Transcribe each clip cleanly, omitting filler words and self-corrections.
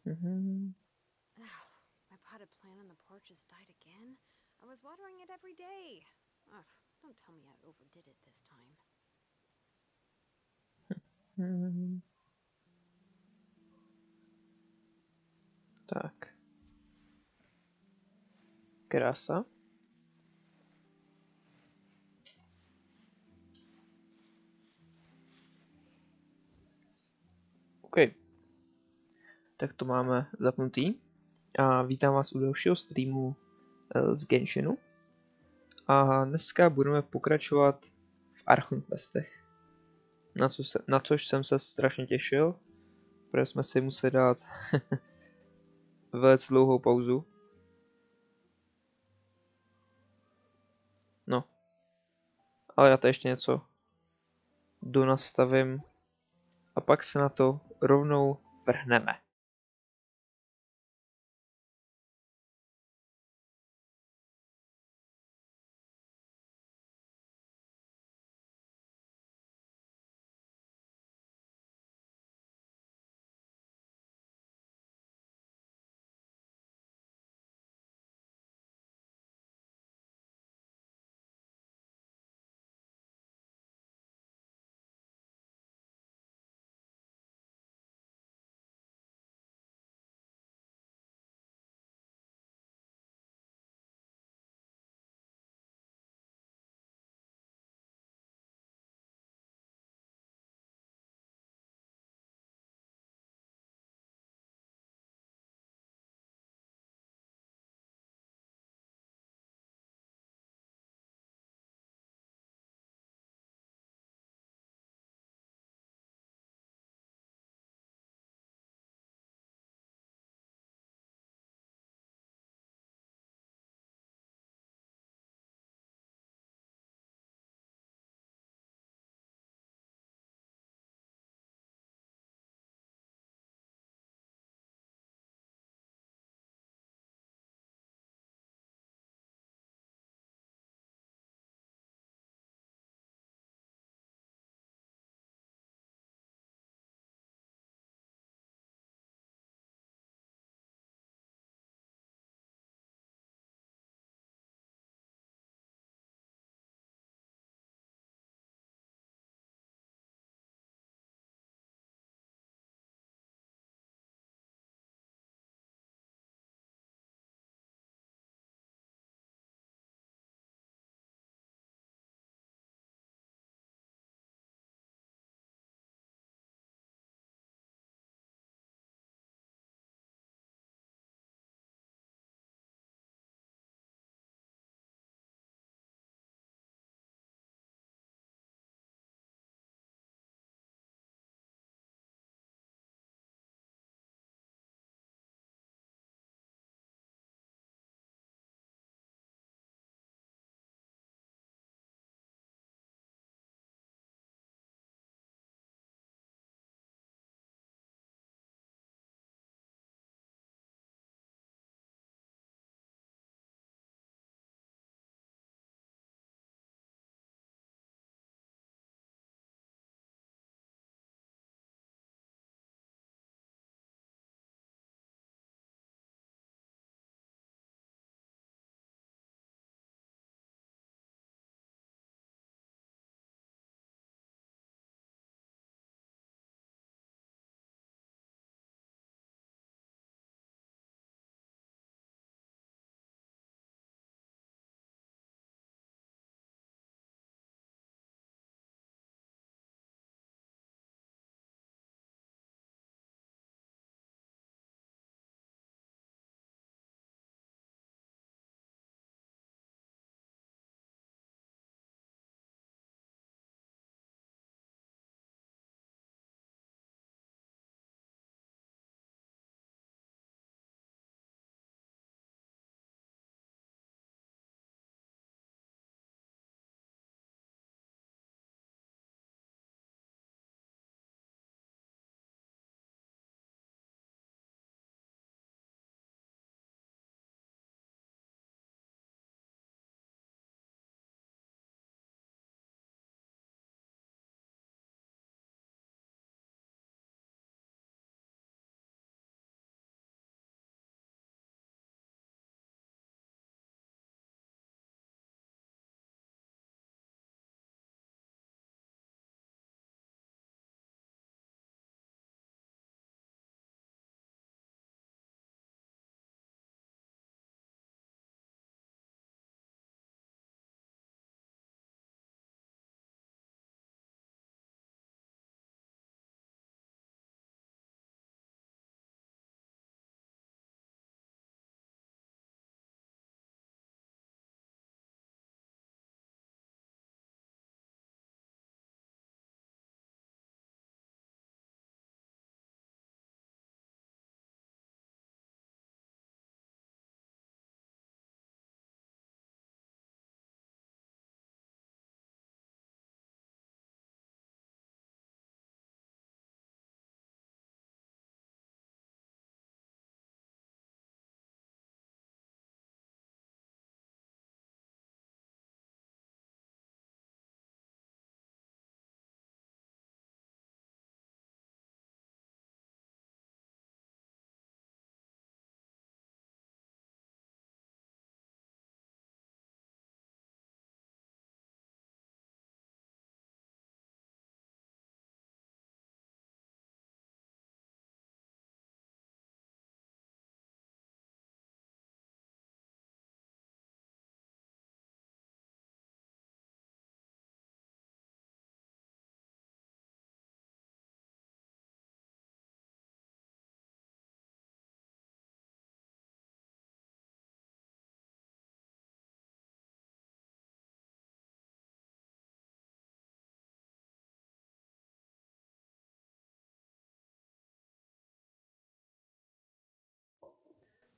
My potted plant on the porch has died again. I was watering it every day. Ugh, don't tell me I overdid it this time. Tak. Krása. OK. Tak to máme zapnutý. A vítám vás u dalšího streamu z Genshinu. A dneska budeme pokračovat v Archonquestech. Na což jsem se strašně těšil, protože jsme si museli dát velice dlouhou pauzu. No. Ale já to ještě něco donastavím a pak se na to rovnou vrhneme.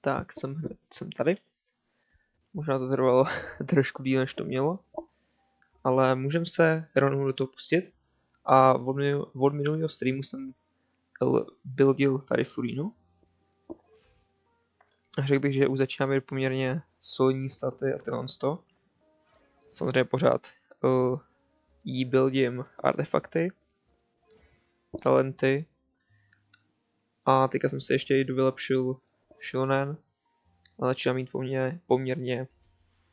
Tak, jsem tady. Možná to trvalo trošku díl, než to mělo. Ale můžeme se rovnou do toho pustit. A od minulého streamu jsem buildil tady Furinu. A řekl bych, že už začínáme mít poměrně solidní staty a tyhle to. Samozřejmě pořád jí buildím artefakty, talenty. A teďka jsem se ještě dovylepšil Shilonen. A začíná mít poměrně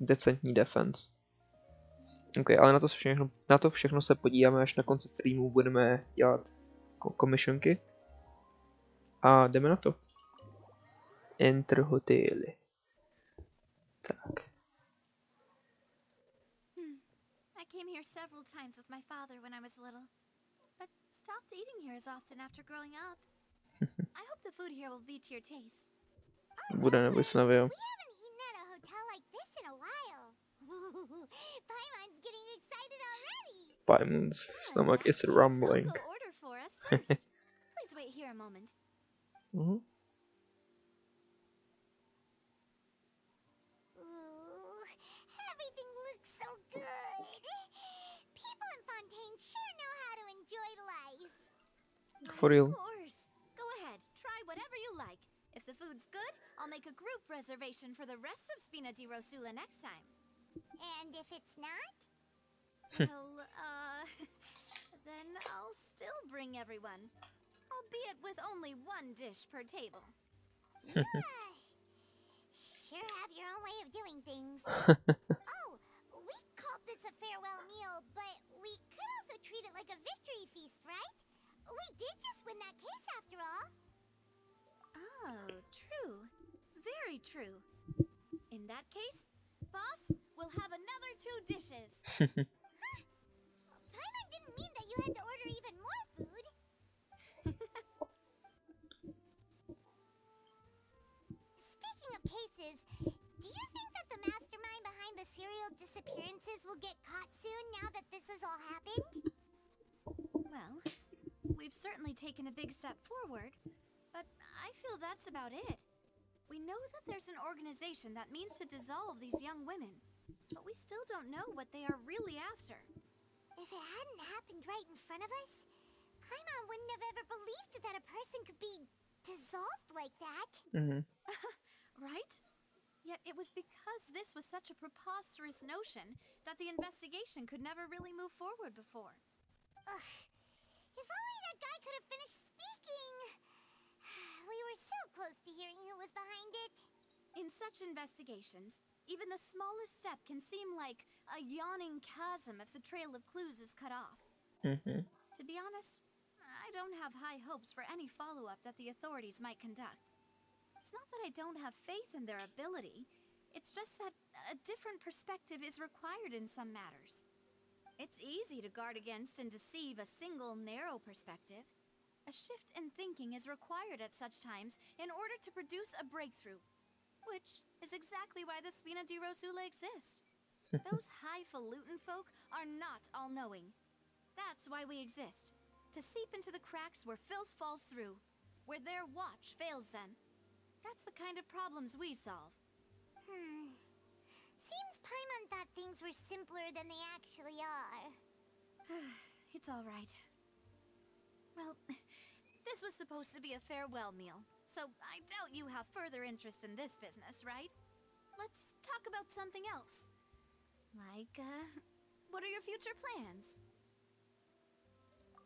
decentní defense. Ok, ale na to všechno se podíváme, až na konci streamu budeme dělat komisionky. A jdeme na to. Enter hotely. Tak. I came here several times with my father when I was little, but stopped eating here as often after growing up. I hope the food here will be to your taste. Bude nebo snavě. We haven't eaten at a hotel like this in a while. Paimon's getting excited already. Paimon's stomach is rumbling. I'll go order for us first. Please wait here a moment. Mhm. Ooh, everything looks so good. People in Fontaine sure know how to enjoy life. For real. Of course. Go ahead, try whatever you like. If the food's good, I'll make a group reservation for the rest of Spina di Rosula next time. And if it's not? Well, then I'll still bring everyone. Albeit with only one dish per table. Yeah. Sure have your own way of doing things. Oh, we called this a farewell meal, but we could also treat it like a victory feast, right? We did just win that case after all. Oh, true. Very true. In that case, boss, we'll have another 2 dishes. Huh? Paimon didn't mean that you had to order even more food. Speaking of cases, do you think that the mastermind behind the serial disappearances will get caught soon now that this has all happened? Well, we've certainly taken a big step forward, but I feel that's about it. We know that there's an organization that means to dissolve these young women, but we still don't know what they are really after. If it hadn't happened right in front of us, Paimon wouldn't have ever believed that a person could be dissolved like that. Mhm. Right? Yet it was because this was such a preposterous notion that the investigation could never really move forward before. Ugh. If only that guy could have finished speaking! We were so close to hearing who was behind it. In such investigations, even the smallest step can seem like a yawning chasm if the trail of clues is cut off. Mhm. To be honest, I don't have high hopes for any follow-up that the authorities might conduct. It's not that I don't have faith in their ability, it's just that a different perspective is required in some matters. It's easy to guard against and deceive a single narrow perspective. A shift in thinking is required at such times in order to produce a breakthrough, which is exactly why the Spina di Rosula exist. Those highfalutin folk are not all-knowing. That's why we exist. To seep into the cracks where filth falls through, where their watch fails them. That's the kind of problems we solve. Seems Paimon thought things were simpler than they actually are. It's all right. Well, this was supposed to be a farewell meal, so I doubt you have further interest in this business, right? Let's talk about something else. Like, what are your future plans?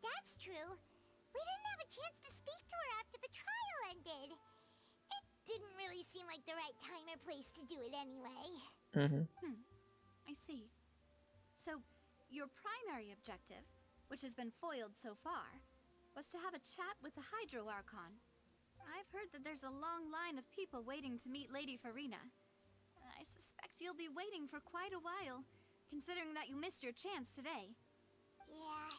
That's true. We didn't have a chance to speak to her after the trial ended. It didn't really seem like the right time or place to do it anyway. Mhm. I see. So, your primary objective, which has been foiled so far, was to have a chat with the Hydro Archon. I've heard that there's a long line of people waiting to meet Lady Farina. I suspect you'll be waiting for quite a while, considering that you missed your chance today. Yeah,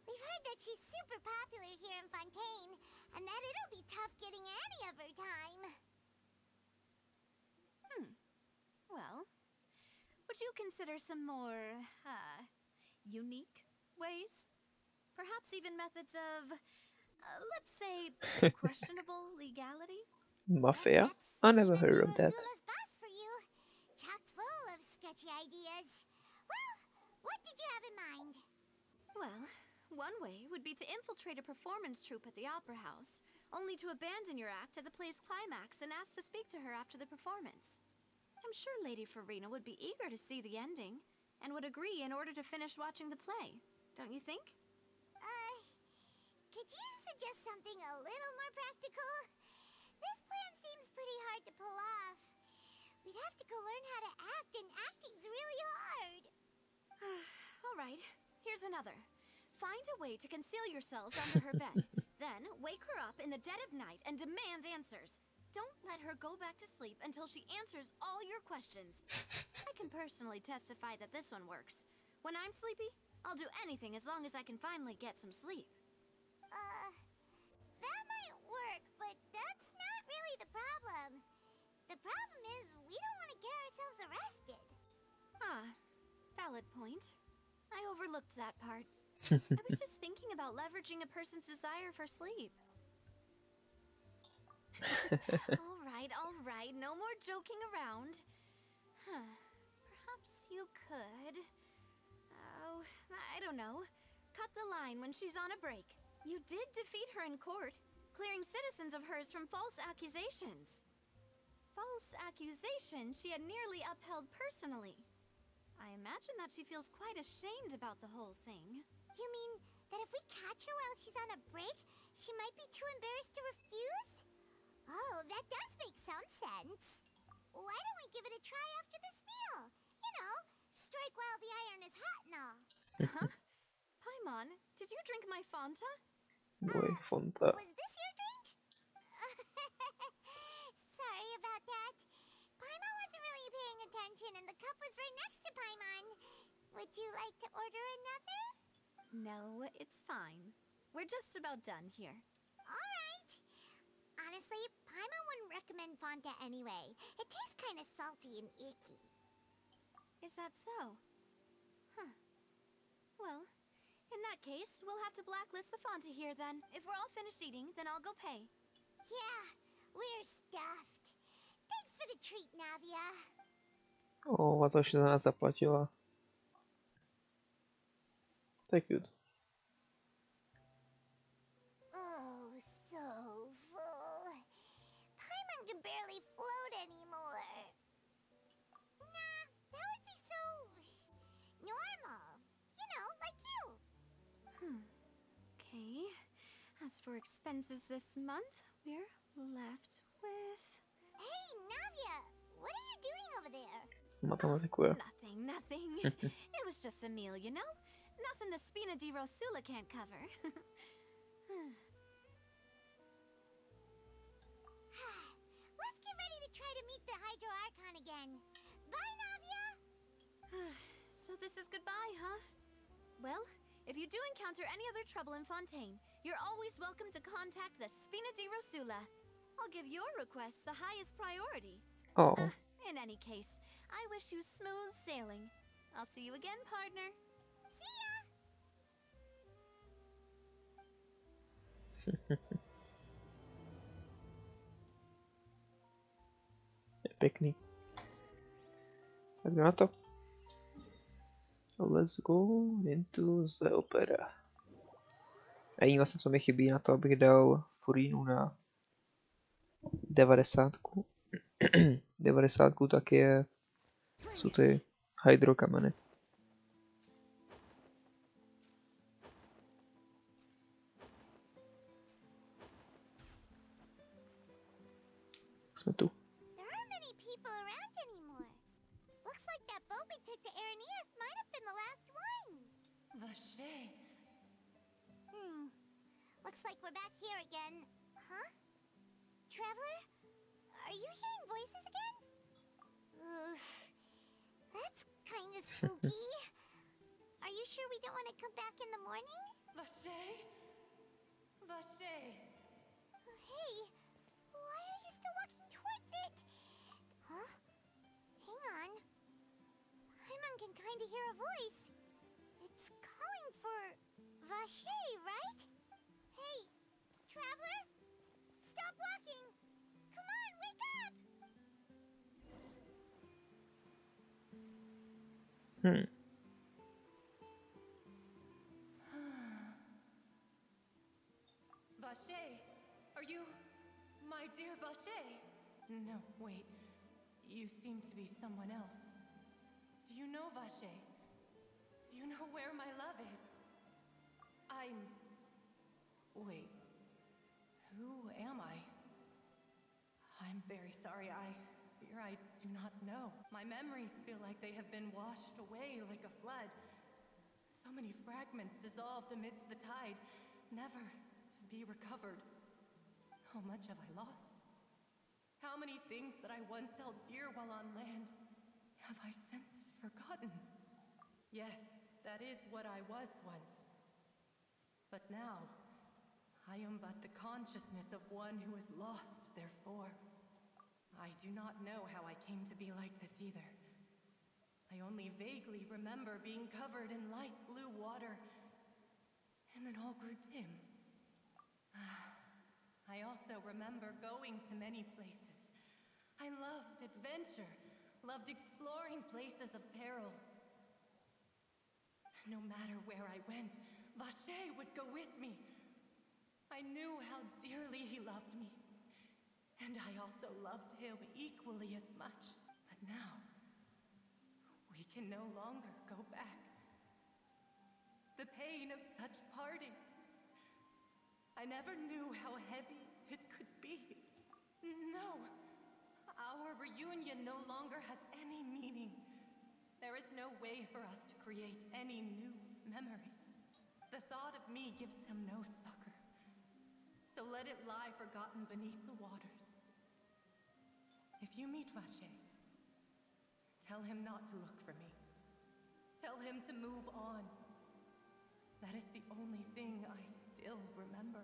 we've heard that she's super popular here in Fontaine, and that it'll be tough getting any of her time. Well, would you consider some more, unique ways? Perhaps even methods of, let's say, questionable legality? Mafia. That's I never Spina heard of that. Rosula's boss for you. Chock full of sketchy ideas. Well, what did you have in mind? Well, one way would be to infiltrate a performance troupe at the Opera House, only to abandon your act at the play's climax and ask to speak to her after the performance. I'm sure Lady Farina would be eager to see the ending, and would agree in order to finish watching the play. Don't you think? Could you suggest something a little more practical? This plan seems pretty hard to pull off. We'd have to go learn how to act, and acting's really hard. Alright, here's another. Find a way to conceal yourselves under her bed. Then, wake her up in the dead of night and demand answers. Don't let her go back to sleep until she answers all your questions. I can personally testify that this one works. When I'm sleepy, I'll do anything as long as I can finally get some sleep. That might work, but that's not really the problem. The problem is we don't want to get ourselves arrested. Ah, valid point. I overlooked that part. I was just thinking about leveraging a person's desire for sleep. All right, no more joking around. Perhaps you could... Oh, I don't know. Cut the line when she's on a break. You did defeat her in court, clearing citizens of hers from false accusations. False accusations she had nearly upheld personally. I imagine that she feels quite ashamed about the whole thing. You mean that if we catch her while she's on a break, she might be too embarrassed to refuse? Oh, that does make some sense. Why don't we give it a try after this meal? You know, strike while the iron is hot and all. Huh? Paimon, did you drink my Fanta? Boy, Fonta. Was this your drink? Sorry about that. Paimon wasn't really paying attention and the cup was right next to Paimon. Would you like to order another? No, it's fine. We're just about done here. Alright. Honestly, Paimon wouldn't recommend Fonta anyway. It tastes kind of salty and icky. Is that so? Huh. Well, in that case, we'll have to blacklist the Fanta here then. If we're all finished eating, then I'll go pay. Yeah, we're stuffed. Thanks for the treat, Navia. A to, že za nás zaplatila. To je cute. Oh, so full. Paimon can barely float anymore. Nah, that would be so... normal. You know, like you. Okay. As for expenses this month, we're left with... Hey, Navia, what are you doing over there? Matematikuje. Nothing. It was just a meal, you know? Nothing the Spina di Rosula can't cover. Let's get ready to try to meet the Hydro Archon again. Bye, Navia! So this is goodbye, huh? Well, if you do encounter any other trouble in Fontaine, you're always welcome to contact the Spina di Rosula. I'll give your request the highest priority. Oh, In any case, I wish you smooth sailing. I'll see you again, partner. See ya! je pěkný. Tak jdeme na to. Let's go into the opera. A jediné vlastně, co mi chybí na to, abych dal Furinu na 90. 90 tak jsou ty hydrokameny. Jsme tu. There aren't many people around anymore. Looks like that boat we took to Araneas might have been the last one. Vache. Looks like we're back here again. Huh? Traveler? Are you hearing voices again? Ugh. That's kind of spooky. Are you sure we don't want to come back in the morning? Vache. Vache. Hey, why are you still walking towards it? Huh? Hang on. Paimon can kind of hear a voice. It's calling for Vache, right? Hey, Traveler? Stop walking! Come on, wake up! Vache, are you my dear Vache? No, wait. You seem to be someone else. Do you know Vache? Do you know where my love is? Wait. Who am I? I'm very sorry. I fear I do not know. My memories feel like they have been washed away like a flood. So many fragments dissolved amidst the tide, never to be recovered. How much have I lost? How many things that I once held dear while on land have I since forgotten? Yes, that is what I was once. But now, I am but the consciousness of one who is lost, therefore. I do not know how I came to be like this either. I only vaguely remember being covered in light blue water, and then all grew dim. I also remember going to many places. I loved adventure, loved exploring places of peril. No matter where I went, Vache would go with me. I knew how dearly he loved me, and I also loved him equally as much. But now, we can no longer go back. The pain of such parting. I never knew how heavy it could be. No, our reunion no longer has any meaning. There is no way for us to create any new memories. The thought of me gives him no succor. So let it lie forgotten beneath the waters. If you meet Vache, tell him not to look for me. Tell him to move on. That is the only thing I still remember.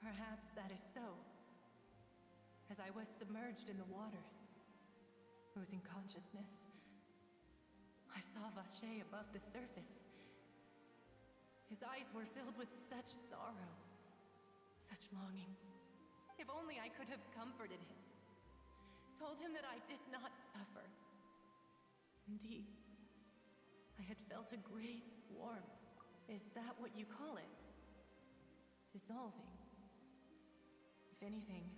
Perhaps that is so. As I was submerged in the waters, losing consciousness, I saw Vache above the surface. His eyes were filled with such sorrow, such longing. If only I could have comforted him, told him that I did not suffer. Indeed, I had felt a great warmth. Is that what you call it? Dissolving. If anything,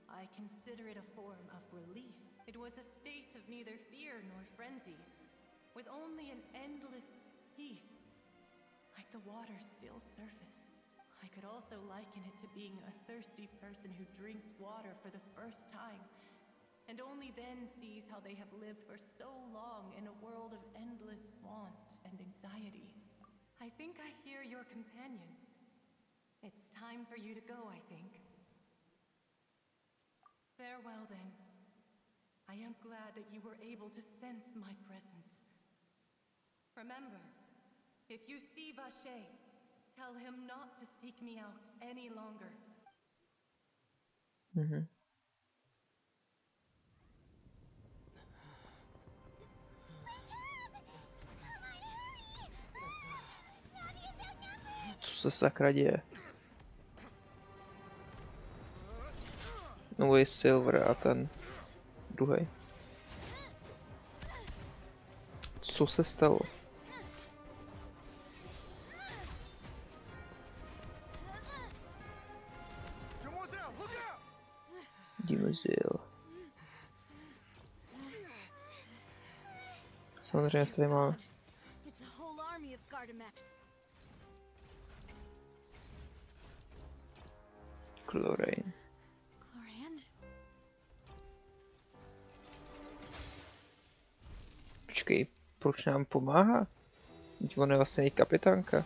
I consider it a form of release. It was a state of neither fear nor frenzy, with only an endless peace, like the water's still surface. I could also liken it to being a thirsty person who drinks water for the first time, and only then sees how they have lived for so long in a world of endless want and anxiety. I think I hear your companion. It's time for you to go, I think. Farewell, then. I am glad that you were able to sense my presence. Remember, if you see Vache, tell him not to seek me out any longer. Co se sakra děje? No je Silver a ten druhý. Co se stalo? Dimozil. Samozřejmě tady máme. Chlorine. Počkej, proč nám pomáhá? Teď on je vlastně kapitánka.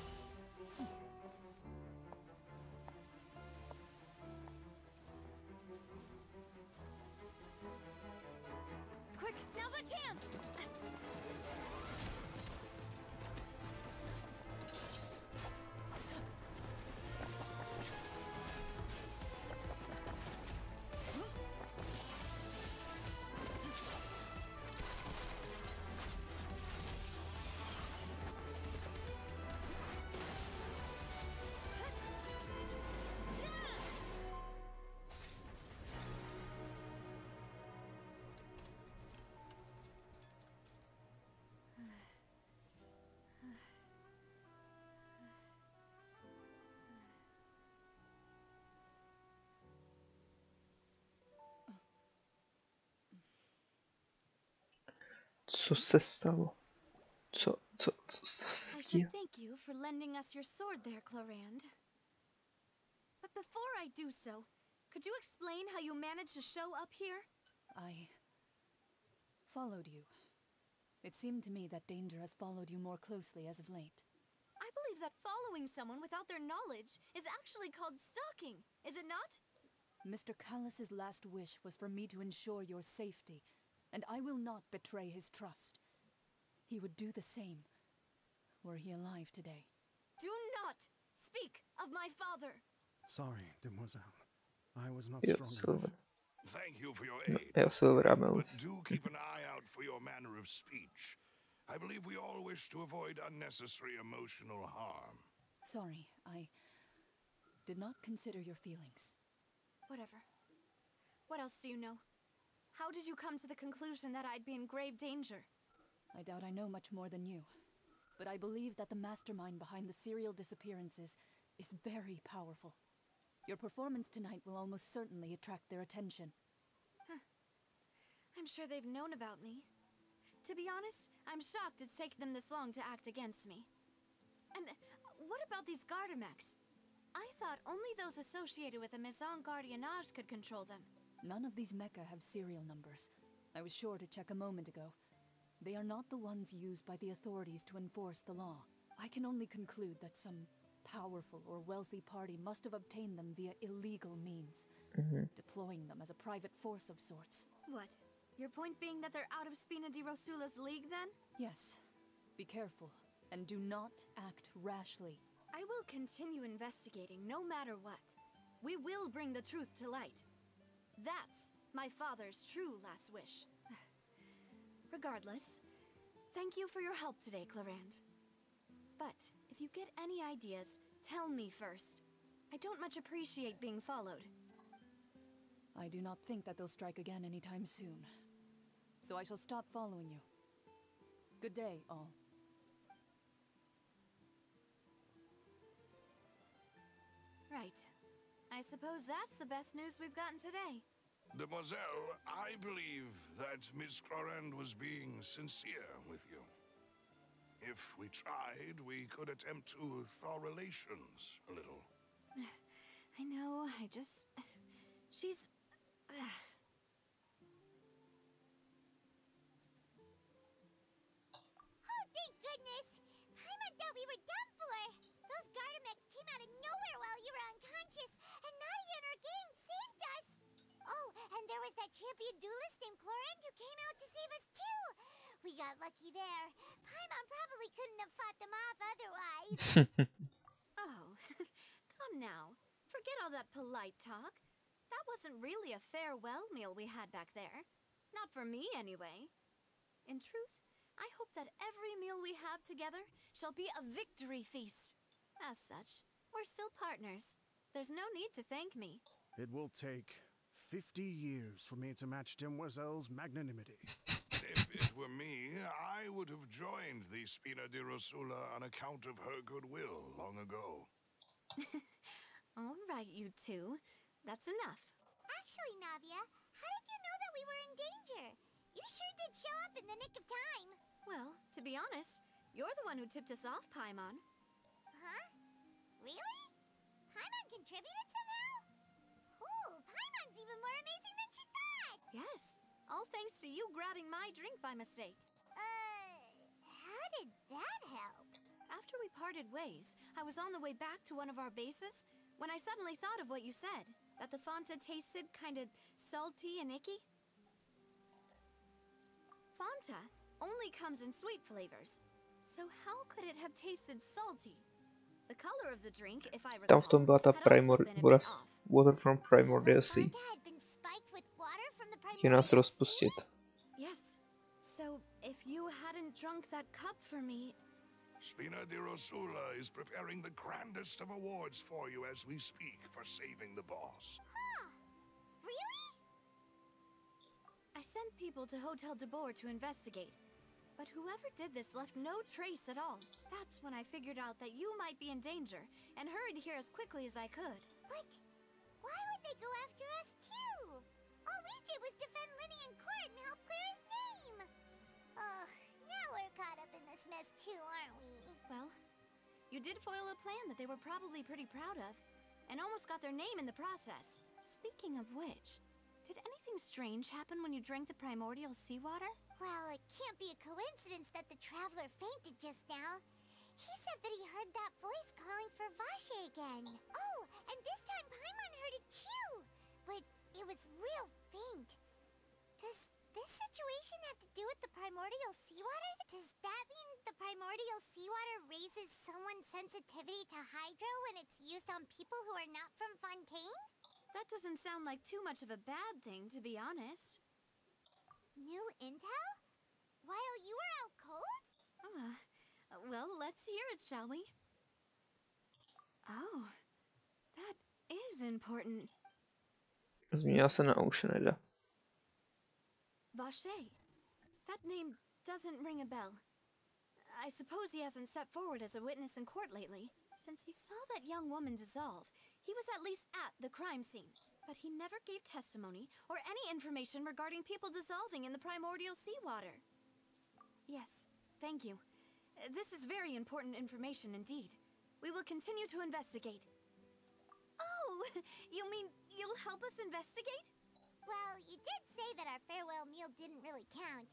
Co se stalo? Co se I stalo? should thank you for lending us your sword there, Clarand. But before I do so, could you explain how you managed to show up here? I followed you. It seemed to me that danger has followed you more closely as of late. I believe that following someone without their knowledge is actually called stalking, is it not? Mr. Callus's last wish was for me to ensure your safety, and I will not betray his trust. He would do the same, were he alive today. Do not speak of my father. Sorry, demoiselle. I was not Jo, strong Silver. enough. Thank you for your No, aid. jo, Silver a But Mills. do keep an eye out for your manner of speech. I believe we all wish to avoid unnecessary emotional harm. Sorry, I did not consider your feelings. Whatever. What else do you know? How did you come to the conclusion that I'd be in grave danger? I doubt I know much more than you, but I believe that the mastermind behind the serial disappearances is very powerful. Your performance tonight will almost certainly attract their attention. I'm sure they've known about me. To be honest, I'm shocked it's taken them this long to act against me. And what about these Gardamex? I thought only those associated with a Maison Gardiennage could control them. None of these mecha have serial numbers. I was sure to check a moment ago. They are not the ones used by the authorities to enforce the law. I can only conclude that some powerful or wealthy party must have obtained them via illegal means, deploying them as a private force of sorts. What? Your point being that they're out of Spina di Rosula's league, then? Yes. Be careful, and do not act rashly. I will continue investigating no matter what. We will bring the truth to light. That's my father's true last wish. Regardless, thank you for your help today, Clarand. But if you get any ideas, tell me first. I don't much appreciate being followed. I do not think that they'll strike again anytime soon. So I shall stop following you. Good day, all. Right. I suppose that's the best news we've gotten today. Demoiselle, I believe that Miss Clarand was being sincere with you. If we tried, we could attempt to thaw relations a little. I know, she's... Oh, thank goodness! Paimon thought we were done for! Those Gardamex came out of nowhere while you were unconscious, and Nadia and her gang saved us! Oh, and there was that champion duelist named Clarand who came out to save us too! We got lucky there. Paimon probably couldn't have fought them off otherwise. Oh, come now. Forget all that polite talk. That wasn't really a farewell meal we had back there. Not for me, anyway. In truth, I hope that every meal we have together shall be a victory feast. As such, we're still partners. There's no need to thank me. It will take 50 years for me to match Demoiselle's magnanimity. If it were me, I would have joined the Spina di Rosula on account of her goodwill long ago. All right, you two. That's enough. Actually, Navia, how did you know that we were in danger? You sure did show up in the nick of time. Well, to be honest, you're the one who tipped us off, Paimon. Huh? Really? Paimon contributed somehow? Ooh, Paimon's even more amazing than she thought! Yes, all thanks to you grabbing my drink by mistake. How did that help? After we parted ways, I was on the way back to one of our bases when I suddenly thought of what you said, that the Fonta tasted kinda salty and icky. Fonta only comes in sweet flavors, so how could it have tasted salty? The color of the drink, if I recall, Tam v tom byla ta had also been a bit off. water from Primordial Sea. Fonta had been spiked with water from the Chtěl nás primordial rozpustit. Yes, so if you hadn't drunk that cup for me... Spina di Rosula is preparing the grandest of awards for you as we speak for saving the boss. Huh? Really? I sent people to Hotel de Boer to investigate, but whoever did this left no trace at all. That's when I figured out that you might be in danger and hurried here as quickly as I could. But why would they go after us too? All we did was defend Linny in court and help clear his name. Ugh, us too, aren't we? Well, you did foil a plan that they were probably pretty proud of, and almost got their name in the process. Speaking of which, did anything strange happen when you drank the primordial seawater? Well, it can't be a coincidence that the traveler fainted just now. He said that he heard that voice calling for Vache again. Oh, and this time Paimon heard it too, but it was real faint. Does this situation have to do with the primordial seawater? Does that mean the primordial seawater raises someone's sensitivity to hydro when it's used on people who are not from Fontaine? That doesn't sound like too much of a bad thing, to be honest. New intel? While you were out cold? Well, let's hear it, shall we? Oh, that is important. Zmínila se na Oceanida. Vache. That name doesn't ring a bell. I suppose he hasn't stepped forward as a witness in court lately. Since he saw that young woman dissolve, he was at least at the crime scene. But he never gave testimony or any information regarding people dissolving in the primordial seawater. Yes, thank you. This is very important information indeed. We will continue to investigate. Oh, you mean you'll help us investigate? Well, you did say that our farewell meal didn't really count.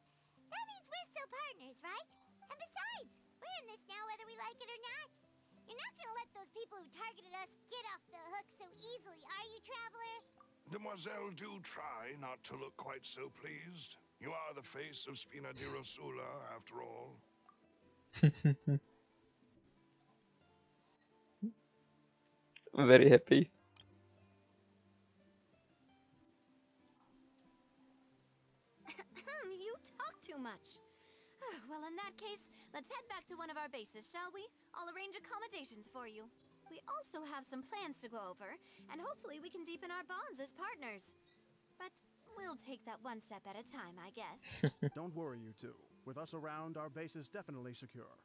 That means we're still partners, right? And besides, we're in this now whether we like it or not. You're not gonna let those people who targeted us get off the hook so easily, are you, Traveler? Demoiselle, do try not to look quite so pleased. You are the face of Spina di Rosula, after all. Very happy. You talk too much. Well, in that case, let's head back to one of our bases, shall we? I'll arrange accommodations for you. We also have some plans to go over, and hopefully we can deepen our bonds as partners. But we'll take that one step at a time, I guess. Don't worry, you two. With us around, our base is definitely secure.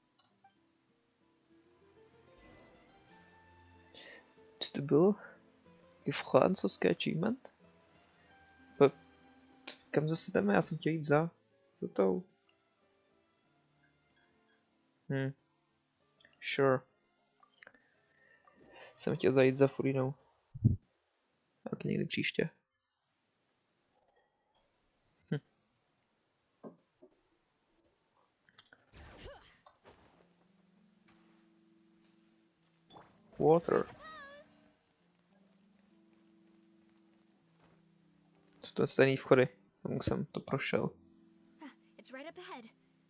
Co to bylo? Je francouzský achievement? Kam zase jdeme? Já jsem chtěl jít za tou. Sure. Jsem chtěl zajít za Furinou. Ale to někdy příště. Water. Co to je stejný vchody? Tam jsem to prošel. It's right up ahead,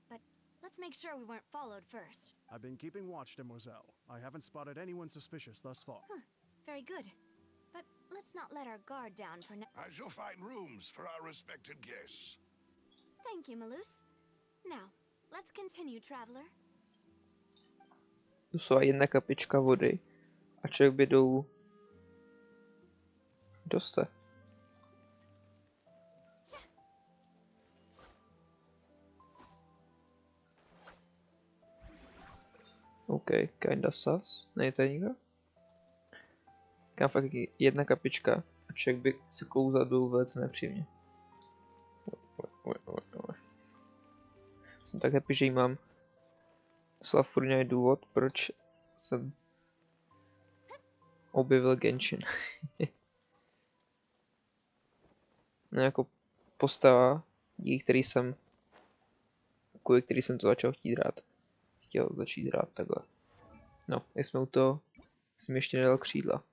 but let's make sure we weren't followed first. I've been keeping watch, demoiselle. I haven't spotted anyone suspicious thus far. Very good. But let's not let our guard down for now. I shall find rooms for our respected guests. Thank you, Malus. Now, let's continue, traveler. Tu jsou jedna kapička vody. A člověk by dolů dostat. OK, kinda sus. Není to nikdo? Kam fakt jedna kapička a člověk by se klouzal dolů velice nepříjemně. Jsem tak happy, že jí mám. To furt nějaký důvod, proč jsem objevil Genshin. No jako postava, kvůli který jsem to začal chtěl začít hrát takhle. No, jak jsme u toho, jsem ještě nedal křídla.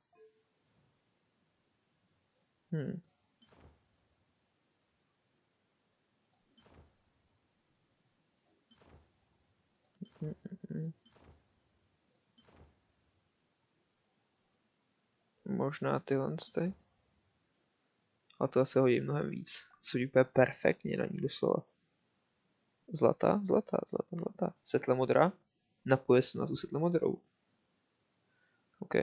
Možná tyhle ty. A to se hodí mnohem víc. Jsou úplně perfektně na ní doslova. Zlatá. Světle modrá. Napoje se na tu světle modrou. OK.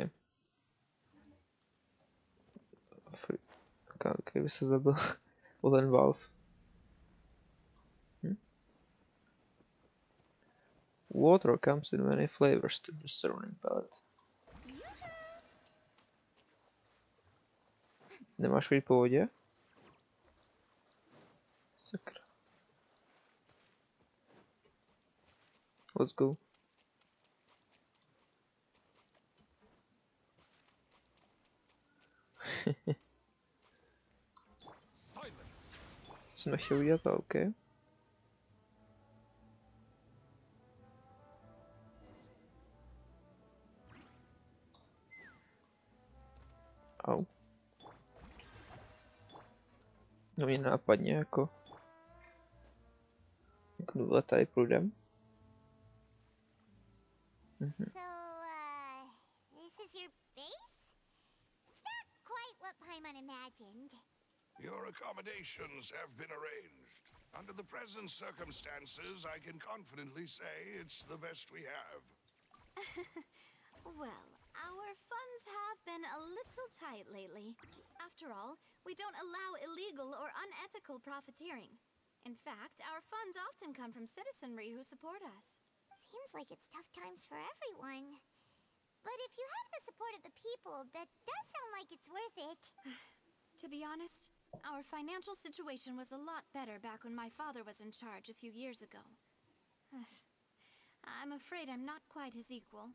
Kdyby se zabil o ten Valve. Water comes in many flavors to the surrounding palette. Nemáš chodit po vodě? Sakra. Let's go. Jsem nechtěl udělat, ale OK. Au. No mě nápadně jako... Jak tady prudem. So, this is your base? It's not quite what Paimon imagined. Your accommodations have been arranged. Under the present circumstances, I can confidently say it's the best we have. Well, our funds have been a little tight lately. After all, we don't allow illegal or unethical profiteering. In fact, our funds often come from citizenry who support us. Seems like it's tough times for everyone. But if you have the support of the people, that does sound like it's worth it. To be honest, our financial situation was a lot better back when my father was in charge a few years ago. I'm afraid I'm not quite his equal.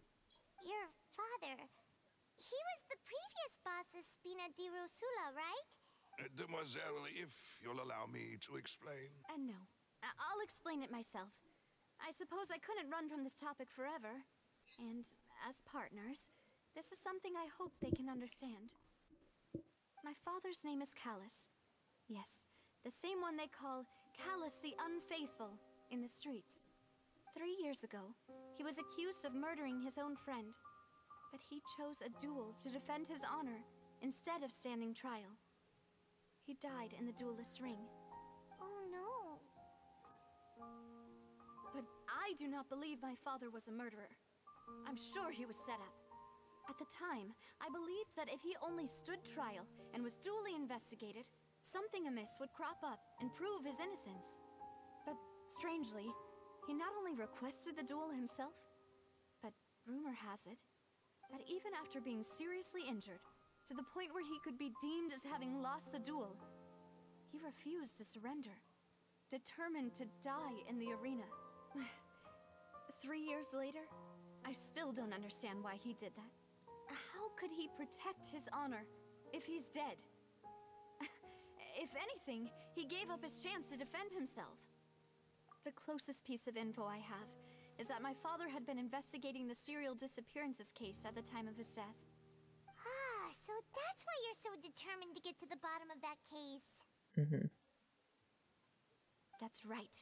Your father... He was the previous boss of Spina di Rosula, right? Demoiselle, if you'll allow me to explain. No. I'll explain it myself. I suppose I couldn't run from this topic forever. And as partners, this is something I hope they can understand. My father's name is Callus. Yes, the same one they call Callus the Unfaithful in the streets. 3 years ago, he was accused of murdering his own friend. But he chose a duel to defend his honor instead of standing trial. He died in the duelist's ring. Oh no. But I do not believe my father was a murderer. I'm sure he was set up. At the time, I believed that if he only stood trial and was duly investigated, something amiss would crop up and prove his innocence. But strangely, he not only requested the duel himself, but rumor has it that even after being seriously injured, to the point where he could be deemed as having lost the duel, he refused to surrender, determined to die in the arena. 3 years later, I still don't understand why he did that. How could he protect his honor if he's dead? If anything, he gave up his chance to defend himself. The closest piece of info I have is that my father had been investigating the serial disappearances case at the time of his death. Ah, so that's why you're so determined to get to the bottom of that case. That's right.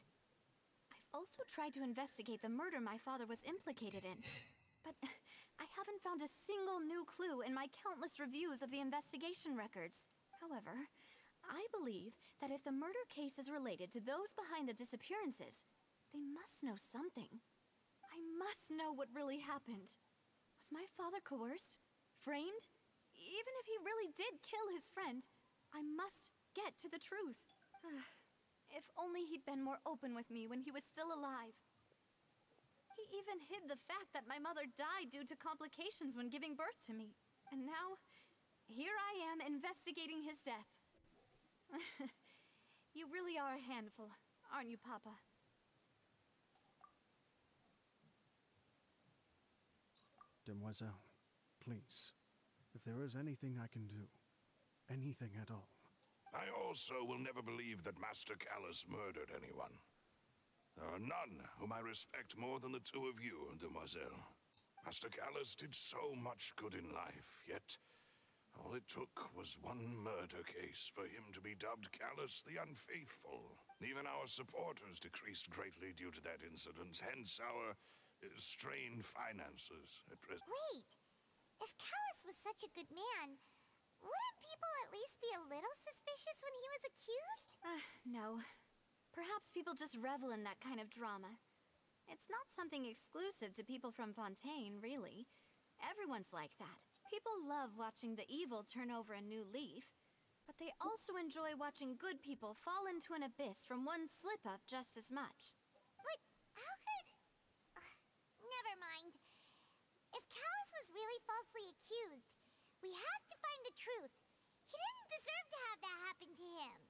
I've also tried to investigate the murder my father was implicated in, but I haven't found a single new clue in my countless reviews of the investigation records. However, I believe that if the murder case is related to those behind the disappearances, they must know something. I must know what really happened. Was my father coerced? Framed? Even if he really did kill his friend, I must get to the truth. If only he'd been more open with me when he was still alive. He even hid the fact that my mother died due to complications when giving birth to me. And now, here I am investigating his death. You really are a handful, aren't you, Papa? Demoiselle, please, if there is anything I can do, anything at all. I also will never believe that Master Callus murdered anyone. There are none whom I respect more than the two of you, Demoiselle. Master Callus did so much good in life, yet all it took was one murder case for him to be dubbed Callus the Unfaithful. Even our supporters decreased greatly due to that incident, hence our strained finances at present. Wait, if Callus was such a good man, wouldn't people at least be a little suspicious when he was accused? No. Perhaps people just revel in that kind of drama. It's not something exclusive to people from Fontaine, really. Everyone's like that. People love watching the evil turn over a new leaf, but they also enjoy watching good people fall into an abyss from one slip-up just as much. But how could... never mind. If Callus was really falsely accused, we have to find the truth. He didn't deserve to have that happen to him.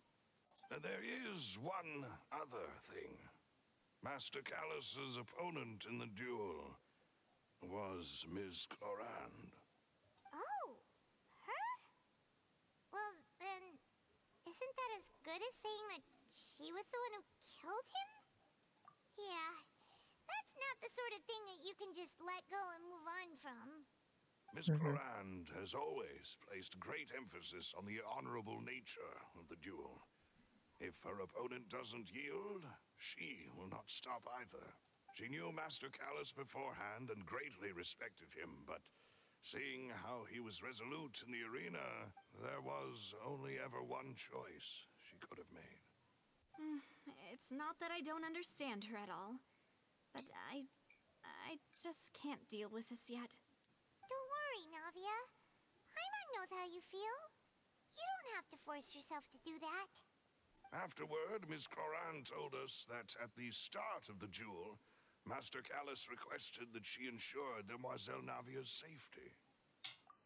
There is one other thing. Master Callus's opponent in the duel was Ms. Clorand. Oh, her? Well, then, isn't that as good as saying that she was the one who killed him? Yeah, that's not the sort of thing that you can just let go and move on from. Miss Clorand has always placed great emphasis on the honorable nature of the duel. If her opponent doesn't yield, she will not stop either. She knew Master Callus beforehand and greatly respected him, but seeing how he was resolute in the arena, there was only ever one choice she could have made. It's not that I don't understand her at all, but I just can't deal with this yet. Don't worry, Navia. Paimon knows how you feel. You don't have to force yourself to do that. Afterward, Miss Clorand told us that at the start of the duel, Master Callus requested that she ensure Demoiselle Navia's safety.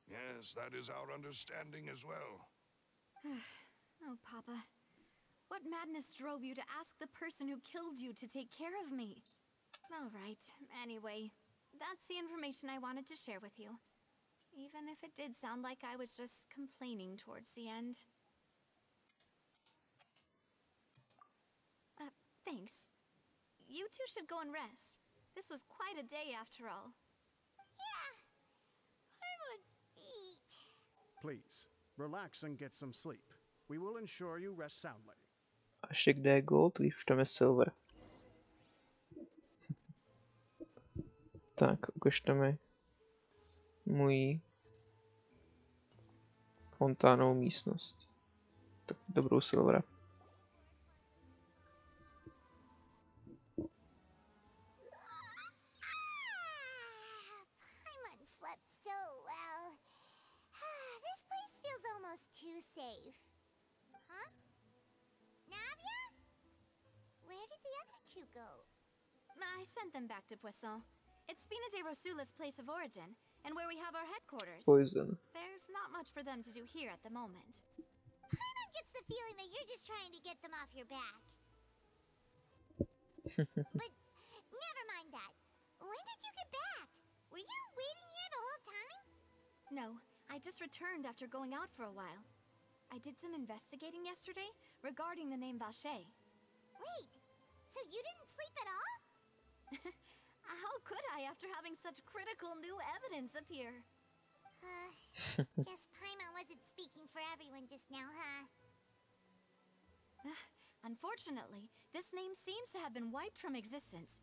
Yes, that is our understanding as well. Oh, Papa. What madness drove you to ask the person who killed you to take care of me? All right, anyway, that's the information I wanted to share with you. Even if it did sound like I was just complaining towards the end. Thanks. You two should go and rest. This was quite a day after all. Yeah, Paimon's beat. Please, relax and get some sleep. We will ensure you rest soundly. A ještě kde je gold, když tam je silver. Tak, ukažte mi můj fontánovou místnost. Tak dobrou silvera. Paimon slept so well. This place feels almost too safe. Huh? Navia? Where did the other two go? I sent them back to Poisson. It's Spina de Rosula's place of origin, and where we have our headquarters. Poison. There's not much for them to do here at the moment. Paimon gets the feeling that you're just trying to get them off your back. But never mind that. When did you get back? Were you waiting here the whole time? No, I just returned after going out for a while. I did some investigating yesterday regarding the name Vacher. Wait, so you didn't sleep at all? How could I after having such critical new evidence appear? Guess Paimon wasn't speaking for everyone just now, huh? Unfortunately, this name seems to have been wiped from existence.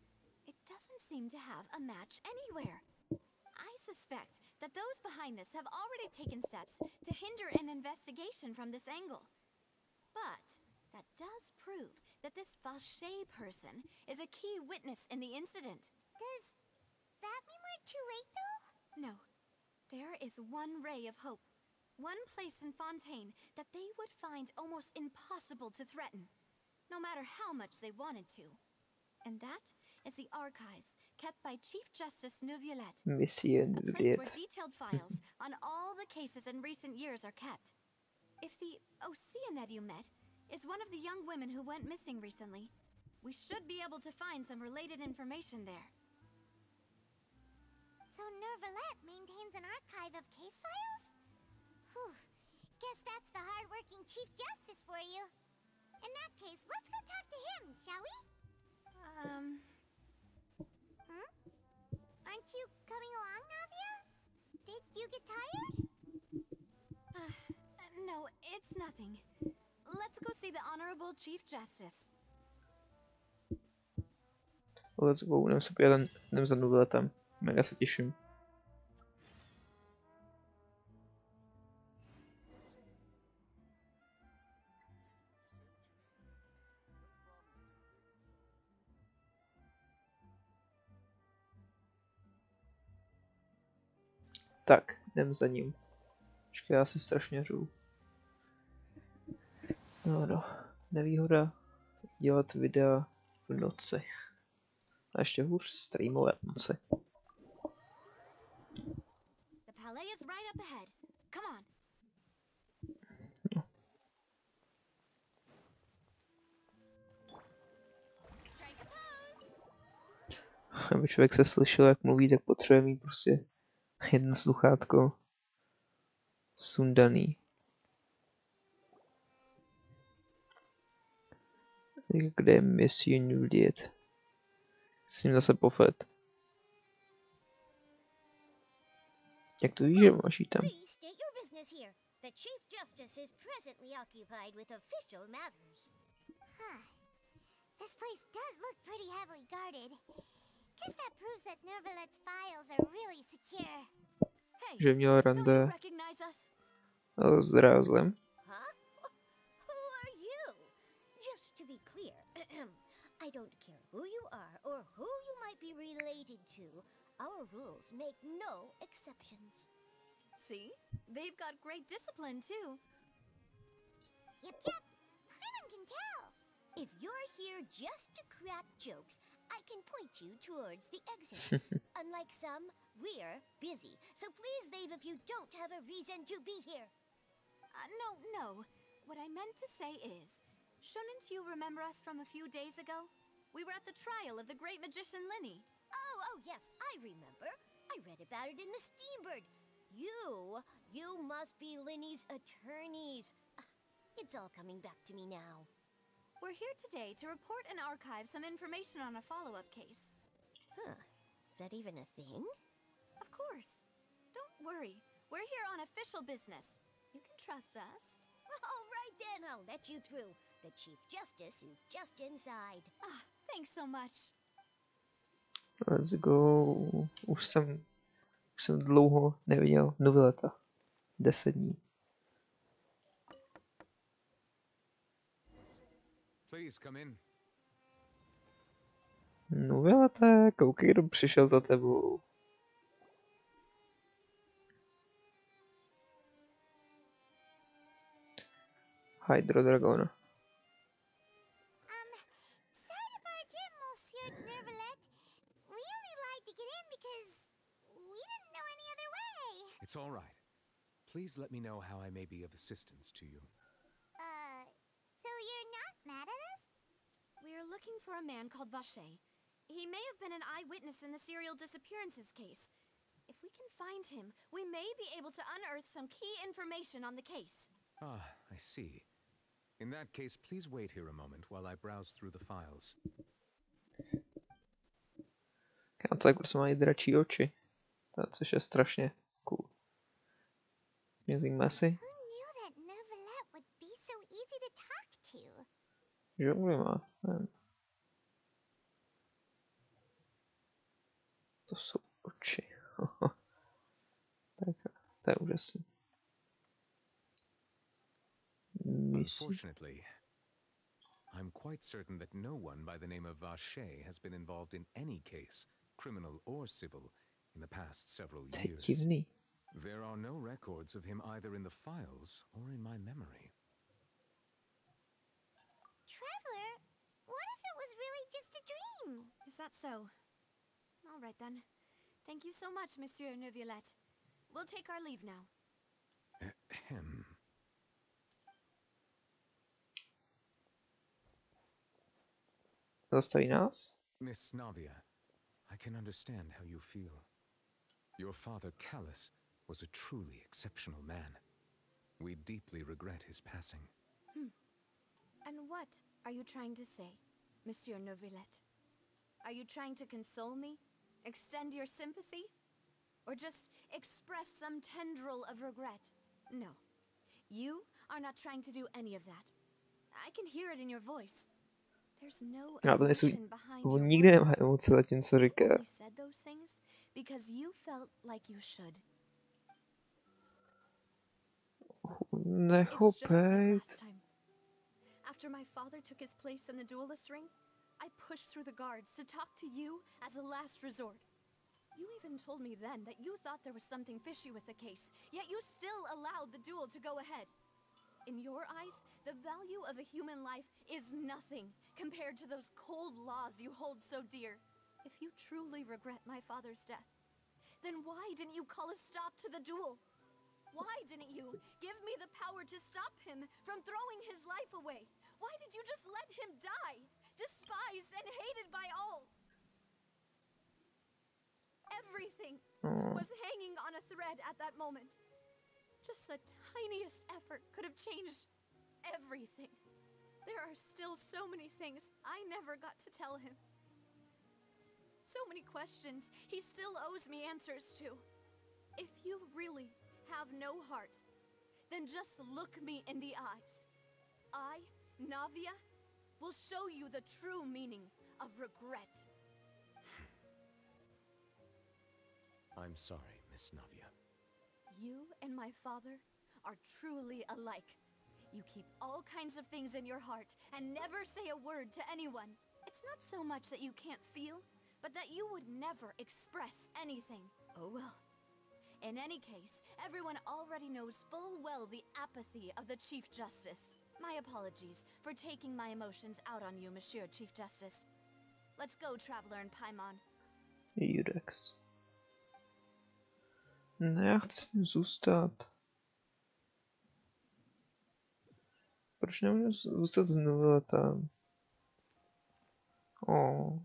It doesn't seem to have a match anywhere. I suspect that those behind this have already taken steps to hinder an investigation from this angle. But that does prove that this Vacher person is a key witness in the incident. Does that mean we're too late, though? No. There is one ray of hope. One place in Fontaine that they would find almost impossible to threaten, no matter how much they wanted to. And that is the archives kept by Chief Justice Neuvillette. Monsieur A place where Neuvillette. detailed files on all the cases in recent years are kept. If the Oceanid you met is one of the young women who went missing recently, we should be able to find some related information there. So Neuvillette maintains an archive of case files? Whew. Guess that's the hard-working Chief Justice for you. In that case, let's go talk to him, shall we? Aren't you coming along, Navia? Did you get tired? No, it's nothing. Let's go see the Honorable Chief Justice. Let's go, budeme se podívat jdem za Neuvilletem. Mega se těším. Tak, jdem za ním. Počkej, já si strašně řvu. No, nevýhoda dělat videa v noci. A ještě hůř streamovat v noci. The palais is right up ahead. Come on. Strike a pose! aby člověk se slyšel, jak mluví, tak potřebuje mít prostě jedno sluchátko sundaný. Kde je Monsieur Nuliet? S ním zase pofet. Jak to víš, že máš tam? Please state your business here. The Chief Justice is presently occupied with official matters. This place does look pretty heavily guarded. Guess that proves that Nervalet's files are really secure. Hey, Že měl don't you rande recognize us? s Rázlem. Huh? Who are you? Just to be clear, I don't care who you are or who you might be related to. Our rules make no exceptions. See? They've got great discipline, too. Yep. Anyone can tell. If you're here just to crack jokes, I can point you towards the exit. Unlike some, we're busy. So please leave if you don't have a reason to be here. No. What I meant to say is, shouldn't you remember us from a few days ago? We were at the trial of the great magician Linny. Oh, yes, I remember. I read about it in the Steambird. You must be Linny's attorneys. It's all coming back to me now. We're here today to report and archive some information on a follow-up case. Huh. Is that even a thing? Of course. Don't worry. We're here on official business. You can trust us. All right then, I'll let you through. The Chief Justice is just inside. Thanks so much. Let's go. Už jsem dlouho neviděl Noveleta. 10 dní. Please come in. Noveleta, koukej, kdo přišel za tebou. Hydro Dragona. Sorry to barge in, Monsieur Nervalet. We only lied to get in because we didn't know any other way. It's all right. Please let me know how I may be of assistance to you. So you're not mad at us? We're looking for a man called Vacher. He may have been an eyewitness in the serial disappearances case. If we can find him, we may be able to unearth some key information on the case. I see. In that case, please wait here a moment while I browse through the files. Já to jak prostě mají dračí oči. Což je strašně cool. Amazing Messy. Who knew that Nervalet would be so easy to talk to? Žongli má. Nevím. To jsou oči. Tak, to je úžasný. Unfortunately, I'm quite certain that no one by the name of Vacher has been involved in any case, criminal or civil, in the past several years. Divný. There are no records of him either in the files or in my memory. Traveler, what if it was really just a dream? Is that so? All right then. Thank you so much, Monsieur Neuvillette. We'll take our leave now. Ahem. Zastaví nás? Miss Navia, I can understand how you feel. Your father, Callus, was a truly exceptional man. We deeply regret his passing. And what are you trying to say, Monsieur Neuvillette? Are you trying to console me? Extend your sympathy? Or just express some tendril of regret? No. You are not trying to do any of that. I can hear it in your voice. There's no emotion behind your nikdy nemá words. emoce za tím, co říká. You only said those things because you felt like you should. It's just like last time. After my father took his place in the duelist ring, I pushed through the guards to talk to you as a last resort. You even told me then that you thought there was something fishy with the case, yet you still allowed the duel to go ahead. In your eyes, the value of a human life is nothing compared to those cold laws you hold so dear. If you truly regret my father's death, then why didn't you call a stop to the duel? Why didn't you give me the power to stop him from throwing his life away? Why did you just let him die, despised and hated by all? Everything Oh. was hanging on a thread at that moment. Just the tiniest effort could have changed everything. There are still so many things I never got to tell him. So many questions he still owes me answers to. If you really have no heart, then just look me in the eyes. I, Navia, will show you the true meaning of regret. I'm sorry, Miss Navia. You and my father are truly alike. You keep all kinds of things in your heart and never say a word to anyone. It's not so much that you can't feel, but that you would never express anything. Oh well. In any case, everyone already knows full well the apathy of the Chief Justice. My apologies for taking my emotions out on you, Monsieur Chief Justice. Let's go, Traveler and Paimon. Judex. Ne, já chci s ním zůstat. Proč nemůžu zůstat znovu tam? Oh.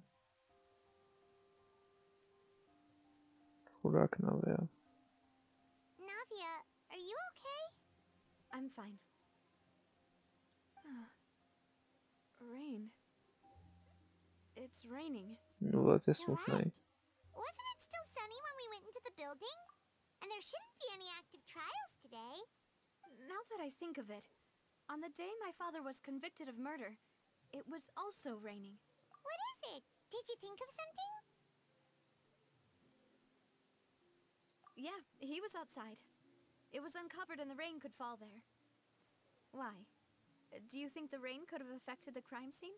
Chudák Navia. Navia, are you okay? I'm fine. Rain. It's raining. No, to je You're smutný. right. Wasn't it still sunny when we went into the building? And there shouldn't be any active trials today. Now that I think of it, on the day my father was convicted of murder, it was also raining. What is it? Did you think of something? Yeah, he was outside. It was uncovered and the rain could fall there. Why? Do you think the rain could have affected the crime scene?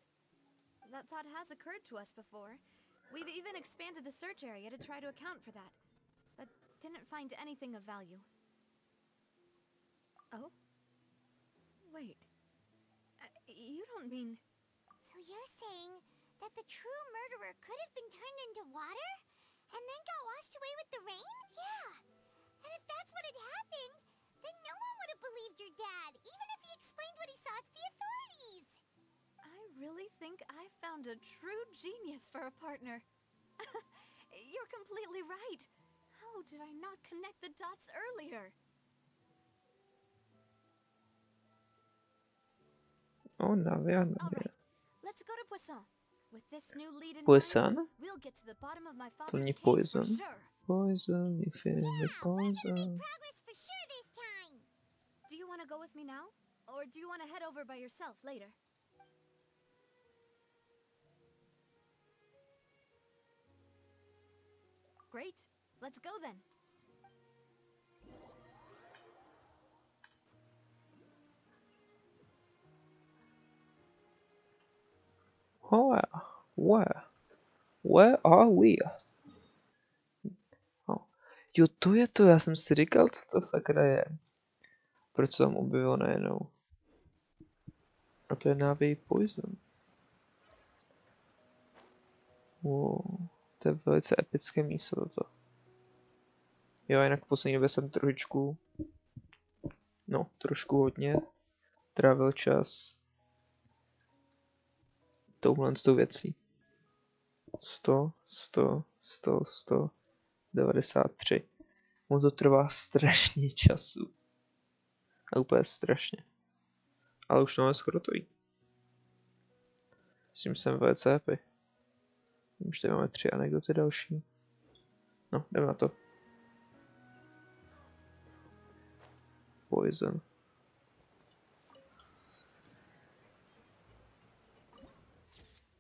That thought has occurred to us before. We've even expanded the search area to try to account for that, but didn't find anything of value. Oh? Wait. You don't mean... So you're saying that the true murderer could have been turned into water? And then got washed away with the rain? Yeah. And if that's what had happened, then no one would have believed your dad, even if he explained what he saw to the authorities. I really think I found a true genius for a partner. You're completely right. How did I not connect the dots earlier? Oh, Navia, All Navia. right, let's go to Poisson. With this new lead in Poisson? mind, we'll get to the bottom of my To father's není case for Poison. sure. Poison, you feel me, Yeah, we're gonna Poison. make progress for sure this time. Do you want to go with me now? Or do you want to head over by yourself later? Great. Let's go then. Where are we? Oh. Jo, to je to, já jsem si říkal, co to sakra je. Proč se tam objevilo najednou? A to je Navia Poison. Wow, to je velice epické místo toto. Jo, jinak v poslední době jsem trošku hodně trávil čas touhle s tou věcí. 193. Ono to trvá strašně času. A úplně strašně. Ale už to máme skoro to jí. S tím jsem velice happy. Už tady máme 3 anekdoty další. No, jdeme na to. Poison.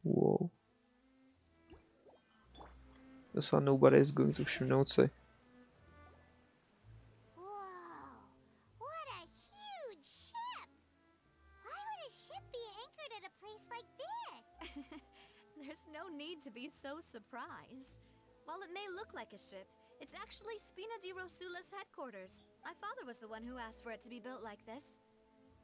Wow. Doslova nobody is going to všimnout si. Whoa, what a huge ship! Why would a ship be anchored at a place like this? There's no need to be so surprised. While it may look like a ship, it's actually Spina di Rosula's headquarters. My father was the one who asked for it to be built like this.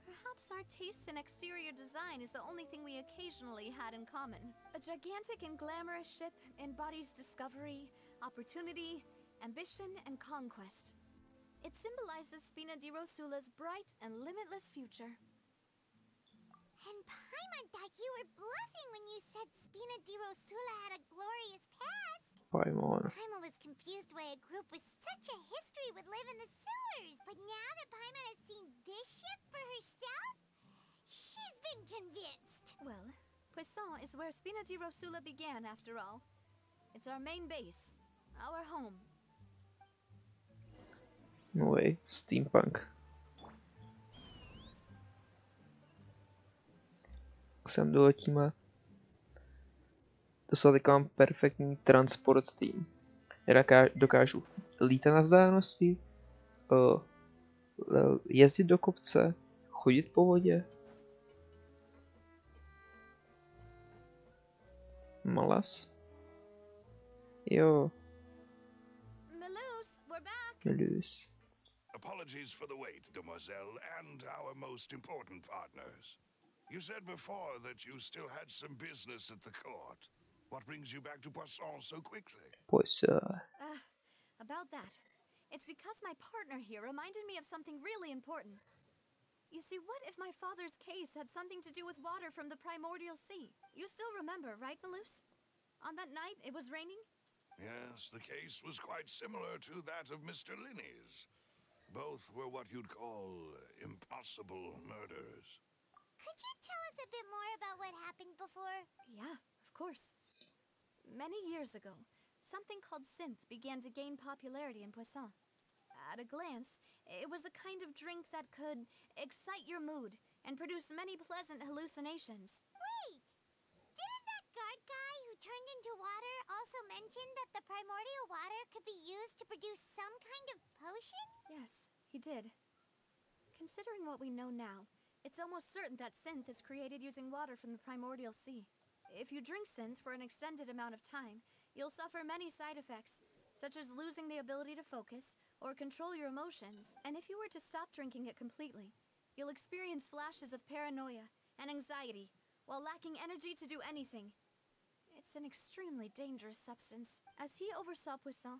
Perhaps our taste in exterior design is the only thing we occasionally had in common. A gigantic and glamorous ship embodies discovery, opportunity, ambition, and conquest. It symbolizes Spina di Rosula's bright and limitless future. And Paimon thought you were bluffing when you said Spina di Rosula had a glorious past. Paimon. Paimon was confused why a group with such a history would live in the sewers. But now that Paimon has seen this ship for herself, she's been convinced. Well, Poisson is where Spina di Rosula began, after all. It's our main base, our home. No way, steampunk. Sem doletíme. Dostal teď mám perfektní transport tým. Dokážu lítat na vzdálenosti, jezdit do kopce, chodit po vodě. Malas. Jo. Melus, we're back! Melus. Apologies for the wait, demoiselle, and our most important partners. You said before that you still had some business at the court. What brings you back to Poisson so quickly? Poisson. About that. It's because my partner here reminded me of something really important. You see, what if my father's case had something to do with water from the primordial sea? You still remember, right, Melus? On that night, it was raining? Yes, the case was quite similar to that of Mr. Linney's. Both were what you'd call impossible murders. Could you tell us a bit more about what happened before? Yeah, of course. Many years ago, something called synth began to gain popularity in Poisson. At a glance, it was a kind of drink that could excite your mood and produce many pleasant hallucinations. Wait! Didn't that guard guy who turned into water also mention that the primordial water could be used to produce some kind of potion? Yes, he did. Considering what we know now, it's almost certain that synth is created using water from the primordial sea. If you drink synth for an extended amount of time, you'll suffer many side effects, such as losing the ability to focus or control your emotions. And if you were to stop drinking it completely, you'll experience flashes of paranoia and anxiety while lacking energy to do anything. It's an extremely dangerous substance. As he oversaw Poisson,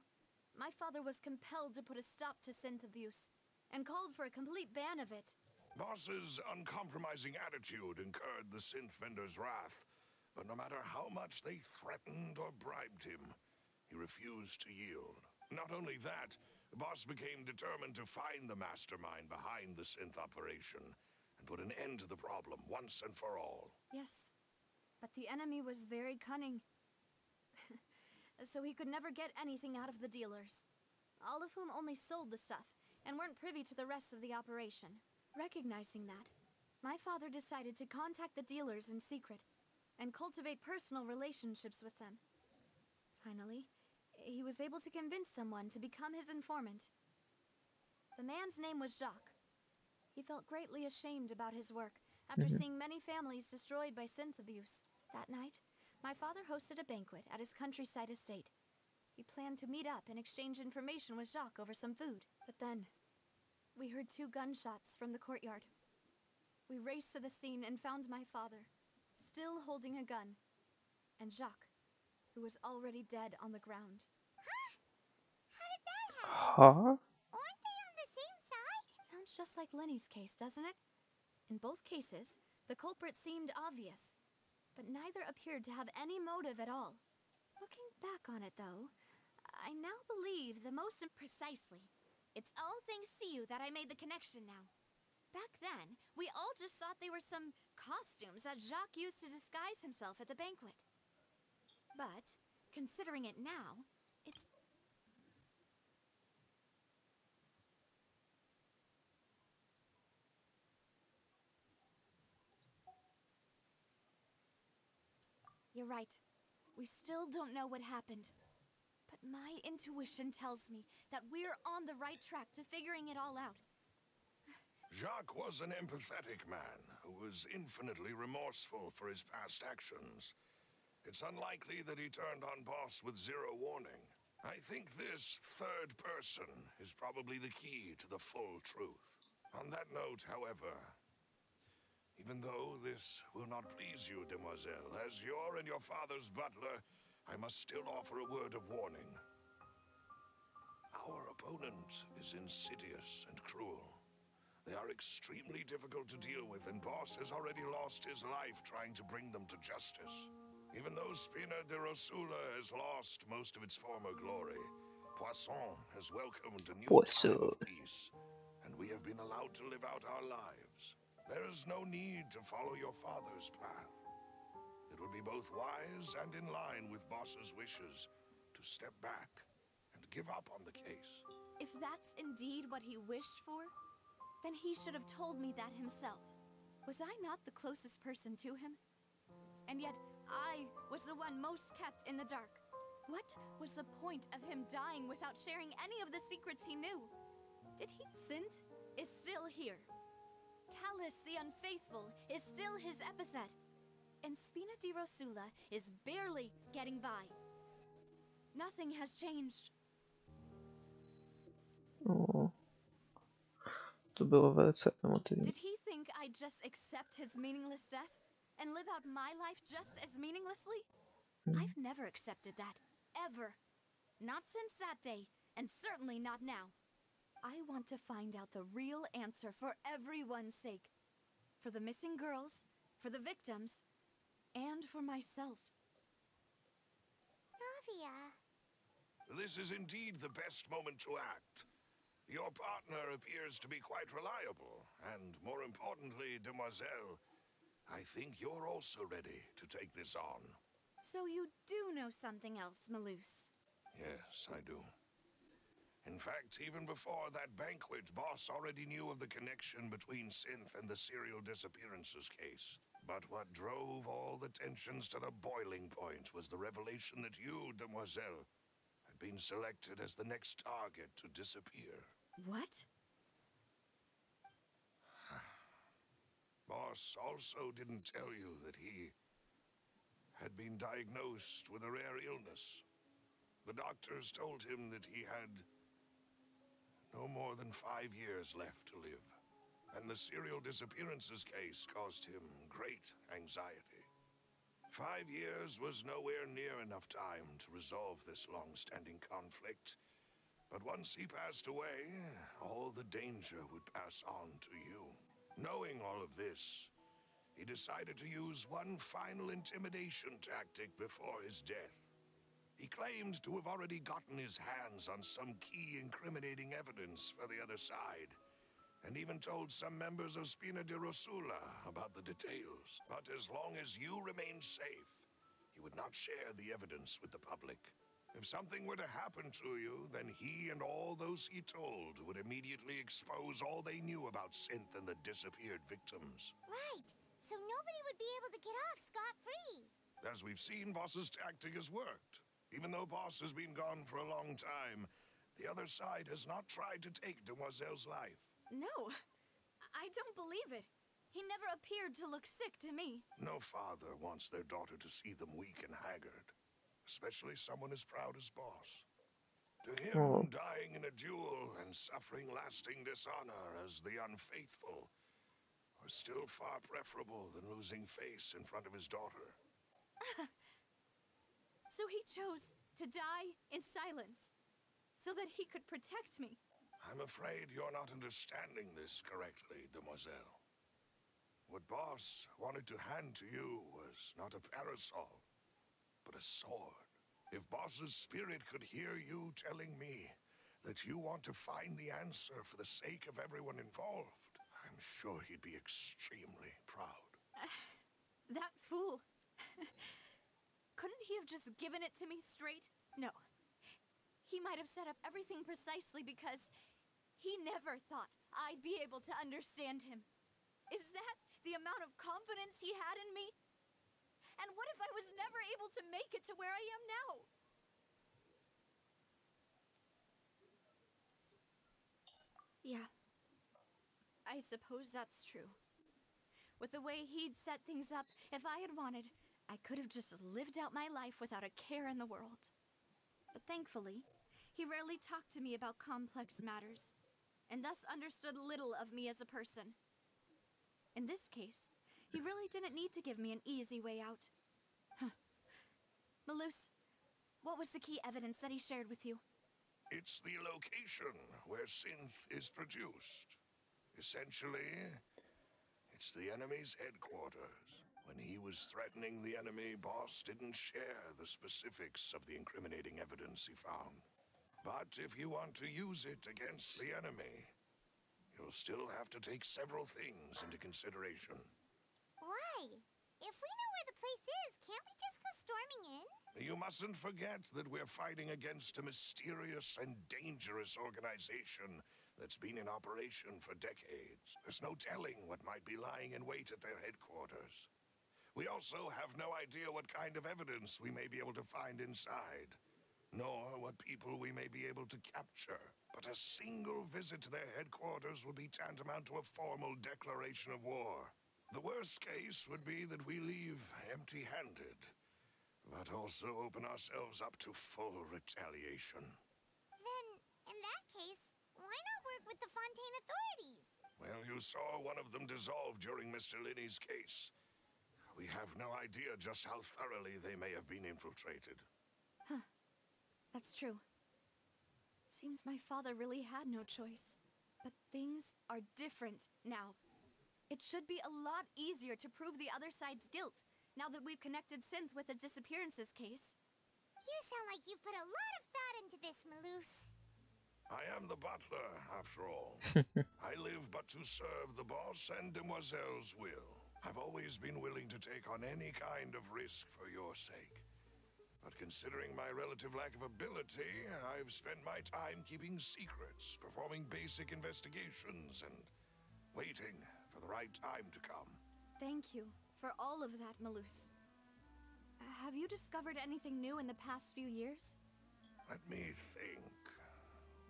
my father was compelled to put a stop to synth abuse and called for a complete ban of it. Boss's uncompromising attitude incurred the synth vendor's wrath, but no matter how much they threatened or bribed him, he refused to yield. Not only that, Boss became determined to find the mastermind behind the synth operation and put an end to the problem once and for all. Yes, but the enemy was very cunning. So he could never get anything out of the dealers, all of whom only sold the stuff and weren't privy to the rest of the operation. Recognizing that, my father decided to contact the dealers in secret and cultivate personal relationships with them. Finally, he was able to convince someone to become his informant. The man's name was Jacques. He felt greatly ashamed about his work after seeing many families destroyed by synth abuse. That night, my father hosted a banquet at his countryside estate. He planned to meet up and exchange information with Jacques over some food. But then, we heard 2 gunshots from the courtyard. We raced to the scene and found my father, still holding a gun, and Jacques, who was already dead on the ground. Huh? How did that happen? Huh? Aren't they on the same side? Sounds just like Lenny's case, doesn't it? In both cases, the culprit seemed obvious, but neither appeared to have any motive at all. Looking back on it, though, I now believe the most precisely. It's all thanks to you that I made the connection now. Back then, we all just thought they were some costumes that Jacques used to disguise himself at the banquet. But, considering it now, it's... You're right. We still don't know what happened. But my intuition tells me that we're on the right track to figuring it all out. Jacques was an empathetic man who was infinitely remorseful for his past actions. It's unlikely that he turned on Boss with zero warning. I think this third person is probably the key to the full truth. On that note, however, even though this will not please you, demoiselle, as you're and your father's butler, I must still offer a word of warning. Our opponent is insidious and cruel. They are extremely difficult to deal with, and Boss has already lost his life trying to bring them to justice. Even though Spina de Rosula has lost most of its former glory, Poisson has welcomed a new time of peace, and we have been allowed to live out our lives. There is no need to follow your father's path. It would be both wise and in line with Boss's wishes to step back and give up on the case. If that's indeed what he wished for, then he should have told me that himself. Was I not the closest person to him? And yet, I was the one most kept in the dark. What was the point of him dying without sharing any of the secrets he knew? Did he? Synth is still here. Callus the Unfaithful is still his epithet. And Spina di Rosula is barely getting by. Nothing has changed. Oh. To bylo velice emotivní. Did he think I'd just accept his meaningless death and live out my life just as meaninglessly? I've never accepted that. Ever. Not since that day, and certainly not now. I want to find out the real answer for everyone's sake. For the missing girls, for the victims, and for myself. Navia. This is indeed the best moment to act. Your partner appears to be quite reliable, and more importantly, Demoiselle, I think you're also ready to take this on. So you do know something else, Malus? Yes, I do. In fact, even before that banquet, Boss already knew of the connection between Synth and the serial disappearances case. But what drove all the tensions to the boiling point was the revelation that you, Demoiselle, had been selected as the next target to disappear. What? Boss also didn't tell you that he had been diagnosed with a rare illness. The doctors told him that he had no more than 5 years left to live, and the serial disappearances case caused him great anxiety. 5 years was nowhere near enough time to resolve this long-standing conflict, but once he passed away, all the danger would pass on to you. Knowing all of this, he decided to use one final intimidation tactic before his death. He claimed to have already gotten his hands on some key incriminating evidence for the other side, and even told some members of Spina di Rosula about the details. But as long as you remained safe, he would not share the evidence with the public. If something were to happen to you, then he and all those he told would immediately expose all they knew about Synth and the disappeared victims. Right. So nobody would be able to get off scot-free. As we've seen, Boss's tactic has worked. Even though Boss has been gone for a long time, the other side has not tried to take Demoiselle's life. No, I don't believe it. He never appeared to look sick to me. No father wants their daughter to see them weak and haggard, especially someone as proud as Boss. To him, dying in a duel and suffering lasting dishonor as the Unfaithful was still far preferable than losing face in front of his daughter. So he chose to die in silence, so that he could protect me. I'm afraid you're not understanding this correctly, Demoiselle. What Boss wanted to hand to you was not a parasol, but a sword. If Boss's spirit could hear you telling me that you want to find the answer for the sake of everyone involved, I'm sure he'd be extremely proud. That fool. Couldn't he have just given it to me straight? No. He might have set up everything precisely because he never thought I'd be able to understand him. Is that the amount of confidence he had in me? And what if I was never able to make it to where I am now? Yeah. I suppose that's true. With the way he'd set things up, if I had wanted, I could have just lived out my life without a care in the world. But thankfully, he rarely talked to me about complex matters, and thus understood little of me as a person. In this case, he really didn't need to give me an easy way out. Malus, what was the key evidence that he shared with you? It's the location where Synth is produced. Essentially, it's the enemy's headquarters. When he was threatening the enemy, Boss didn't share the specifics of the incriminating evidence he found. But if you want to use it against the enemy, you'll still have to take several things into consideration. Why? If we know where the place is, can't we just go storming in? You mustn't forget that we're fighting against a mysterious and dangerous organization that's been in operation for decades. There's no telling what might be lying in wait at their headquarters. We also have no idea what kind of evidence we may be able to find inside, nor what people we may be able to capture. But a single visit to their headquarters would be tantamount to a formal declaration of war. The worst case would be that we leave empty-handed, but also open ourselves up to full retaliation. Then, in that case, why not work with the Fontaine authorities? Well, you saw one of them dissolve during Mr. Linney's case. We have no idea just how thoroughly they may have been infiltrated. Huh. That's true. Seems my father really had no choice. But things are different now. It should be a lot easier to prove the other side's guilt, now that we've connected Synth with the disappearances case. You sound like you've put a lot of thought into this, Maloose. I am the butler, after all. I live but to serve the boss and Demoiselle's will. I've always been willing to take on any kind of risk for your sake. But considering my relative lack of ability, I've spent my time keeping secrets, performing basic investigations, and waiting for the right time to come. Thank you for all of that, Maloose. Have you discovered anything new in the past few years? Let me think.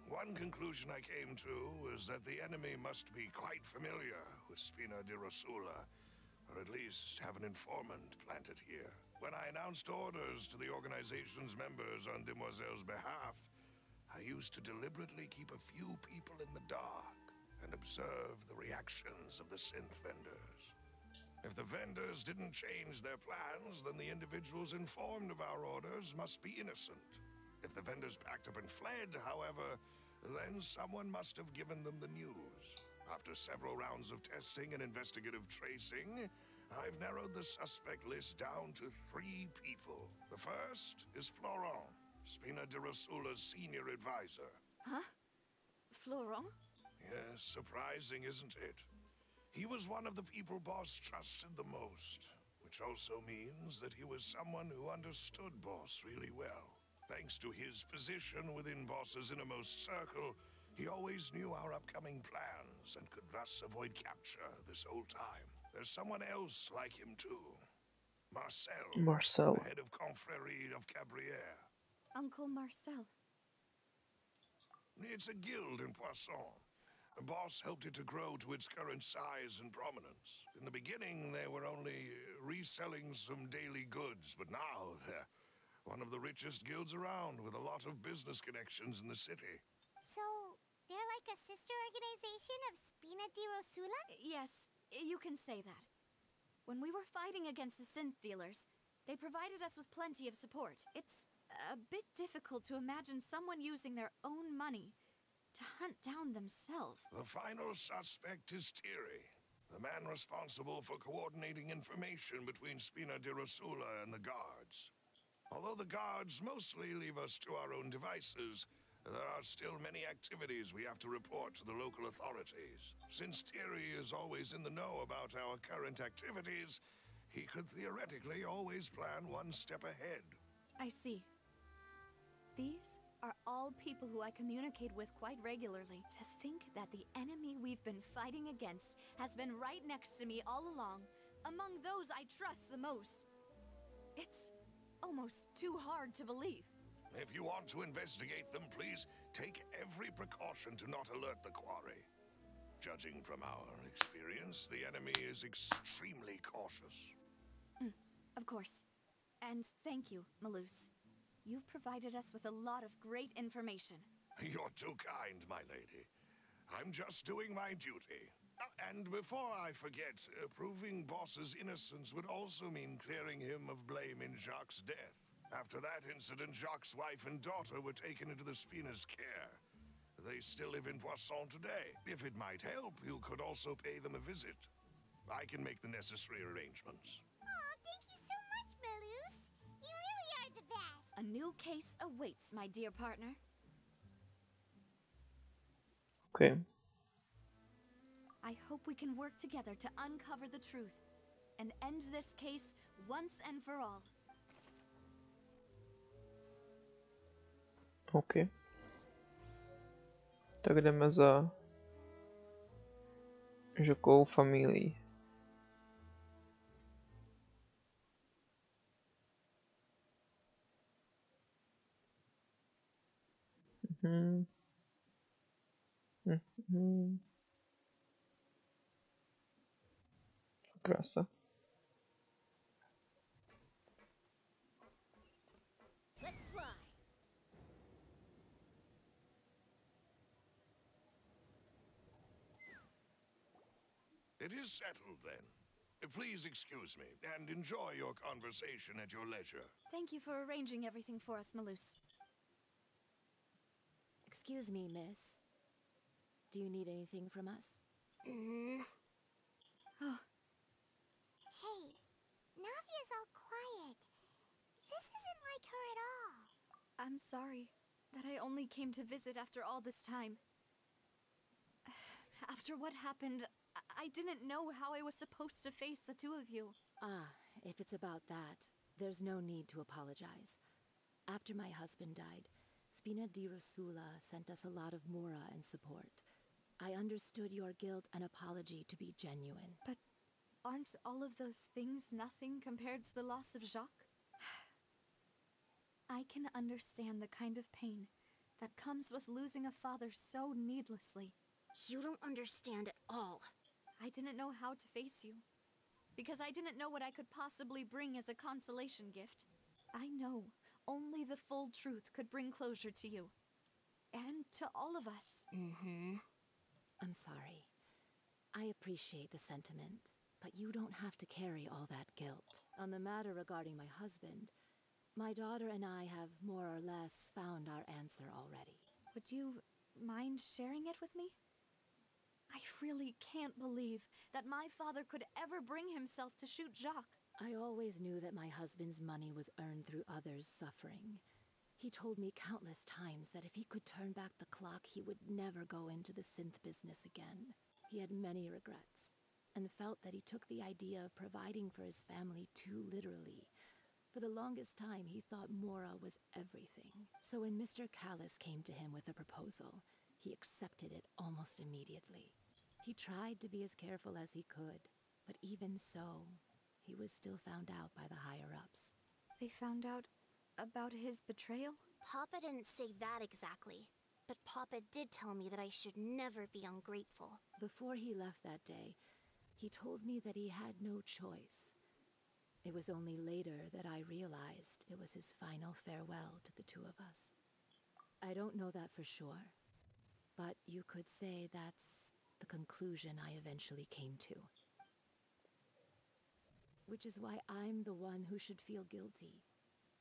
One conclusion I came to was that the enemy must be quite familiar with Spina di Rosula, or at least have an informant planted here. When I announced orders to the organization's members on Demoiselle's behalf, I used to deliberately keep a few people in the dark and observe the reactions of the synth vendors. If the vendors didn't change their plans, then the individuals informed of our orders must be innocent. If the vendors packed up and fled, however, then someone must have given them the news. After several rounds of testing and investigative tracing, I've narrowed the suspect list down to 3 people. The first is Florent, Spina di Rosula's senior advisor. Huh? Florent? Yes, surprising, isn't it? He was one of the people Boss trusted the most, which also means that he was someone who understood Boss really well. Thanks to his position within Boss's innermost circle, he always knew our upcoming plans and could thus avoid capture this whole time. There's someone else like him too. Marcel. The head of Confrérie of Cabrières. Uncle Marcel. It's a guild in Poisson. The boss helped it to grow to its current size and prominence. In the beginning, they were only reselling some daily goods, but now they're one of the richest guilds around, with a lot of business connections in the city. So, they're like a sister organization of Spina di Rosula? Yes, you can say that. When we were fighting against the synth dealers, they provided us with plenty of support. It's a bit difficult to imagine someone using their own money to hunt down themselves. The final suspect is Thierry, the man responsible for coordinating information between Spina di Rosula and the guards. Although the guards mostly leave us to our own devices, there are still many activities we have to report to the local authorities. Since Thierry is always in the know about our current activities, he could theoretically always plan one step ahead. I see. These are all people who I communicate with quite regularly. To think that the enemy we've been fighting against has been right next to me all along, among those I trust the most. It's almost too hard to believe. If you want to investigate them, please take every precaution to not alert the quarry. Judging from our experience, the enemy is extremely cautious. Of course. And thank you, Maloose. You've provided us with a lot of great information. You're too kind, my lady. I'm just doing my duty. And before I forget, proving Boss's innocence would also mean clearing him of blame in Jacques' death. After that incident, Jacques' wife and daughter were taken into the Spina's care. They still live in Poisson today. If it might help, you could also pay them a visit. I can make the necessary arrangements. A new case awaits, my dear partner. Okay. I hope we can work together to uncover the truth and end this case once and for all. Okay. Tak jdeme za Žokou familií. Krása. Let's fly. It is settled then. Please excuse me and enjoy your conversation at your leisure. Thank you for arranging everything for us, Malus. Excuse me, miss. Do you need anything from us? Oh, Hey, Navia's all quiet. This isn't like her at all. I'm sorry that I only came to visit after all this time. After what happened, I didn't know how I was supposed to face the two of you. Ah, if it's about that, there's no need to apologize. After my husband died, Spina di Rosula sent us a lot of mora and support. I understood your guilt and apology to be genuine. But aren't all of those things nothing compared to the loss of Jacques? I can understand the kind of pain that comes with losing a father so needlessly. You don't understand at all. I didn't know how to face you, because I didn't know what I could possibly bring as a consolation gift. I know only the full truth could bring closure to you, and to all of us. I'm sorry. I appreciate the sentiment, but you don't have to carry all that guilt. On the matter regarding my husband, my daughter and I have more or less found our answer already. Would you mind sharing it with me? I really can't believe that my father could ever bring himself to shoot Jacques. I always knew that my husband's money was earned through others' suffering. He told me countless times that if he could turn back the clock, he would never go into the synth business again. He had many regrets, and felt that he took the idea of providing for his family too literally. For the longest time, he thought Mora was everything. So when Mr. Callis came to him with a proposal, he accepted it almost immediately. He tried to be as careful as he could, but even so, he was still found out by the higher-ups. They found out about his betrayal? Papa didn't say that exactly, but Papa did tell me that I should never be ungrateful. Before he left that day, he told me that he had no choice. It was only later that I realized it was his final farewell to the two of us. I don't know that for sure, but you could say that's the conclusion I eventually came to. Which is why I'm the one who should feel guilty.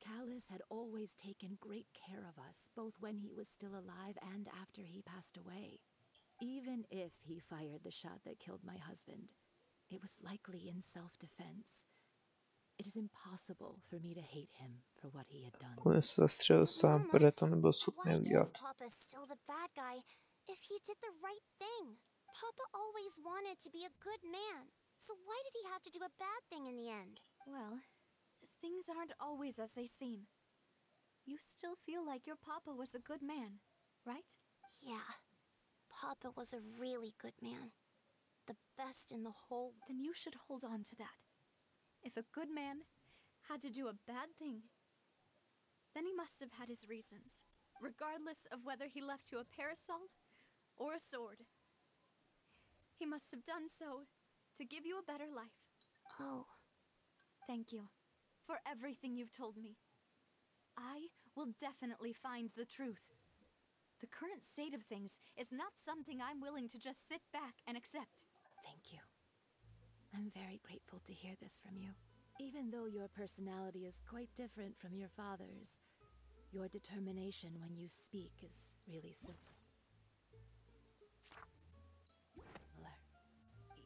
Callis had always taken great care of us, both when he was still alive and after he passed away. Even if he fired the shot that killed my husband, it was likely in self-defense. It is impossible for me to hate him for what he had done. On se zastřelil sám, protože to nebyl schopný Why udělat. is Papa still the bad guy if he did the right thing? Papa always wanted to be a good man. So why did he have to do a bad thing in the end? Well, things aren't always as they seem. You still feel like your papa was a good man, right? Yeah, Papa was a really good man. The best in the whole... Then you should hold on to that. If a good man had to do a bad thing, then he must have had his reasons, regardless of whether he left you a parasol or a sword. He must have done so to give you a better life. Oh. Thank you for everything you've told me. I will definitely find the truth. The current state of things is not something I'm willing to just sit back and accept. Thank you. I'm very grateful to hear this from you. Even though your personality is quite different from your father's, your determination when you speak is really similar.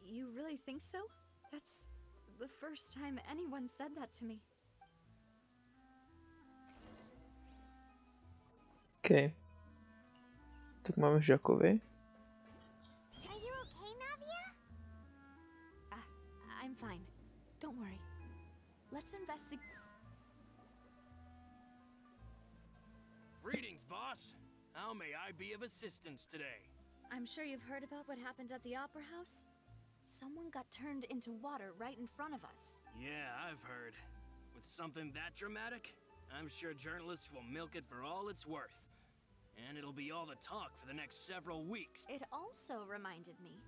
You really think so? That's the first time anyone said that to me. OK. Tak máme Žakovi. Are you okay, Navia? I'm fine. Don't worry. Let's investigate. Greetings, boss. How may I be of assistance today? I'm sure you've heard about what happened at the Opera House. Someone got turned into water right in front of us. Yeah, I've heard. With something that dramatic, I'm sure journalists will milk it for all it's worth. And it'll be all the talk for the next several weeks. It also reminded me,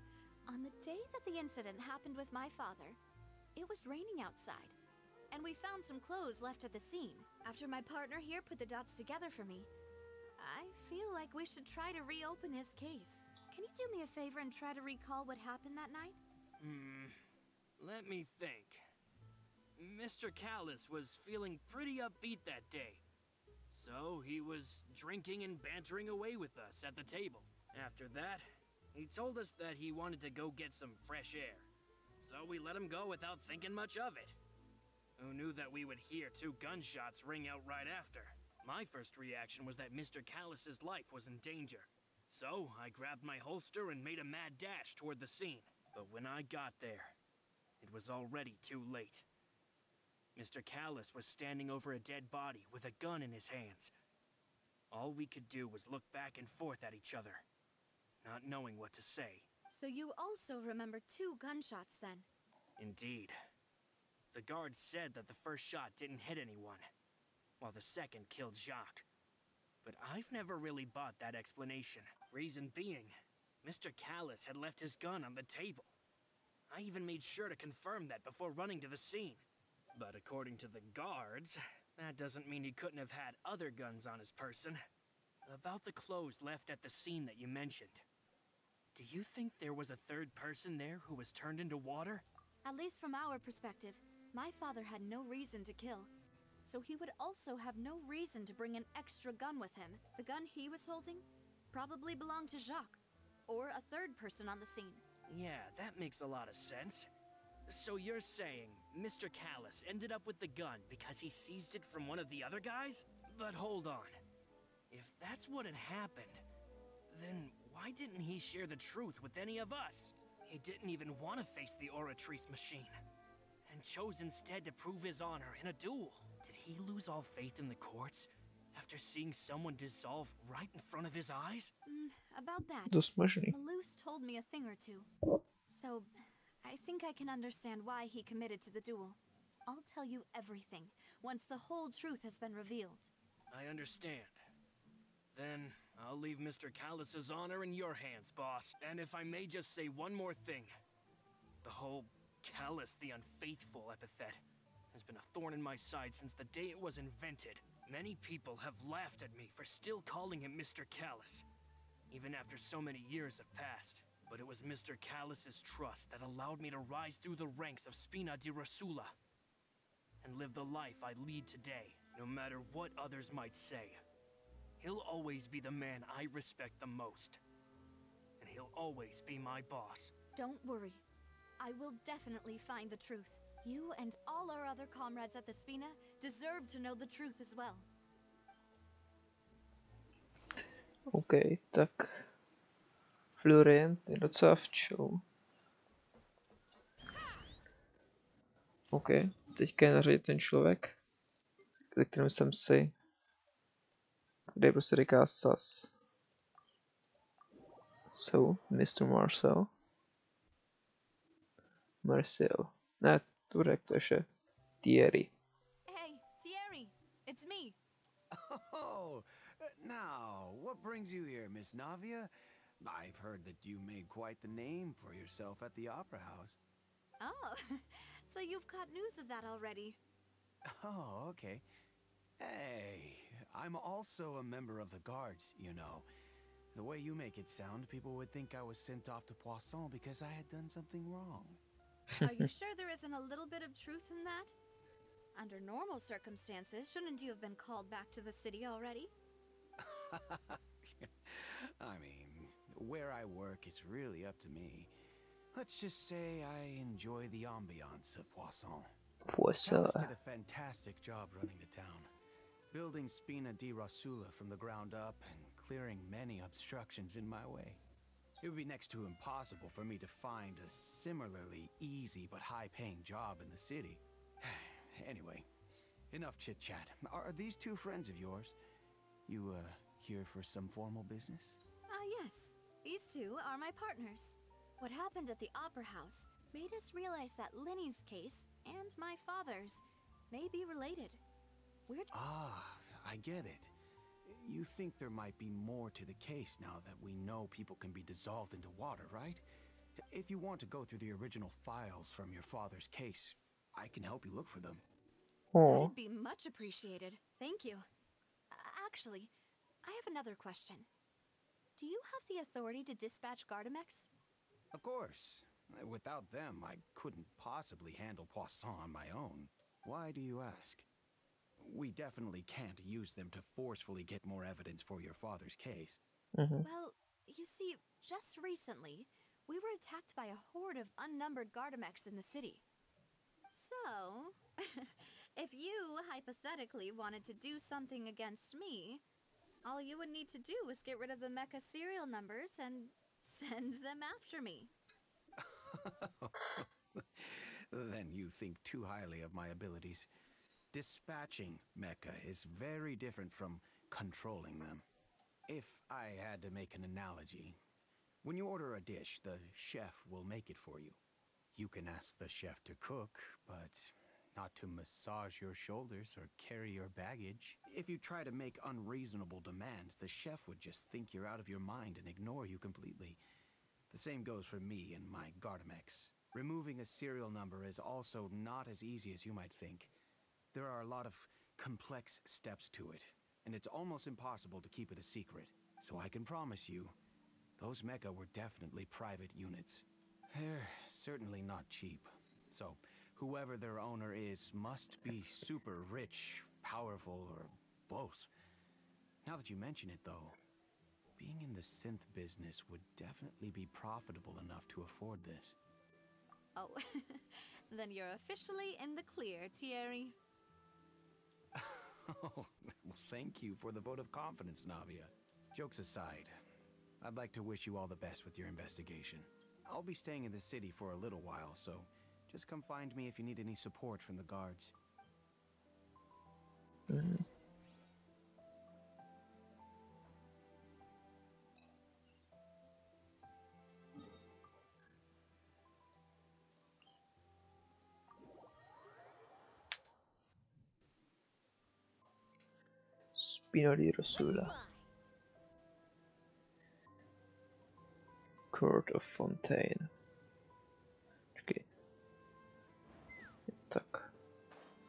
on the day that the incident happened with my father, it was raining outside. And we found some clothes left at the scene. After my partner here put the dots together for me, I feel like we should try to reopen his case. Can you do me a favor and try to recall what happened that night? Let me think. Mr. Callus was feeling pretty upbeat that day. So he was drinking and bantering away with us at the table. After that, he told us that he wanted to go get some fresh air. So we let him go without thinking much of it. Who knew that we would hear 2 gunshots ring out right after? My first reaction was that Mr. Callus's life was in danger. So I grabbed my holster and made a mad dash toward the scene. But when I got there, it was already too late. Mr. Callus was standing over a dead body with a gun in his hands. All we could do was look back and forth at each other, not knowing what to say. So you also remember 2 gunshots then? Indeed. The guards said that the first shot didn't hit anyone, while the second killed Jacques. But I've never really bought that explanation. Reason being, Mr. Callus had left his gun on the table. I even made sure to confirm that before running to the scene. But according to the guards, that doesn't mean he couldn't have had other guns on his person. About the clothes left at the scene that you mentioned, do you think there was a third person there who was turned into water? At least from our perspective, my father had no reason to kill. So he would also have no reason to bring an extra gun with him. The gun he was holding probably belonged to Jacques, or a third person on the scene. Yeah, that makes a lot of sense. So you're saying Mr. Callus ended up with the gun because he seized it from one of the other guys? But hold on. If that's what had happened, then why didn't he share the truth with any of us? He didn't even want to face the Oratrice machine, and chose instead to prove his honor in a duel. Did he lose all faith in the courts after seeing someone dissolve right in front of his eyes? About that, Dost možný. Malus told me a thing or two. So, I think I can understand why he committed to the duel. I'll tell you everything, once the whole truth has been revealed. I understand. Then, I'll leave Mr. Callus's honor in your hands, boss. And if I may just say one more thing. The whole Callus the Unfaithful epithet has been a thorn in my side since the day it was invented. Many people have laughed at me for still calling him Mr. Callus, even after so many years have passed. But it was Mr. Callus's trust that allowed me to rise through the ranks of Spina di Rosula and live the life I lead today, no matter what others might say. He'll always be the man I respect the most, and he'll always be my boss. Don't worry. I will definitely find the truth. You and all our other comrades at the Spina deserve to know the truth as well. OK, tak Florient je docela včou. OK, teďka je na řadě ten člověk, se kterým jsem si, kde prostě říká sas. So, Mr. Marcel. Ne, tu řekl to ještě Thierry. Hey, Thierry, it's me. Oh, now, what brings you here, Miss Navia? I've heard that you made quite the name for yourself at the Opera House. Oh, so you've caught news of that already. Oh, okay. Hey, I'm also a member of the guards, you know. The way you make it sound, people would think I was sent off to Poisson because I had done something wrong. Are you sure there isn't a little bit of truth in that? Under normal circumstances, shouldn't you have been called back to the city already? I mean, where I work is really up to me. Let's just say I enjoy the ambiance of Poisson. Callus did a fantastic job running the town. building Spina di Rosula from the ground up and clearing many obstructions in my way. It would be next to impossible for me to find a similarly easy but high-paying job in the city. Anyway, enough chit-chat. Are these two friends of yours? You, here for some formal business? Yes. These two are my partners. What happened at the Opera House made us realize that Linny's case and my father's may be related. I get it. You think there might be more to the case now that we know people can be dissolved into water, right? If you want to go through the original files from your father's case, I can help you look for them. Oh, That'd be much appreciated. Thank you. Actually, I have another question. Do you have the authority to dispatch Gardamex? Of course. Without them, I couldn't possibly handle Poisson on my own. Why do you ask? We definitely can't use them to forcefully get more evidence for your father's case. Well, you see, just recently, we were attacked by a horde of unnumbered Gardamex in the city. So, if you hypothetically wanted to do something against me, all you would need to do is get rid of the mecha serial numbers and send them after me. Then you think too highly of my abilities. Dispatching mecha is very different from controlling them. If I had to make an analogy, when you order a dish, the chef will make it for you. You can ask the chef to cook, but not to massage your shoulders or carry your baggage. If you try to make unreasonable demands, the chef would just think you're out of your mind and ignore you completely. The same goes for me and my Gardamex. Removing a serial number is also not as easy as you might think. There are a lot of complex steps to it, and it's almost impossible to keep it a secret. So I can promise you, those mecha were definitely private units. They're certainly not cheap. So, whoever their owner is must be super rich, powerful, or both. Now that you mention it, though, being in the synth business would definitely be profitable enough to afford this. Oh, then you're officially in the clear, Thierry. Oh, well, thank you for the vote of confidence, Navia. Jokes aside, I'd like to wish you all the best with your investigation. I'll be staying in the city for a little while, so just come find me if you need any support from the guards. Spina di Rosula. Court of Fontaine. Počkej. Tak.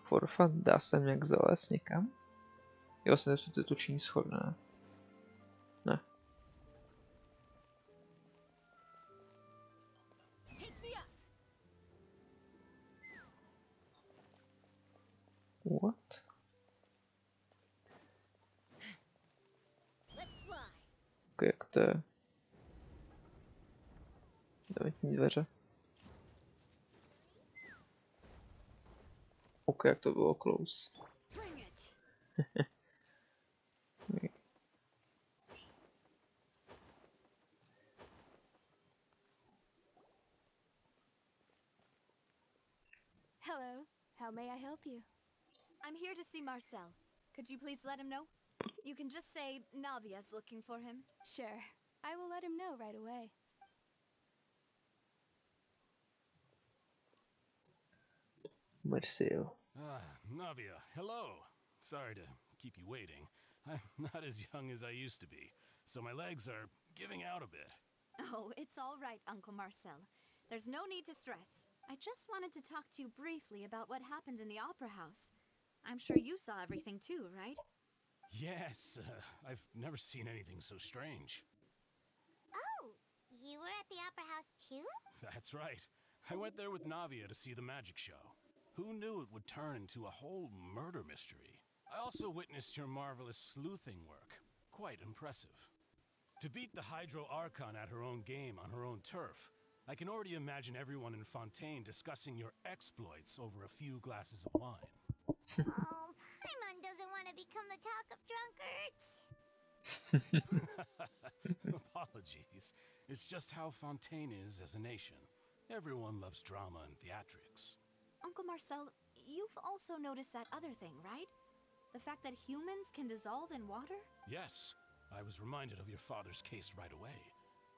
For fun, dá se nějak zalézt někam? Jo, vlastně jsou ty tuční schody, ne? Ne. What? Ok, jak to je? Dementní dveře. Ok, jak to bylo close. Hello, how may I help you? I'm here to see Marcel. Could you please let him know? You can just say Navia's looking for him. Sure, I will let him know right away. Marcel. Navia, hello. Sorry to keep you waiting. I'm not as young as I used to be, so my legs are giving out a bit. Oh, it's all right, Uncle Marcel. There's no need to stress. I just wanted to talk to you briefly about what happened in the Opera House. I'm sure you saw everything too, right? Yes, I've never seen anything so strange. Oh, you were at the Opera House too? That's right. I went there with Navia to see the magic show. Who knew it would turn into a whole murder mystery? I also witnessed your marvelous sleuthing work. Quite impressive. To beat the Hydro Archon at her own game on her own turf, I can already imagine everyone in Fontaine discussing your exploits over a few glasses of wine. Oh, Paimon doesn't want to become the talk of drunkards. Apologies. It's just how Fontaine is as a nation. Everyone loves drama and theatrics. Uncle Marcel, you've also noticed that other thing, right? The fact that humans can dissolve in water? Yes, I was reminded of your father's case right away.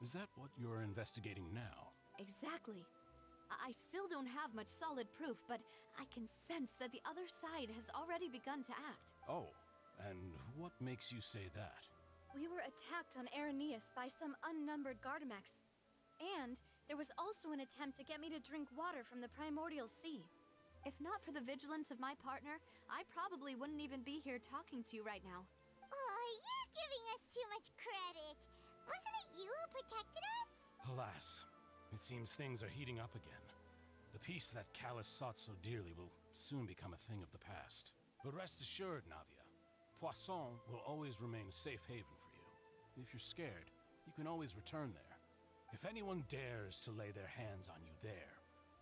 Is that what you're investigating now? Exactly. I still don't have much solid proof, but I can sense that the other side has already begun to act. Oh, and what makes you say that? We were attacked on Araneus by some unnumbered Gardamex. And there was also an attempt to get me to drink water from the primordial sea. If not for the vigilance of my partner, I probably wouldn't even be here talking to you right now. Oh, you're giving us too much credit. Wasn't it you who protected us? Alas, it seems things are heating up again. The peace that Callus sought so dearly will soon become a thing of the past. But rest assured, Navia, Poisson will always remain a safe haven for you. If you're scared, you can always return there. If anyone dares to lay their hands on you there,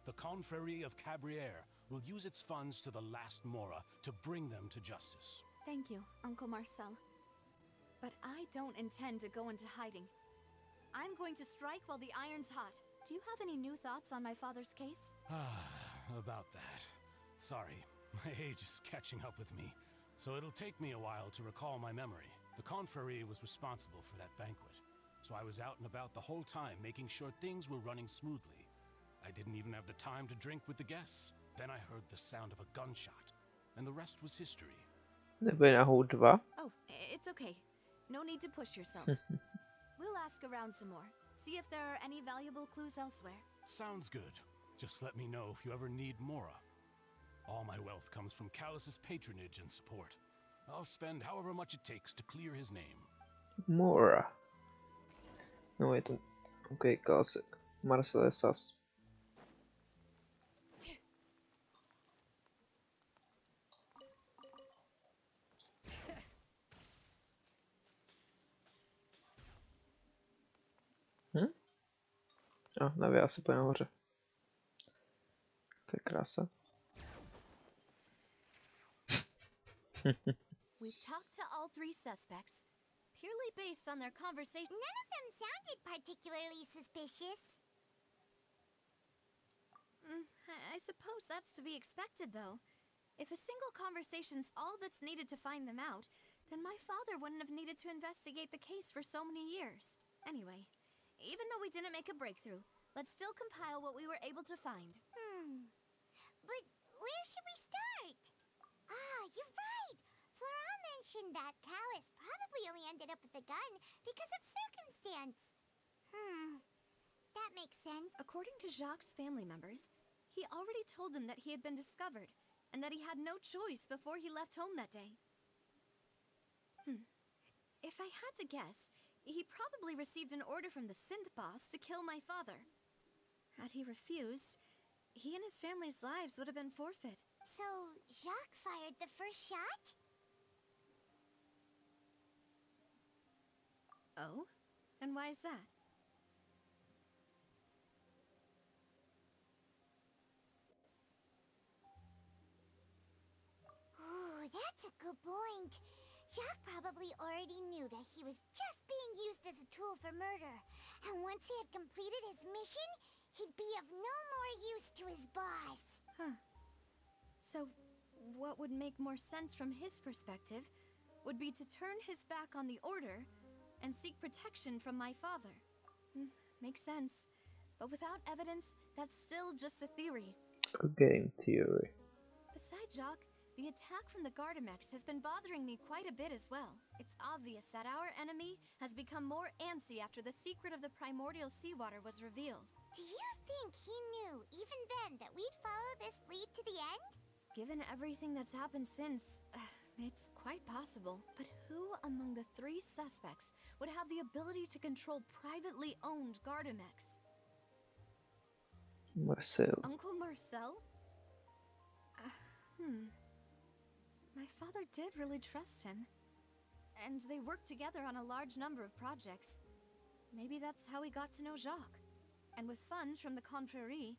the Confrérie of Cabriere will use its funds to the last Mora to bring them to justice. Thank you, Uncle Marcel. But I don't intend to go into hiding. I'm going to strike while the iron's hot. Do you have any new thoughts on my father's case? About that. Sorry, my age is catching up with me, so it'll take me a while to recall my memory. The Confrérie was responsible for that banquet, so I was out and about the whole time making sure things were running smoothly. I didn't even have the time to drink with the guests. Then I heard the sound of a gunshot, and the rest was history. Oh, it's okay. No need to push yourself. We'll ask around some more. See if there are any valuable clues elsewhere. Sounds good. Just let me know if you ever need Mora. All my wealth comes from Callus's patronage and support. I'll spend however much it takes to clear his name. Mora. No, je to... OK, Marcel je sas. Navia se pojď nahoře. To je krása. We've talked to all three suspects, purely based on their conversation. None of them sounded particularly suspicious. I suppose that's to be expected, though. If a single conversation's all that's needed to find them out, then my father wouldn't have needed to investigate the case for so many years. Anyway, even though we didn't make a breakthrough, let's still compile what we were able to find. But where should we start? You're right! Flora mentioned that Callus probably only ended up with the gun because of circumstance. That makes sense. According to Jacques' family members, he already told them that he had been discovered, and that he had no choice before he left home that day. If I had to guess, he probably received an order from the synth boss to kill my father. Had he refused, he and his family's lives would have been forfeit. So, Jacques fired the first shot? Oh? And why is that? Ooh, that's a good point. Jacques probably already knew that he was just being used as a tool for murder. And once he had completed his mission, he'd be of no more use to his boss. So, what would make more sense from his perspective would be to turn his back on the Order and seek protection from my father. Makes sense. But without evidence, that's still just a theory. A game theory. Besides Jacques, the attack from the Gardamex has been bothering me quite a bit as well. It's obvious that our enemy has become more antsy after the secret of the primordial seawater was revealed. Do you think he knew, even then, that we'd follow this lead to the end? Given everything that's happened since, it's quite possible. But who among the three suspects would have the ability to control privately owned Gardamex? Marcel. Uncle Marcel? My father did really trust him. And they worked together on a large number of projects. Maybe that's how he got to know Jacques. And with funds from the Confrérie,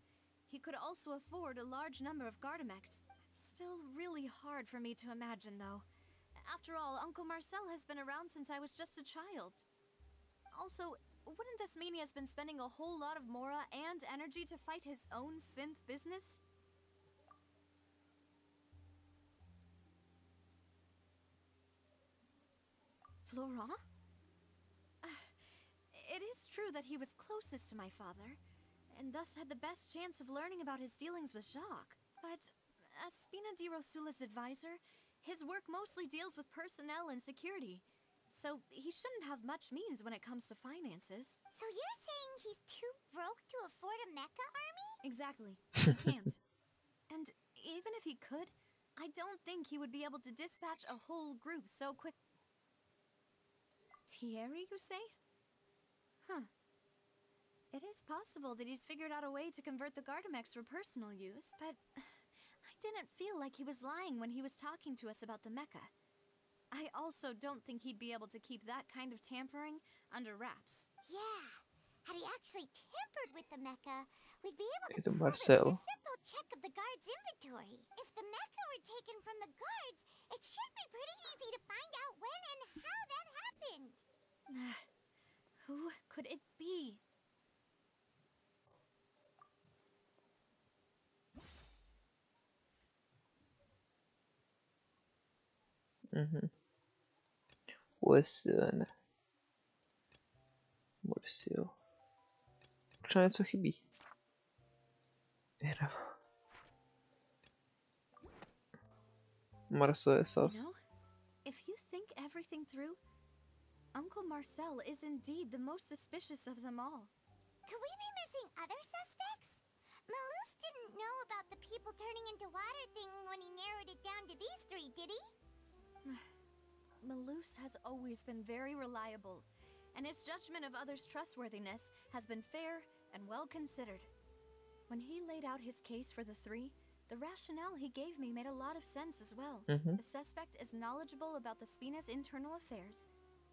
he could also afford a large number of Gardamex. Still really really hard for me to imagine, though. After all, Uncle Marcel has been around since I was just a child. Also, wouldn't this mean he has been spending a whole lot of mora and energy to fight his own synth business? Florent? It is true that he was closest to my father, and thus had the best chance of learning about his dealings with Jacques. But as Spina di Rosula's advisor, his work mostly deals with personnel and security, so he shouldn't have much means when it comes to finances. So you're saying he's too broke to afford a mecha army? Exactly. He can't. And even if he could, I don't think he would be able to dispatch a whole group so quick. Thierry, you say? Huh. It is possible that he's figured out a way to convert the Gardamex for personal use, but I didn't feel like he was lying when he was talking to us about the mecha. I also don't think he'd be able to keep that kind of tampering under wraps. Yeah. Had he actually tampered with the mecha, we'd be able to Je to prove it Marcel. with a simple check of the guard's inventory. If the mecha were taken from the guards, it should be pretty easy to find out when and how that happened. Who could it be? Listen. Marcel. Proč nám něco chybí? Marcel je sas. You know, if you think everything through, Uncle Marcel is indeed the most suspicious of them all. Could we be missing other suspects? Malus didn't know about the people turning into water thing when he narrowed it down to these three, did he? Malus has always been very reliable, and his judgment of others' trustworthiness has been fair and well considered. When he laid out his case for the three, the rationale he gave me made a lot of sense as well. The suspect is knowledgeable about the Spina's internal affairs,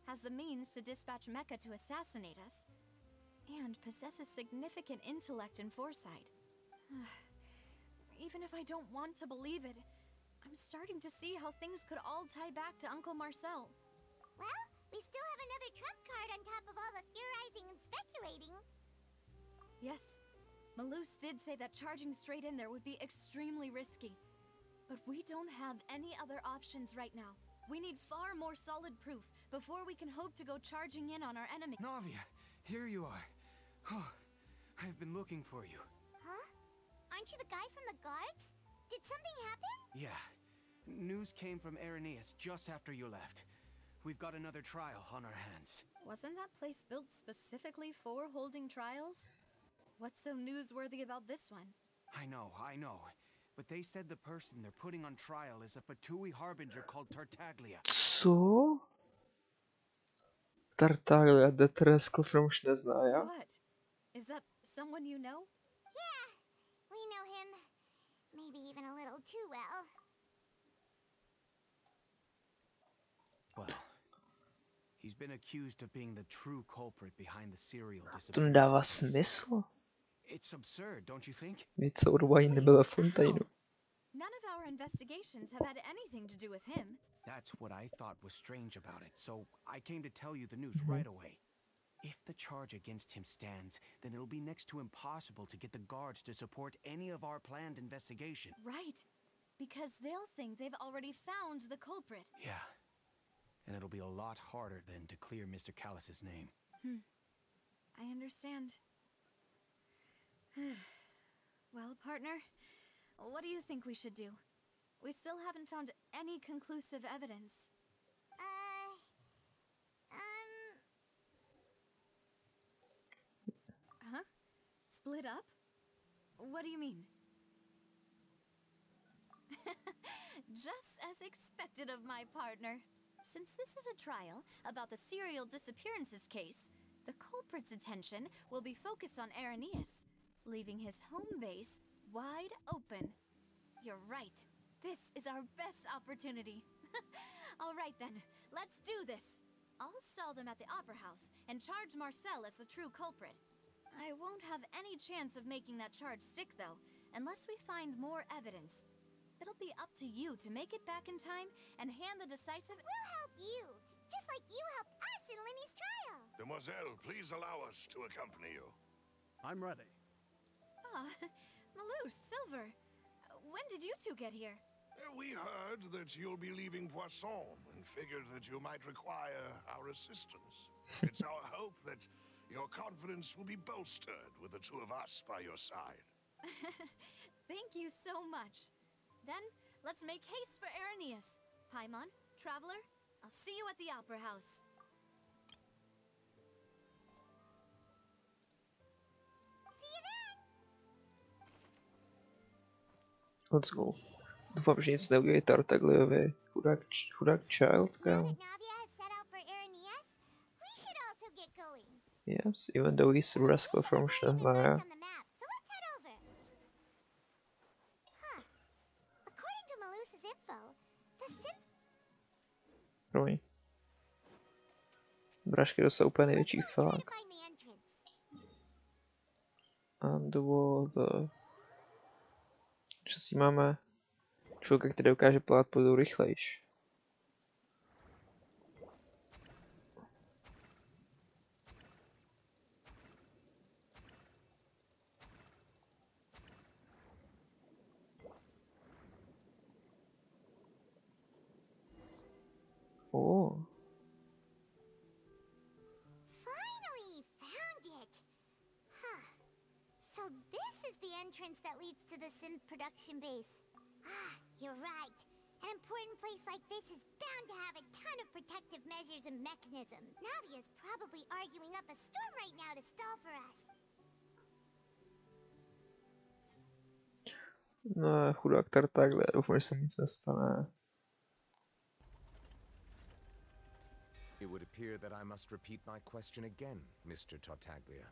has the means to dispatch Mecha to assassinate us, and possesses significant intellect and foresight. Even if I don't want to believe it, I'm starting to see how things could all tie back to Uncle Marcel. Well, we still have another trump card on top of all the theorizing and speculating. Yes, Malus did say that charging straight in there would be extremely risky. But we don't have any other options right now. We need far more solid proof before we can hope to go charging in on our enemy. Navia, here you are. Oh, I've been looking for you. Huh? Aren't you the guy from the guards? Did something happen? Yeah. News came from Irenaeus just after you left. We've got another trial on our hands. Wasn't that place built specifically for holding trials? What's so newsworthy about this one? I know. But they said the person they're putting on trial is a Fatui harbinger called Tartaglia. Co? Tartaglia, Detreskl from už nezná, já? What? Is that someone you know? Yeah, we know him. Maybe even a little too well. Well, he's been accused of being the true culprit behind the serial To nedává disappearances. smysl. It's absurd, don't you think? Nic urvají nebyl ve Fontaineu. None of our investigations have had anything to do with him. That's what I thought was strange about it, so I came to tell you the news right away. If the charge against him stands, then it'll be next to impossible to get the guards to support any of our planned investigation. Right. Because they'll think they've already found the culprit. Yeah. And it'll be a lot harder then to clear Mr. Callus's name. I understand. Well, partner, what do you think we should do? We still haven't found any conclusive evidence. Huh? Split up? What do you mean? Just as expected of my partner. Since this is a trial about the serial disappearances case, the culprit's attention will be focused on Irenaeus, leaving his home base wide open. You're right. This is our best opportunity. All right then, let's do this. I'll stall them at the Opera House and charge Marcel as the true culprit. I won't have any chance of making that charge stick though, unless we find more evidence. it'll be up to you to make it back in time and hand the decisive... We'll help you, just like you helped us in Linny's trial. Demoiselle, please allow us to accompany you. I'm ready. Ah, Malou, Silver, when did you two get here? We heard that you'll be leaving Poisson and figured that you might require our assistance. It's our hope that your confidence will be bolstered with the two of us by your side. Thank you so much. Then, let's make haste for Arrhenius. Paimon, Traveler, I'll see you at the Opera House. See you then. Let's go. Doufám, že nic neudělají Tartagliovi. Chudák child, kámo. Now that Navia has set out for Arrhenius, we should also get going. Yes, even though he's rascal from Schnezna. On the map, so let's head over. Huh. According to Malu's info, the synth... Promiň. Brašky dostal úplně největší fakt. Find the entrance. A důvod... Že si máme člověka, který dokáže plát podu rychlejš. Oh. Finally found it. Huh. So this is the entrance that leads to the synth production base. Ah, you're right. An important place like this is bound to have a ton of protective measures and mechanisms. Navia's probably arguing up a storm right now to stall for us. No, chudák Tartagle, doufám, že se nic nestane. It would appear that I must repeat my question again, Mr. Tartaglia.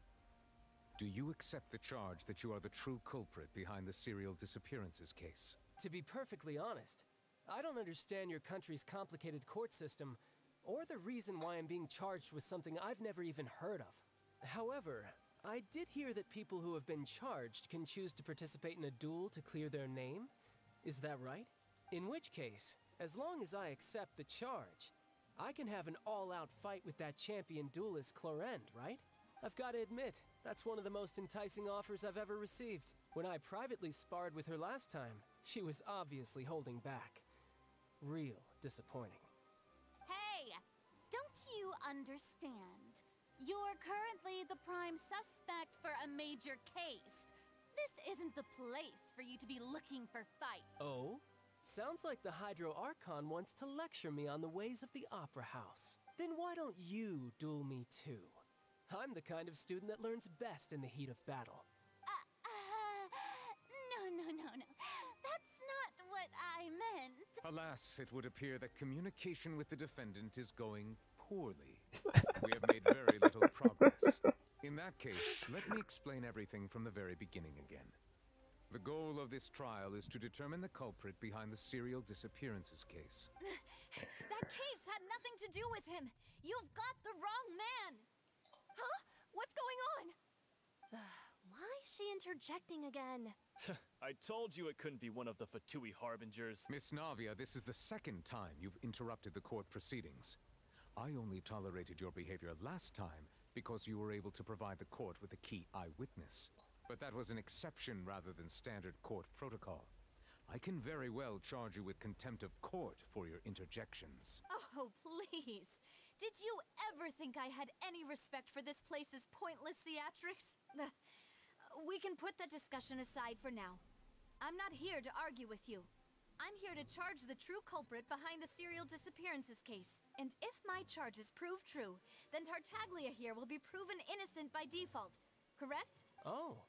Do you accept the charge that you are the true culprit behind the serial disappearances case? To be perfectly honest, I don't understand your country's complicated court system, or the reason why I'm being charged with something I've never even heard of. However, I did hear that people who have been charged can choose to participate in a duel to clear their name. Is that right? In which case, as long as I accept the charge, I can have an all-out fight with that champion duelist Clorend, right? I've got to admit, that's one of the most enticing offers I've ever received. When I privately sparred with her last time, she was obviously holding back. Real disappointing. Hey! Don't you understand? You're currently the prime suspect for a major case. This isn't the place for you to be looking for fight. Oh? Sounds like the Hydro Archon wants to lecture me on the ways of the Opera House. Then why don't you duel me too? I'm the kind of student that learns best in the heat of battle. No. That's not what I meant. Alas, it would appear that communication with the defendant is going poorly. We have made very little progress. In that case, let me explain everything from the very beginning again. The goal of this trial is to determine the culprit behind the serial disappearances case. That case had nothing to do with him. You've got the wrong man. Huh? What's going on? Why is she interjecting again? I told you it couldn't be one of the Fatui harbingers. Miss Navia, this is the second time you've interrupted the court proceedings. I only tolerated your behavior last time because you were able to provide the court with a key eyewitness. But that was an exception rather than standard court protocol. I can very well charge you with contempt of court for your interjections. Oh, please. Did you ever think I had any respect for this place's pointless theatrics? We can put that discussion aside for now. I'm not here to argue with you. I'm here to charge the true culprit behind the serial disappearances case. And if my charges prove true, then Tartaglia here will be proven innocent by default. Correct? Oh.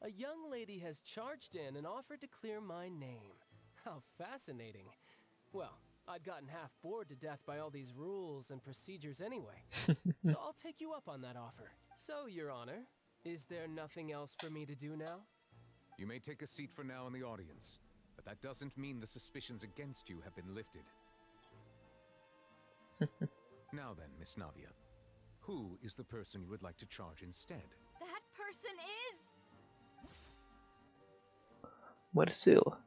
A young lady has charged in and offered to clear my name. How fascinating. Well, I'd gotten half bored to death by all these rules and procedures anyway. So I'll take you up on that offer. So, Your Honor, is there nothing else for me to do now? You may take a seat for now in the audience, but that doesn't mean the suspicions against you have been lifted. Now then, Miss Navia, who is the person you would like to charge instead? That person is... Marcel.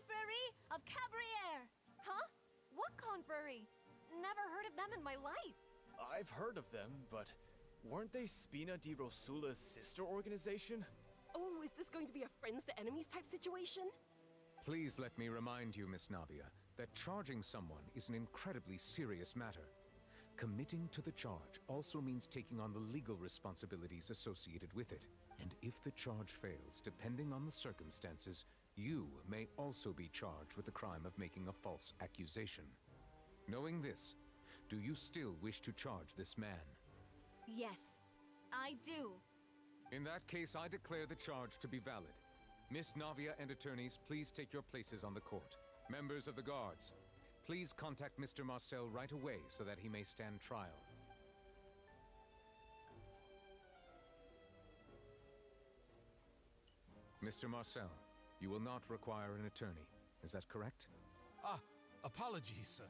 confrérie of Cabriere. Huh? What confrérie? Never heard of them in my life. I've heard of them, but weren't they Spina di Rosula's sister organization? Oh, is this going to be a friends to enemies type situation? Please let me remind you, Miss Navia, that charging someone is an incredibly serious matter. Committing to the charge also means taking on the legal responsibilities associated with it. And if the charge fails, depending on the circumstances, you may also be charged with the crime of making a false accusation. Knowing this, do you still wish to charge this man? Yes, I do. In that case, I declare the charge to be valid. Miss Navia and attorneys, please take your places on the court. Members of the guards, please contact Mr. Marcel right away so that he may stand trial. Mr. Marcel, you will not require an attorney. Is that correct? Apologies.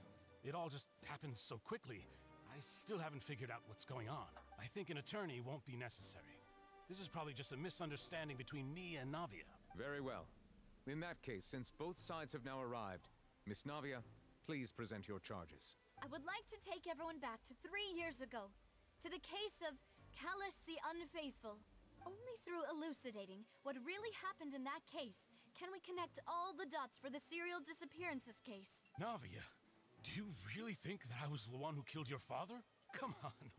It all just happened so quickly. I still haven't figured out what's going on. I think an attorney won't be necessary. This is probably just a misunderstanding between me and Navia. Very well. In that case, since both sides have now arrived, Miss Navia, please present your charges. I would like to take everyone back to 3 years ago, to the case of Callus the Unfaithful. Only through elucidating what really happened in that case can we connect all the dots for the serial disappearances case. Navia, do you really think that I was the one who killed your father? Come on,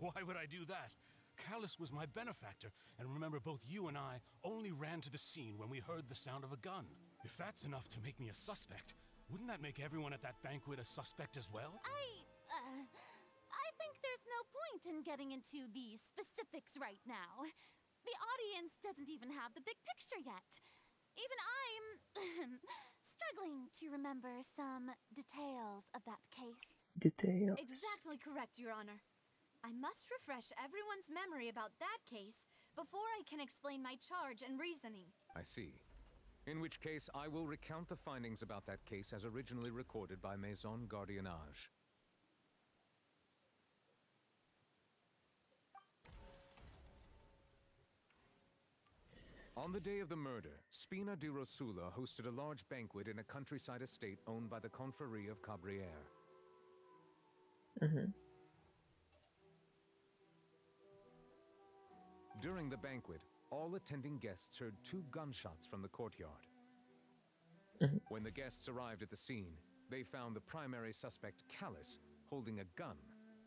why would I do that? Callus was my benefactor, and remember, both you and I only ran to the scene when we heard the sound of a gun. If that's enough to make me a suspect, wouldn't that make everyone at that banquet a suspect as well? I think there's no point in getting into the specifics right now. The audience doesn't even have the big picture yet. Even I'm struggling to remember some details of that case. Details. Exactly correct, Your Honor. I must refresh everyone's memory about that case before I can explain my charge and reasoning. I see. In which case, I will recount the findings about that case as originally recorded by Maison Gardiennage. On the day of the murder, Spina di Rosula hosted a large banquet in a countryside estate owned by the Confrérie of Cabriere. During the banquet, all attending guests heard 2 gunshots from the courtyard. When the guests arrived at the scene, they found the primary suspect, Callus, holding a gun,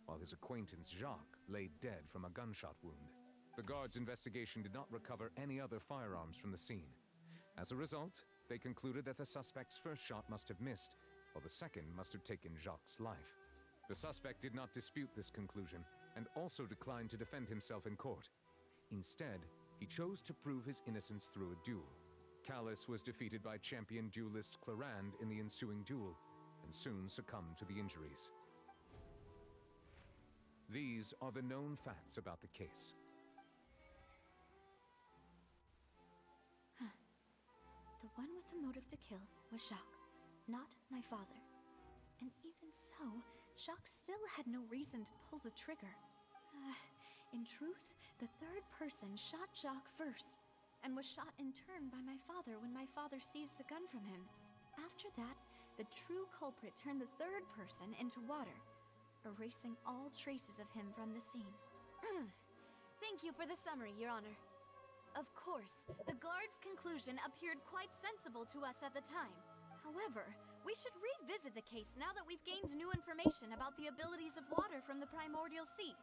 while his acquaintance, Jacques, lay dead from a gunshot wound. The guards' investigation did not recover any other firearms from the scene. As a result, they concluded that the suspect's first shot must have missed, while the second must have taken Jacques' life. The suspect did not dispute this conclusion, and also declined to defend himself in court. Instead, he chose to prove his innocence through a duel. Callus was defeated by champion duelist Clarand in the ensuing duel, and soon succumbed to the injuries. These are the known facts about the case. The one with the motive to kill was Jacques, not my father. And even so, Jacques still had no reason to pull the trigger. In truth, the third person shot Jacques first, and was shot in turn by my father when my father seized the gun from him. After that, the true culprit turned the third person into water, erasing all traces of him from the scene. Thank you for the summary, Your Honor. Of course, the guard's conclusion appeared quite sensible to us at the time. However, we should revisit the case now that we've gained new information about the abilities of water from the primordial sea.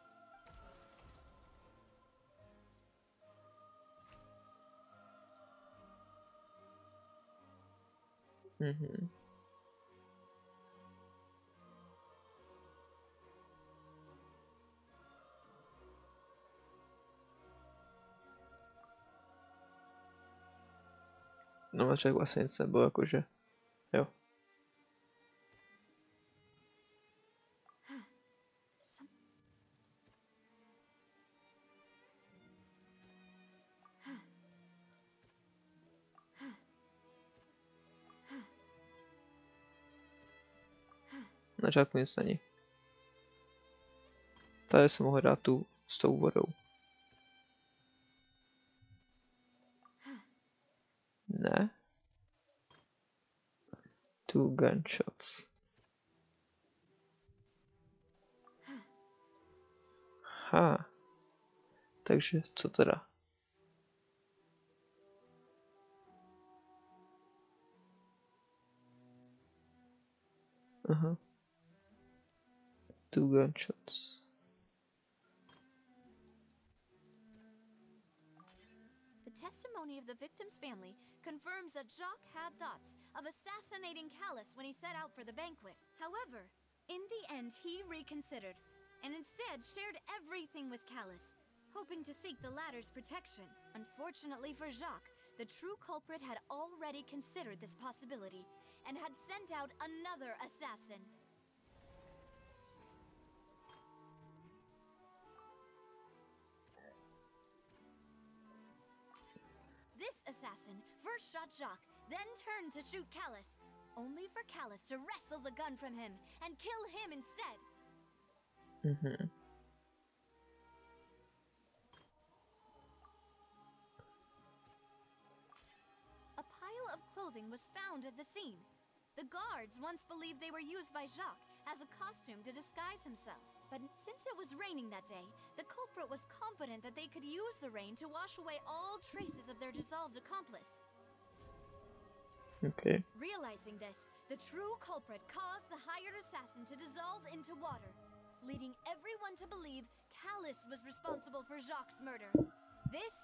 No a však vlastně nic nebylo, jakože, jo. Na začátku nic není. Tady jsem mohl dát tu s tou vodou. Ne. 2 gunshots. Ha. Takže co teda? Aha. 2 gunshots. The testimony of the victim's family confirms that Jacques had thoughts of assassinating Callus when he set out for the banquet. However, in the end, he reconsidered and instead shared everything with Callus, hoping to seek the latter's protection. Unfortunately for Jacques, the true culprit had already considered this possibility and had sent out another assassin. This assassin first shot Jacques, then turned to shoot Callus, only for Callus to wrestle the gun from him and kill him instead. A pile of clothing was found at the scene. The guards once believed they were used by Jacques as a costume to disguise himself. But since it was raining that day, the culprit was confident that they could use the rain to wash away all traces of their dissolved accomplice. Okay. Realizing this, the true culprit caused the hired assassin to dissolve into water, leading everyone to believe Callus was responsible for Jacques' murder. This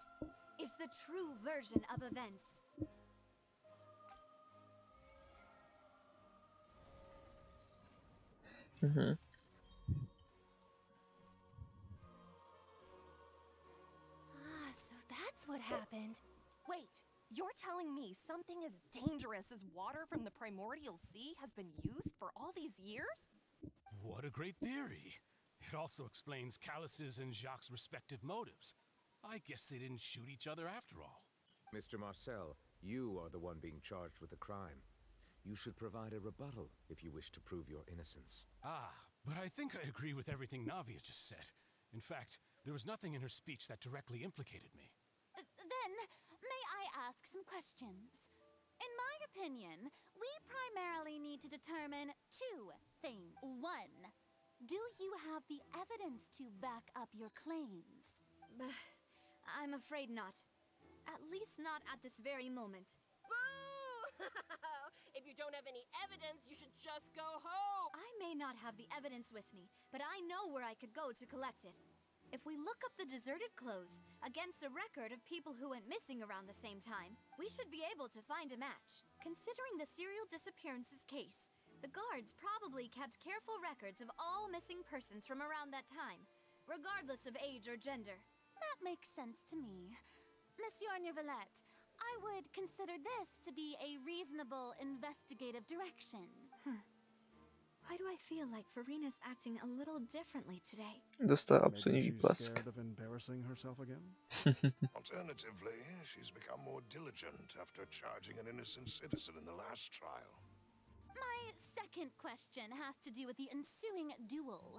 is the true version of events. So that's what happened. Wait, you're telling me something as dangerous as water from the primordial sea has been used for all these years? What a great theory. It also explains Callus's and Jacques' respective motives. I guess they didn't shoot each other after all. Mr. Marcel, you are the one being charged with the crime. You should provide a rebuttal if you wish to prove your innocence. Ah, but I think I agree with everything Navia just said. In fact, there was nothing in her speech that directly implicated me. Then, may I ask some questions? In my opinion, we primarily need to determine two things. One, do you have the evidence to back up your claims? I'm afraid not. At least not at this very moment. Boo! If you don't have any evidence, you should just go home. I may not have the evidence with me, but I know where I could go to collect it. If we look up the deserted clothes against a record of people who went missing around the same time, we should be able to find a match. Considering the serial disappearances case, the guards probably kept careful records of all missing persons from around that time, regardless of age or gender. That makes sense to me. Monsieur Neuvillette, I would consider this to be a reasonable investigative direction. Why do I feel like Farina's acting a little differently today? Dostala absolutní Maybe she's výplask. scared of embarrassing herself again? Alternatively, she's become more diligent after charging an innocent citizen in the last trial. My second question has to do with the ensuing duel.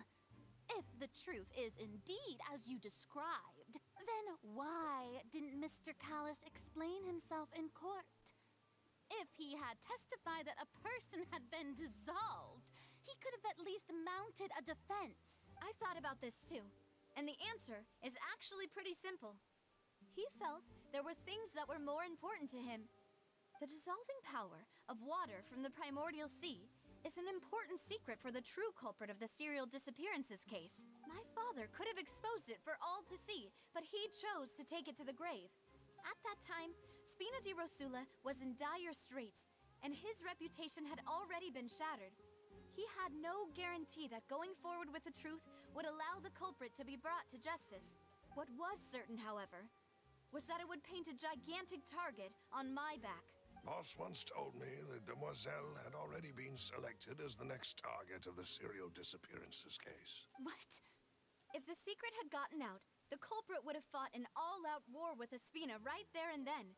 If the truth is indeed as you described, then why didn't Mr. Callus explain himself in court? If he had testified that a person had been dissolved, he could have at least mounted a defense. I've thought about this too, and the answer is actually pretty simple. He felt there were things that were more important to him. The dissolving power of water from the primordial sea is an important secret for the true culprit of the serial disappearances case. My father could have exposed it for all to see, but he chose to take it to the grave. At that time, Spina di Rosula was in dire straits, and his reputation had already been shattered. He had no guarantee that going forward with the truth would allow the culprit to be brought to justice. What was certain, however, was that it would paint a gigantic target on my back. Boss once told me that Demoiselle had already been selected as the next target of the serial disappearances case. What? If the secret had gotten out, the culprit would have fought an all-out war with Espina right there and then.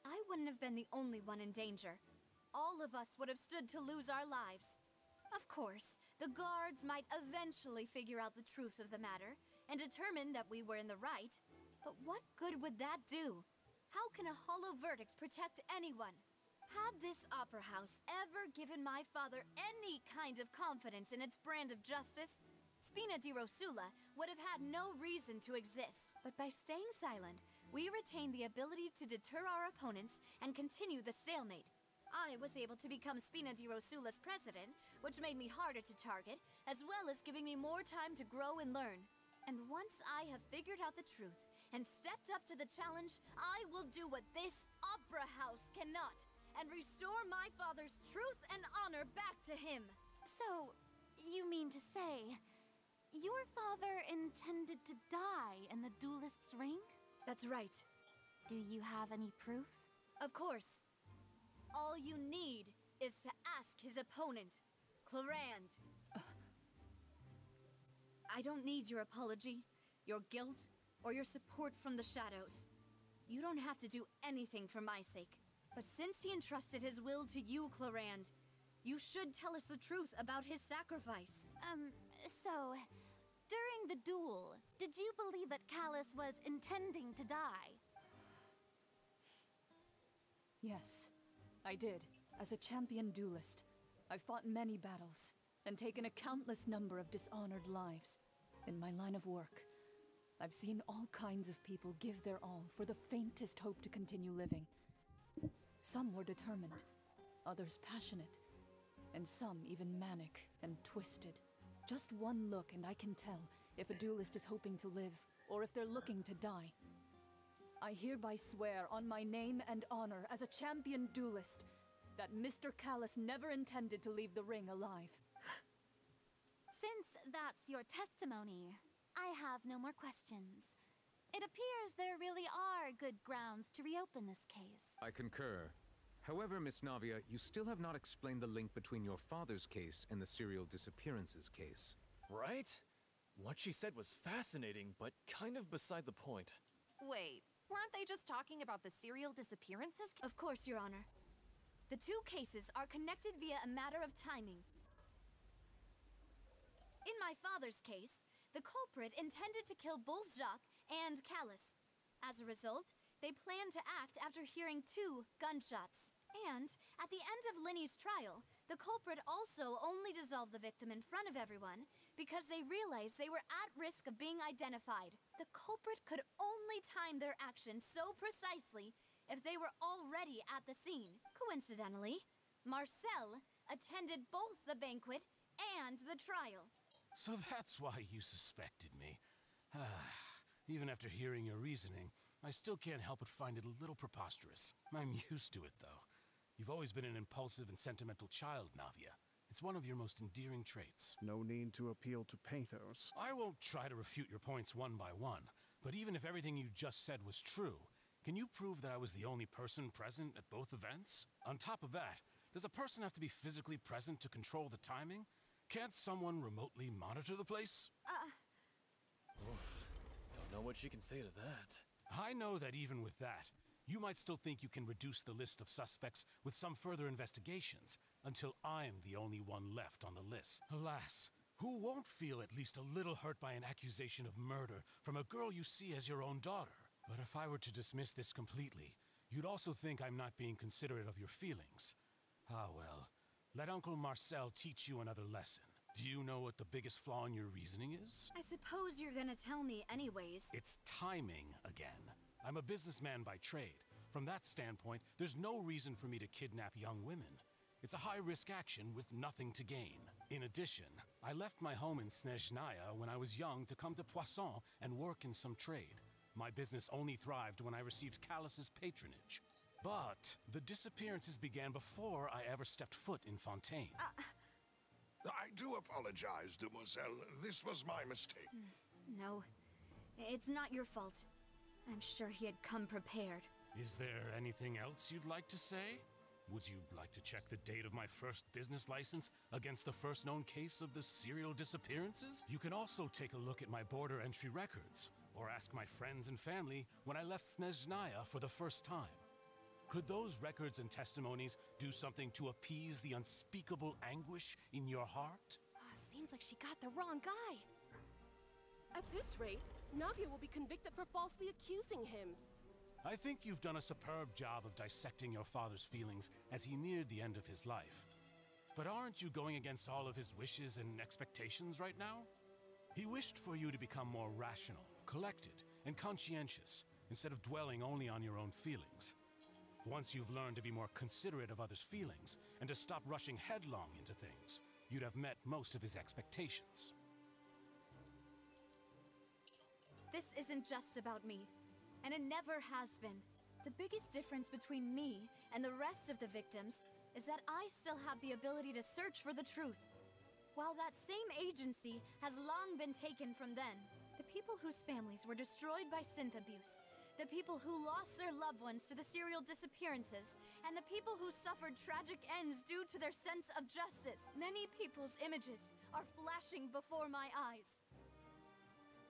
I wouldn't have been the only one in danger. All of us would have stood to lose our lives. Of course, the guards might eventually figure out the truth of the matter and determine that we were in the right. But what good would that do? How can a hollow verdict protect anyone? Had this opera house ever given my father any kind of confidence in its brand of justice, Spina di Rosula would have had no reason to exist. But by staying silent, we retained the ability to deter our opponents and continue the stalemate. I was able to become Spina di Rosula's president, which made me harder to target, as well as giving me more time to grow and learn. And once I have figured out the truth and stepped up to the challenge, I will do what this opera house cannot, and restore my father's truth and honor back to him. So, you mean to say, your father intended to die in the duelist's ring? That's right. Do you have any proof? Of course. All you need is to ask his opponent, Clarand. I don't need your apology, your guilt, or your support from the shadows. You don't have to do anything for my sake. But since he entrusted his will to you, Clarand, you should tell us the truth about his sacrifice. So, during the duel, did you believe that Callus was intending to die? Yes, I did. As a champion duelist, I've fought many battles and taken a countless number of dishonored lives. In my line of work, I've seen all kinds of people give their all for the faintest hope to continue living. Some were determined, others passionate, and some even manic and twisted. Just one look and I can tell if a duelist is hoping to live or if they're looking to die. I hereby swear on my name and honor as a champion duelist that Mr. Callus never intended to leave the ring alive. Since that's your testimony, I have no more questions. It appears there really are good grounds to reopen this case. I concur. However, Miss Navia, you still have not explained the link between your father's case and the serial disappearances case. Right? What she said was fascinating, but kind of beside the point. Wait, weren't they just talking about the serial disappearances? Of course, Your Honor. The two cases are connected via a matter of timing. In my father's case, the culprit intended to kill both Jacques and Callus. As a result, they planned to act after hearing 2 gunshots. And, at the end of Linny's trial, the culprit also only dissolved the victim in front of everyone because they realized they were at risk of being identified. The culprit could only time their actions so precisely if they were already at the scene. Coincidentally, Marcel attended both the banquet and the trial. So that's why you suspected me. Even after hearing your reasoning, I still can't help but find it a little preposterous. I'm used to it, though. You've always been an impulsive and sentimental child, Navia. It's one of your most endearing traits. No need to appeal to pathos. I won't try to refute your points one by one, but even if everything you just said was true, can you prove that I was the only person present at both events? On top of that, does a person have to be physically present to control the timing? Can't someone remotely monitor the place? Don't know what she can say to that. I know that even with that, you might still think you can reduce the list of suspects with some further investigations, until I'm the only one left on the list. Alas, who won't feel at least a little hurt by an accusation of murder from a girl you see as your own daughter? But if I were to dismiss this completely, you'd also think I'm not being considerate of your feelings. Ah well, let Uncle Marcel teach you another lesson. Do you know what the biggest flaw in your reasoning is? I suppose you're gonna tell me anyways. It's timing again. I'm a businessman by trade. From that standpoint, there's no reason for me to kidnap young women. It's a high-risk action with nothing to gain. In addition, I left my home in Snezhnaya when I was young to come to Poisson and work in some trade. My business only thrived when I received Callus's patronage. But the disappearances began before I ever stepped foot in Fontaine. I do apologize, Demoiselle. This was my mistake. No, it's not your fault. I'm sure he had come prepared. Is there anything else you'd like to say? Would you like to check the date of my first business license against the first known case of the serial disappearances? You can also take a look at my border entry records, or ask my friends and family when I left Snezhnaya for the first time. Could those records and testimonies do something to appease the unspeakable anguish in your heart? Seems like she got the wrong guy. At this rate, Navia will be convicted for falsely accusing him. I think you've done a superb job of dissecting your father's feelings as he neared the end of his life. But aren't you going against all of his wishes and expectations right now? He wished for you to become more rational, collected, and conscientious, instead of dwelling only on your own feelings. Once you've learned to be more considerate of others' feelings, and to stop rushing headlong into things, you'd have met most of his expectations. This isn't just about me, and it never has been. The biggest difference between me and the rest of the victims is that I still have the ability to search for the truth. While that same agency has long been taken from them, the people whose families were destroyed by synth abuse, the people who lost their loved ones to the serial disappearances, and the people who suffered tragic ends due to their sense of justice, many people's images are flashing before my eyes.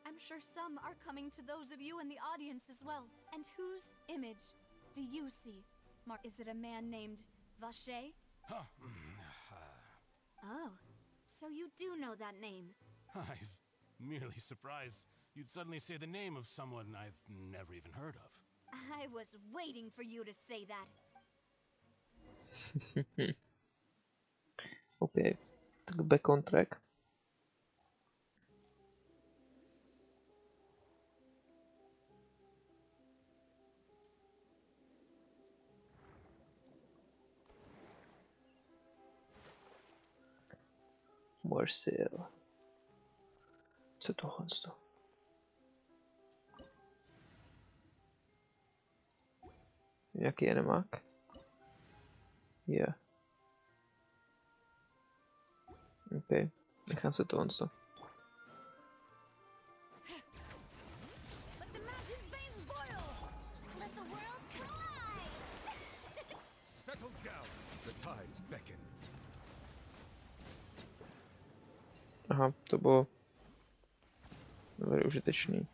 I'm sure some are coming to those of you in the audience as well. And whose image do you see? Mark, is it a man named Vache? Huh. Oh, so you do know that name. I'm merely surprised you'd suddenly say the name of someone I've never even heard of. I was waiting for you to say that. Okay, tak back on track. Marcel. Co tohle? Nějaký animák? Yeah. OK, nechám se tohle. Settle down. The tides beckon. Aha, to bylo velmi užitečný.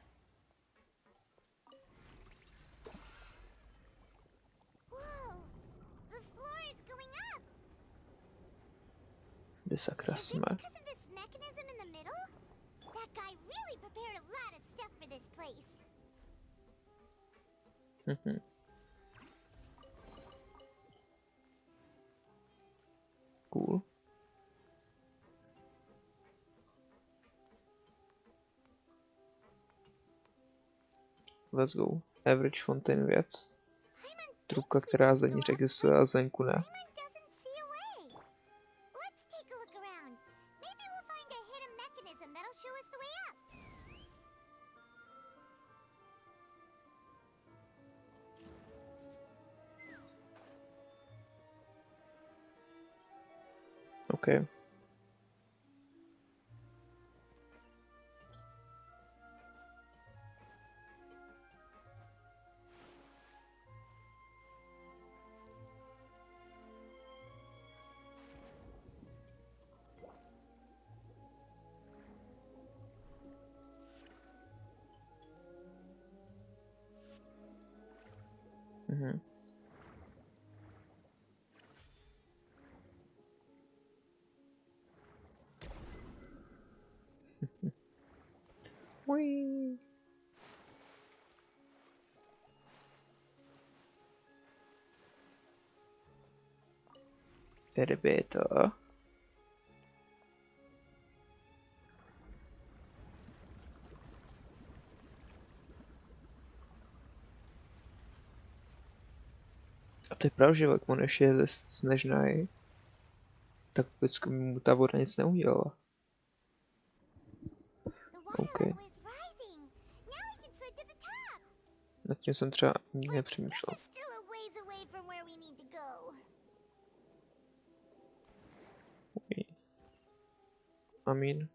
Kde sakra jsme? Cool. Let's go. Average Fontaine věc. Trubka, která zevnitř existuje a zvenku ne. Okay. Mhm. Whee! Elevator. A to je pravda, že jak on ještě je snežnej, tak vždycky mu ta voda nic neudělala. OK. Nad tím jsem třeba nikdy nepřemýšlel. Amín.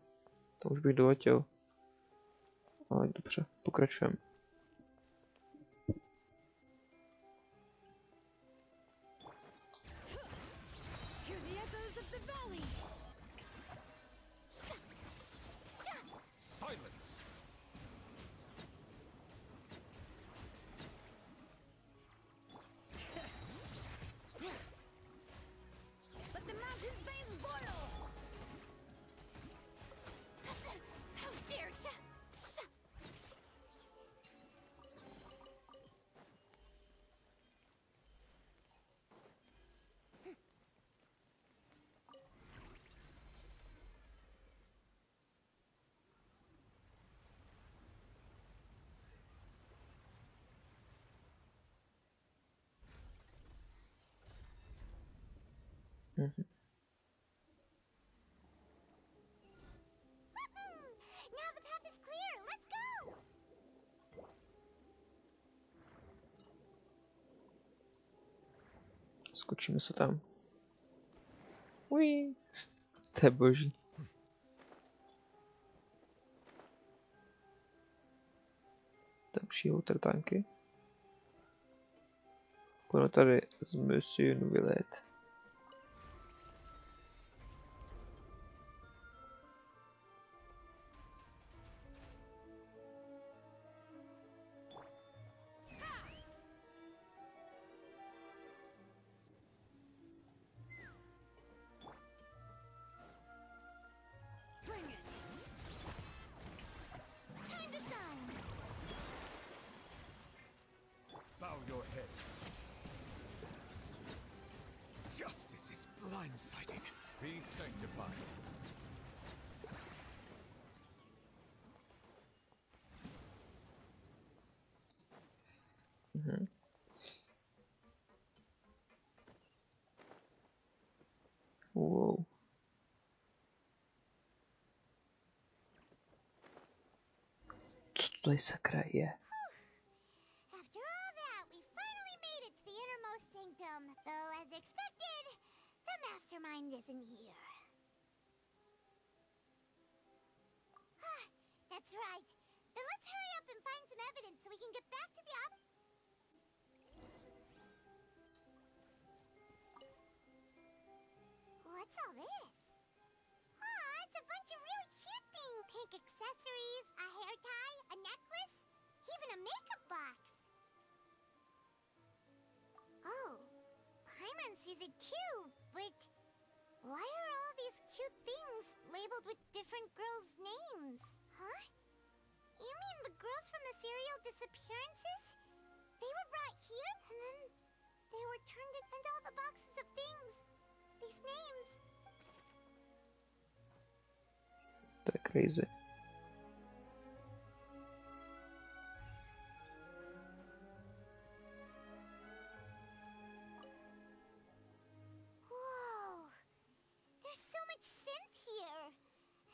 To už bych doletěl. Ale dobře, pokračujeme. Mhm. Now the path is clear. Let's go. Skočíme se tam. Ují. To je boží. Tam přijou trtánky. Půjdu tady z Monsieur Nouvelet. Bring it. Time to shine. Bow your head. Justice is blindsided. Be sanctified. Mhm. Wow. Co to je sakra je? After all that, we finally made it to the innermost sanctum. Though, as expected, the mastermind isn't here. That's right. Then let's hurry up and find some evidence so we can get back to the What's all this? It's a bunch of really cute things. Pink accessories, a hair tie, a necklace, even a makeup box. Oh, Paimon sees it too, but why are all these cute things labeled with different girls' names? Huh? You mean the girls from the serial disappearances? They were brought here, and then they were turned into all the boxes of things. These names. To je crazy. Whoa! There's so much synth here!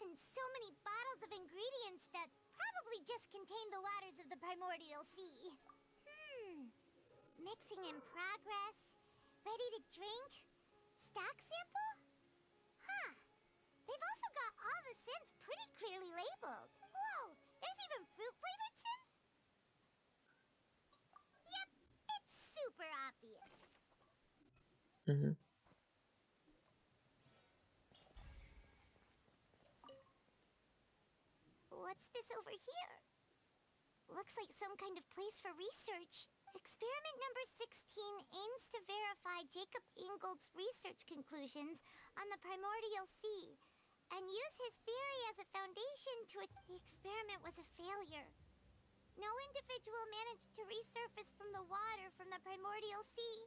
And so many bottles of ingredients that probably just contain the waters of the primordial sea. Mixing in progress. Ready to drink? Stock sample? Huh. They've also got all the synth pretty clearly labeled. Whoa! There's even fruit-flavored synth? Yep, it's super obvious. Mhm. What's this over here? Looks like some kind of place for research. Experiment number 16 aims to verify Jacob Ingold's research conclusions on the primordial sea and use his theory as a foundation to The experiment was a failure. No individual managed to resurface from the water from the primordial sea.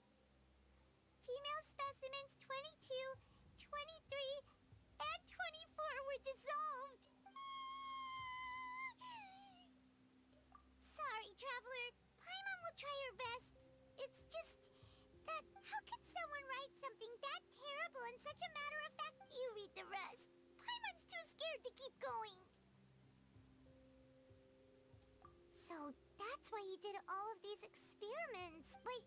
Female specimens 22, 23, and 24 were dissolved. Sorry, Traveler. Paimon will try her best. It's just that how could someone write something that terrible in such a matter-of-fact... You read the rest. Paimon's too scared to keep going. So that's why he did all of these experiments. But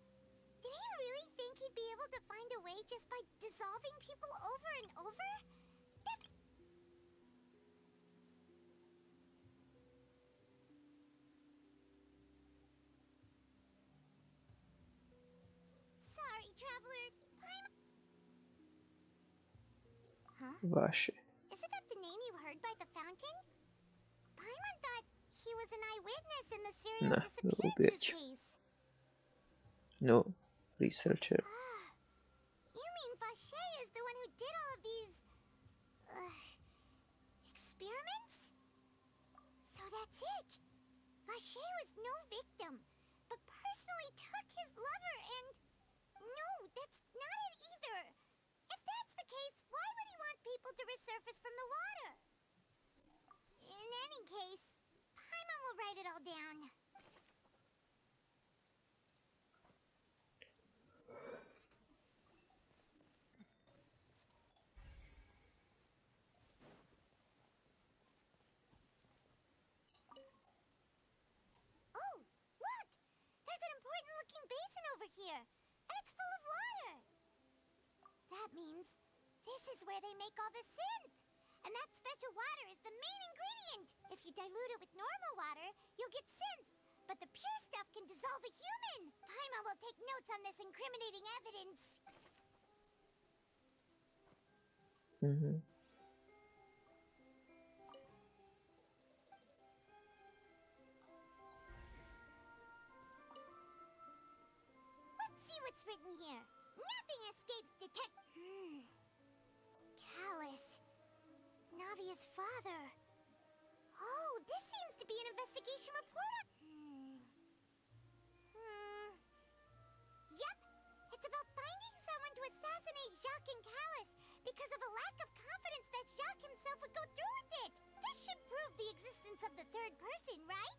did he really think he'd be able to find a way just by dissolving people over and over? That's... Sorry, Traveler. Paimon... Huh? Vaše. Isn't that the name you heard by the fountain? Paimon thought he was an eyewitness in the serial Ne, byl disappearances oběť. case. No, researcher. You mean Vache is the one who did all of these... experiments? So that's it. Vache was no victim, but personally took his lover and... No, that's not it either. If that's the case, why would he want people to resurface from the water? In any case, Paimon will write it all down. is where they make all the synth. And that special water is the main ingredient. If you dilute it with normal water, you'll get synth. But the pure stuff can dissolve a human. Paimon will take notes on this incriminating evidence. Let's see what's written here. Nothing escapes Callus. Navia's father. Oh, this seems to be an investigation report. Yep, it's about finding someone to assassinate Jacques and Callus because of a lack of confidence that Jacques himself would go through with it. This should prove the existence of the third person, right?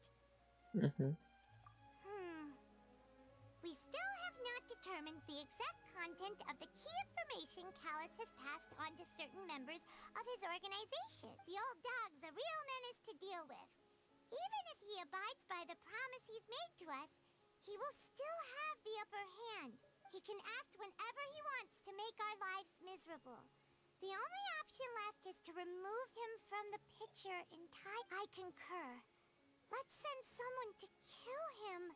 We still have not determined the exact content of the key information Callus has passed on to certain members of his organization. The old dog's a real menace to deal with. Even if he abides by the promise he's made to us, he will still have the upper hand. He can act whenever he wants to make our lives miserable. The only option left is to remove him from the picture entirely. I concur. Let's send someone to kill him.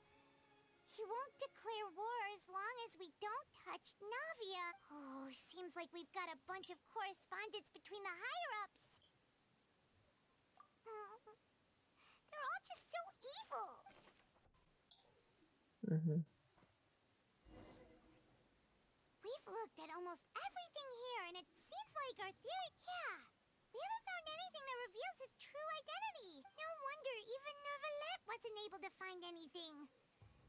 He won't declare war as long as we don't touch Navia. Oh, seems like we've got a bunch of correspondence between the higher-ups. They're all just so evil. We've looked at almost everything here, and it seems like our theory... Yeah, we haven't found anything that reveals his true identity. No wonder even Neuvillette wasn't able to find anything.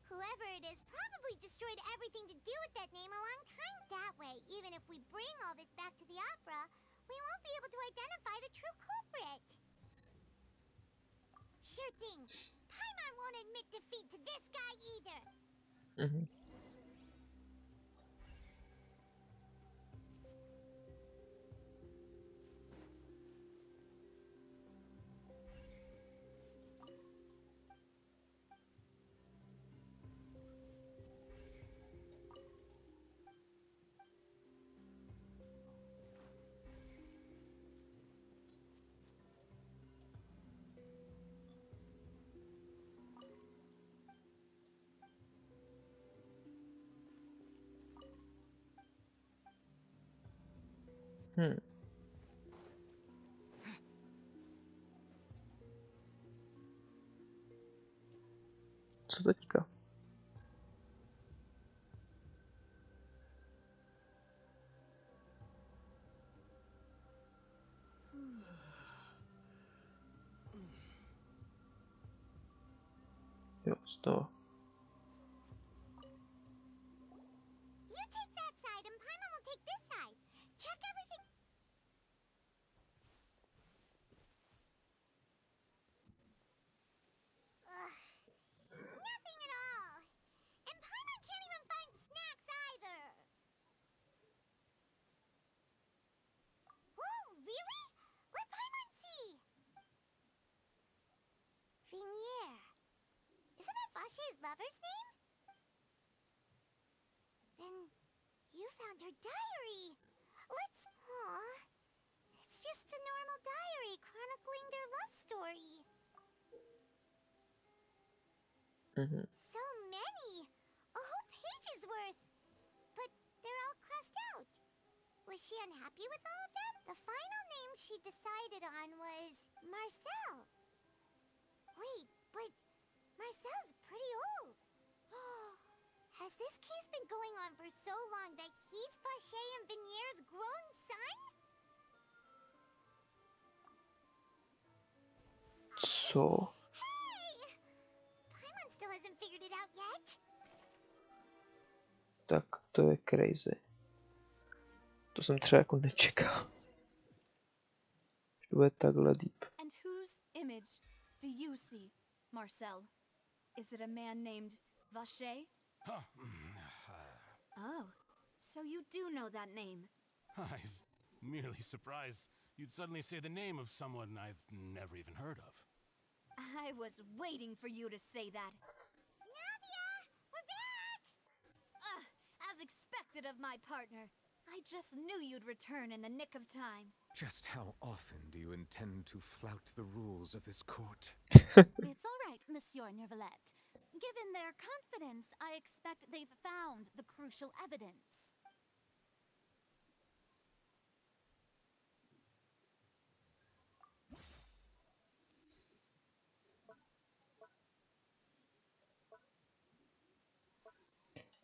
Whoever it is probably destroyed everything to do with that name a long time. That way, even if we bring all this back to the opera, we won't be able to identify the true culprit. Sure thing. Paimon won't admit defeat to this guy either. Co teďka? Jo, z toho. You take that side and Paimon will take this side. Check everything. Nothing at all. And Paimon can't even find snacks either. Whoa, really? Let Paimon see. Vinier. Isn't that Vache's lover's name? Then you found her diary. Let's... Aw. It's just a normal diary chronicling their love story. So many! A whole page's worth! But they're all crossed out. Was she unhappy with all of them? The final name she decided on was Marcel. Wait, but Marcel's pretty old. Has this case been going on for so long that he's Vache and Vinier's grown son? Co? Paimon still hasn't figured it out yet. Tak to je crazy. To jsem třeba jako nečekal. Že to bude takhle deep. And whose image do you see, Marcel? Is it a man named Vache? Oh, so you do know that name. I'm merely surprised you'd suddenly say the name of someone I've never even heard of. I was waiting for you to say that. Navia! We're back! As expected of my partner. I just knew you'd return in the nick of time. Just how often do you intend to flout the rules of this court? It's all right, Monsieur Nervalette. Given their confidence, I expect they've found the crucial evidence.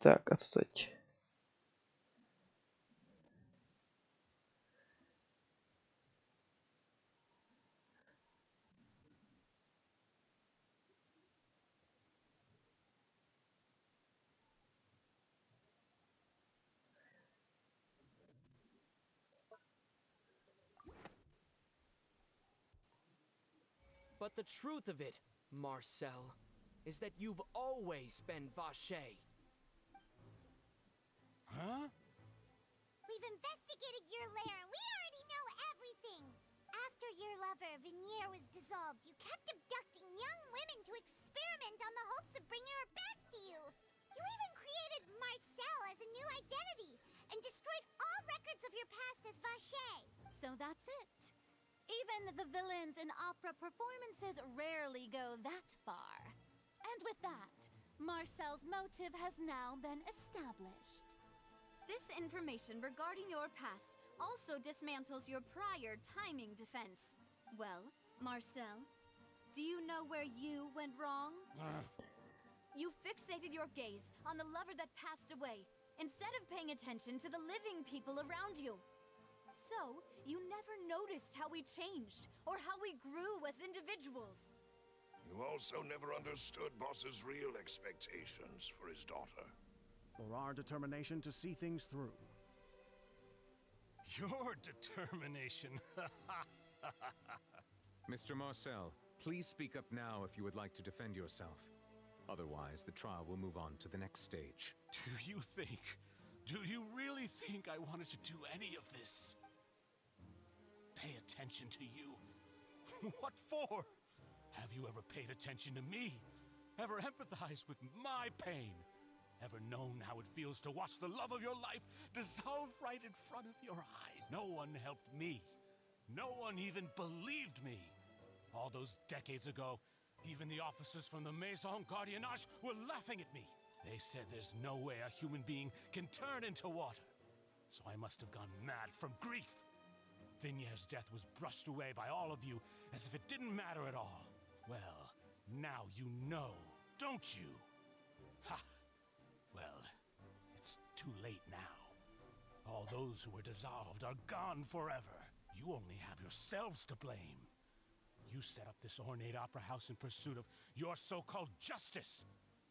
Tak a co teď? But the truth of it, Marcel, is that you've always been Vacher. Huh? We've investigated your lair and we already know everything. After your lover, Venier, was dissolved, you kept abducting young women to experiment on the hopes of bringing her back to you. You even created Marcel as a new identity and destroyed all records of your past as Vacher. So that's it. Even the villains in opera performances rarely go that far. And with that, Marcel's motive has now been established. This information regarding your past also dismantles your prior timing defense. Well, Marcel, do you know where you went wrong? You fixated your gaze on the lover that passed away, instead of paying attention to the living people around you. So, you never noticed how we changed, or how we grew as individuals. You also never understood Boss's real expectations for his daughter. Or our determination to see things through. Your determination. Mr. Marcel, please speak up now if you would like to defend yourself. Otherwise, the trial will move on to the next stage. Do you really think I wanted to do any of this? Pay attention to you? What for? Have you ever paid attention to me? Ever empathized with my pain? Ever known how it feels to watch the love of your life dissolve right in front of your eye? No one helped me. No one even believed me. All those decades ago, even the officers from the Maison Gardiennage were laughing at me. They said there's no way a human being can turn into water. So I must have gone mad from grief. Vignere's death was brushed away by all of you as if it didn't matter at all. Well, now you know, don't you? Ha! Well, it's too late now. All those who were dissolved are gone forever. You only have yourselves to blame. You set up this ornate opera house in pursuit of your so-called justice,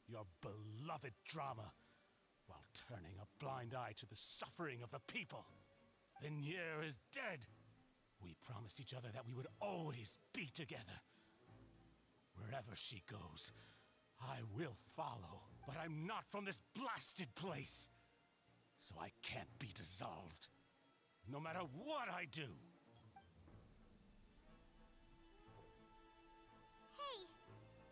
your beloved drama, while turning a blind eye to the suffering of the people. Vignier is dead. We promised each other that we would always be together. Wherever she goes, I will follow. But I'm not from this blasted place. So I can't be dissolved. No matter what I do. Hey,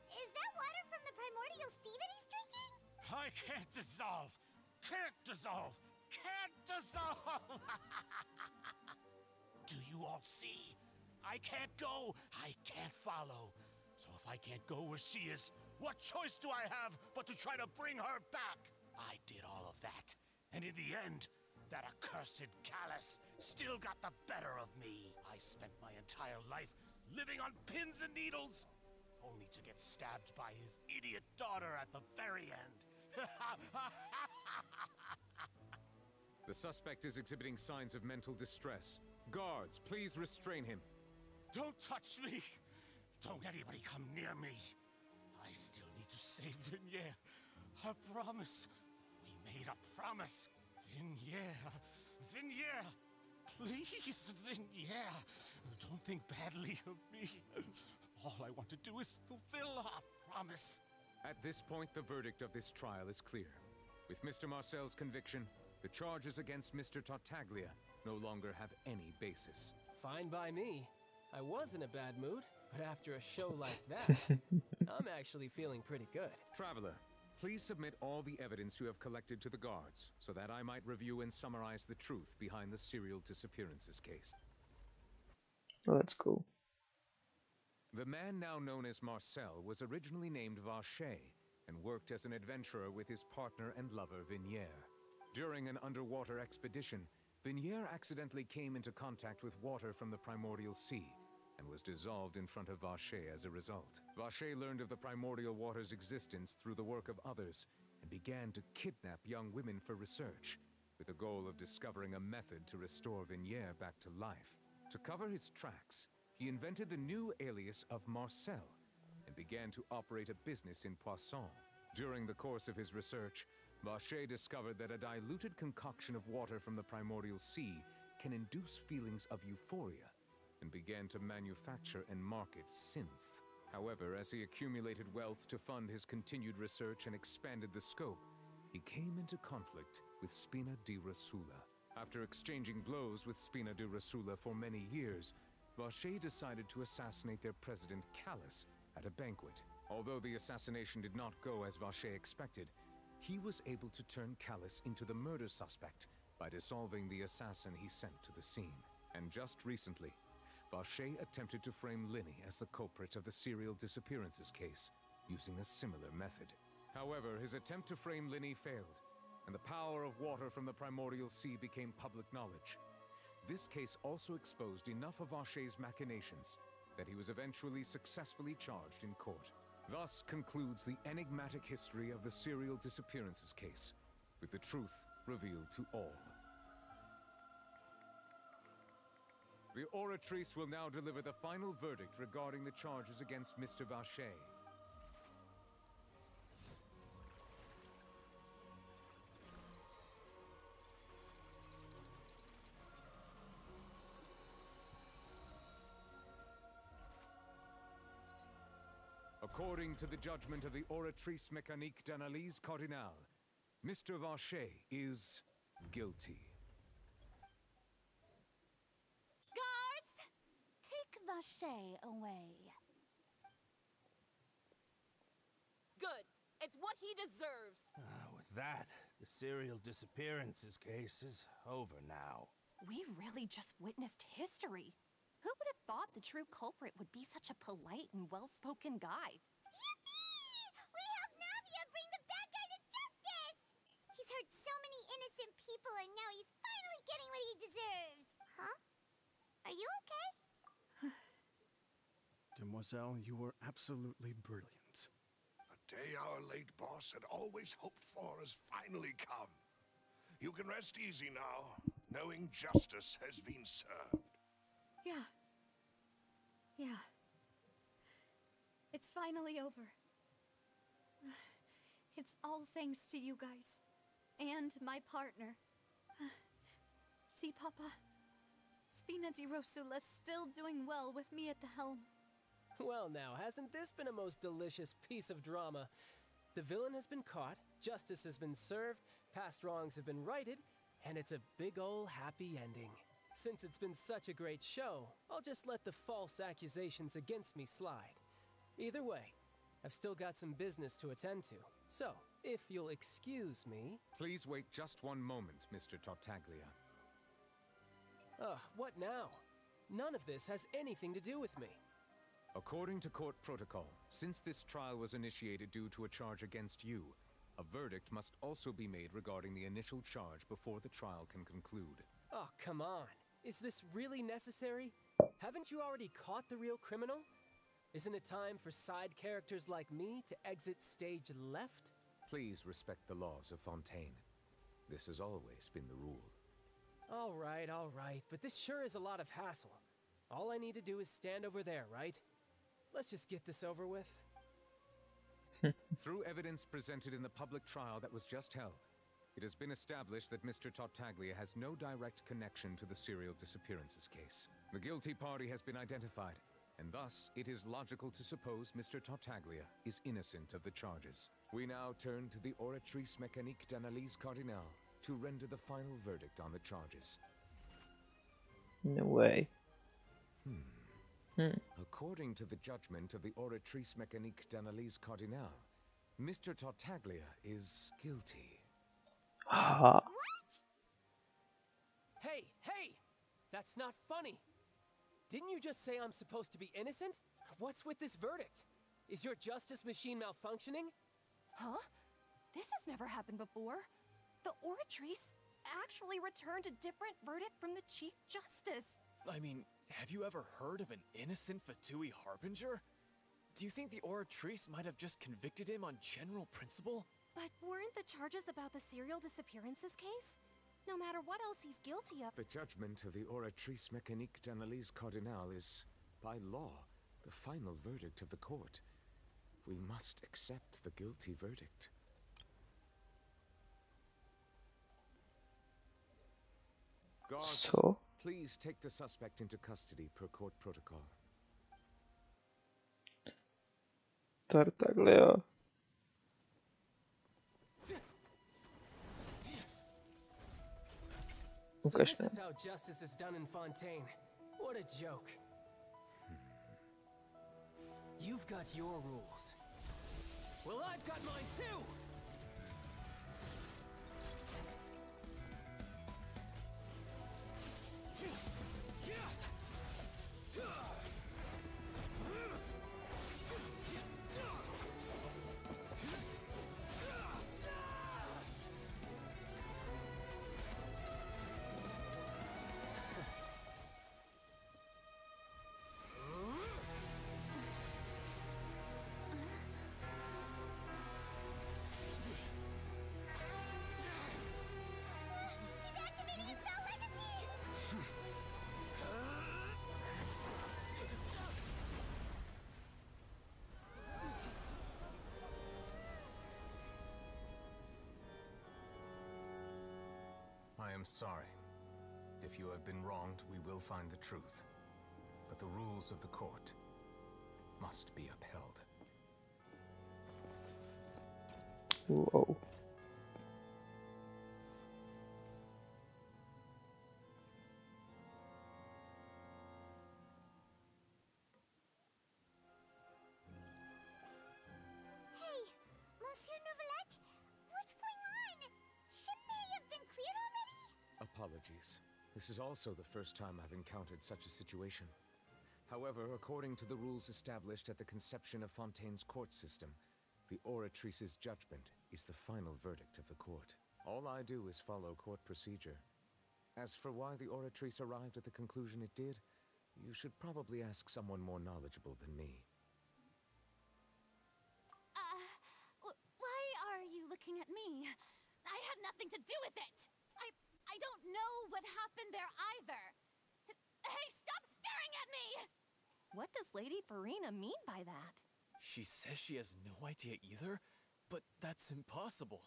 is that water from the primordial sea that he's drinking? I can't dissolve. Can't dissolve. Can't dissolve. Do you all see? I can't go. I can't follow. So if I can't go where she is, what choice do I have but to try to bring her back? I did all of that. And in the end, that accursed Callus still got the better of me. I spent my entire life living on pins and needles, only to get stabbed by his idiot daughter at the very end. The suspect is exhibiting signs of mental distress. Guards, please restrain him. Don't touch me! Don't anybody come near me. I still need to save Vignier. A promise. We made a promise. Vignier. Vignier. Please, Vignier. Don't think badly of me. All I want to do is fulfill our promise. At this point, the verdict of this trial is clear. With Mr. Marcel's conviction, the charges against Mr. Tartaglia no longer have any basis. Fine by me. I was in a bad mood, but after a show like that, I'm actually feeling pretty good. Traveler, Please submit all the evidence you have collected to the guards, so that I might review and summarize the truth behind the serial disappearances case. Let's go. The man now known as Marcel was originally named Vacher and worked as an adventurer with his partner and lover Vignier. During an underwater expedition, Vignier accidentally came into contact with water from the primordial sea and was dissolved in front of Vacher as a result. Vacher learned of the primordial water's existence through the work of others and began to kidnap young women for research, with the goal of discovering a method to restore Vignier back to life. To cover his tracks, he invented the new alias of Marcel and began to operate a business in Poisson. During the course of his research, Vacher discovered that a diluted concoction of water from the primordial sea can induce feelings of euphoria, and began to manufacture and market synth. However, as he accumulated wealth to fund his continued research and expanded the scope, he came into conflict with Spina di Rosula. After exchanging blows with Spina di Rosula for many years, Vacher decided to assassinate their president Callus at a banquet. Although the assassination did not go as Vacher expected, he was able to turn Callus into the murder suspect by dissolving the assassin he sent to the scene. And just recently, Vacher attempted to frame Linny as the culprit of the serial disappearances case, using a similar method. However, his attempt to frame Linny failed, and the power of water from the primordial sea became public knowledge. This case also exposed enough of Vacher's machinations that he was eventually successfully charged in court. Thus concludes the enigmatic history of the serial disappearances case, with the truth revealed to all. The oratrice will now deliver the final verdict regarding the charges against Mr. Vacher. According to the judgment of the oratrice mécanique d'analyse cardinale, Mr. Vacher is guilty. Guards! Take Vacher away. Good. It's what he deserves. With that, the serial disappearances case is over now. We really just witnessed history. Who would have thought the true culprit would be such a polite and well-spoken guy? Yippee! We helped Navia bring the bad guy to justice! He's hurt so many innocent people and now he's finally getting what he deserves. Huh? Are you okay? Demoiselle, you were absolutely brilliant. The day our late boss had always hoped for has finally come. You can rest easy now, knowing justice has been served. Yeah. Yeah. It's finally over. It's all thanks to you guys. And my partner. See, Papa? Spina di Rosula's still doing well with me at the helm. Well now, hasn't this been a most delicious piece of drama? The villain has been caught, justice has been served, past wrongs have been righted, and it's a big ol' happy ending. Since it's been such a great show, I'll just let the false accusations against me slide. Either way, I've still got some business to attend to. So, if you'll excuse me... Please wait just one moment, Mr. Tartaglia. Ugh, what now? None of this has anything to do with me. According to court protocol, since this trial was initiated due to a charge against you, a verdict must also be made regarding the initial charge before the trial can conclude. Oh, come on. Is this really necessary? Haven't you already caught the real criminal? Isn't it time for side characters like me to exit stage left? Please respect the laws of Fontaine. This has always been the rule. All right, but this sure is a lot of hassle. All I need to do is stand over there, right? Let's just get this over with. Through evidence presented in the public trial that was just held, it has been established that Mr. Tartaglia has no direct connection to the serial disappearances case. The guilty party has been identified, and thus it is logical to suppose Mr. Tartaglia is innocent of the charges. We now turn to the oratrice mécanique d'analyse cardinale to render the final verdict on the charges. No way. According to the judgment of the oratrice mécanique d'analyse cardinale, Mr. Tartaglia is guilty. Aha. Hey, hey! That's not funny! Didn't you just say I'm supposed to be innocent? What's with this verdict? Is your justice machine malfunctioning? Huh? This has never happened before. The Oratrice actually returned a different verdict from the Chief Justice. I mean, have you ever heard of an innocent Fatui Harbinger? Do you think the Oratrice might have just convicted him on general principle? But weren't the charges about the serial disappearances case? No matter what else he's guilty of. The judgment of the Oratrice Mécanique d'Analyse Cardinal is, by law, the final verdict of the court. We must accept the guilty verdict. Guards, So? please take the suspect into custody per court protocol. Tartaglia. So Ukaž this nám. is how justice is done in Fontaine. What a joke. You've got your rules. Well, I've got mine too! I am sorry. If you have been wronged, we will find the truth. But the rules of the court must be upheld. Whoa. Hey, Monsieur Novelette, what's going on? Shouldn't they have been cleared already? Apologies. This is also the first time I've encountered such a situation. However, according to the rules established at the conception of Fontaine's court system, the Oratrice's judgment is the final verdict of the court. All I do is follow court procedure. As for why the Oratrice arrived at the conclusion it did, you should probably ask someone more knowledgeable than me. Why are you looking at me? I had nothing to do with it! I don't know what happened there either! Hey, stop staring at me! What does Lady Farina mean by that? She says she has no idea either, but that's impossible.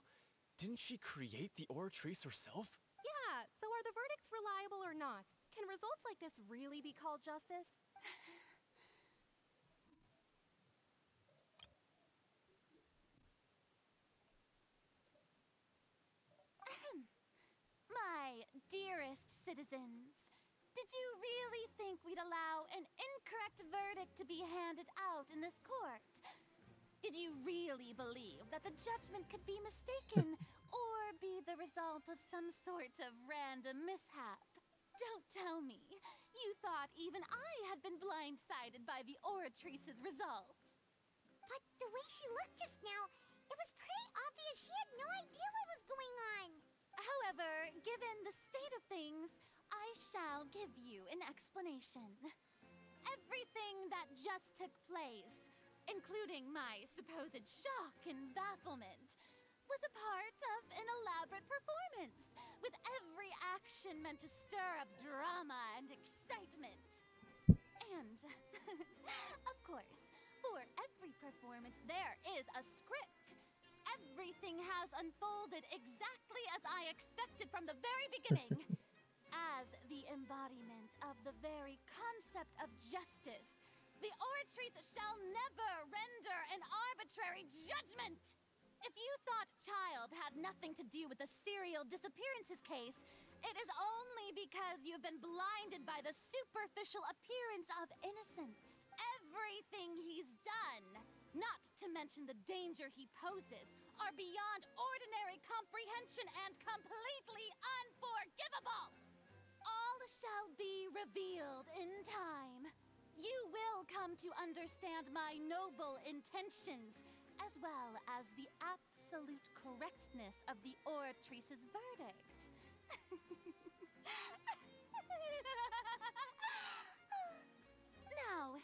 Didn't she create the Oratrice herself? Yeah, so are the verdicts reliable or not? Can results like this really be called justice? My dearest citizens, did you really think we'd allow an incorrect verdict to be handed out in this court? Did you really believe that the judgment could be mistaken or be the result of some sort of random mishap? Don't tell me you thought even I had been blindsided by the Oratrice's result. But the way she looked just now, it was pretty obvious she had no idea what was going on. However, given the state of things, I shall give you an explanation. Everything that just took place, including my supposed shock and bafflement, was a part of an elaborate performance, with every action meant to stir up drama and excitement. And, of course, for every performance there is a script. Everything has unfolded exactly as I expected from the very beginning. As the embodiment of the very concept of justice, the Oratrice shall never render an arbitrary judgment! If you thought Child had nothing to do with the serial disappearances case, it is only because you've been blinded by the superficial appearance of innocence. Everything he's done not to mention the danger he poses, are beyond ordinary comprehension and completely unforgivable. All shall be revealed in time. You will come to understand my noble intentions, as well as the absolute correctness of the oratrice's verdict. Now,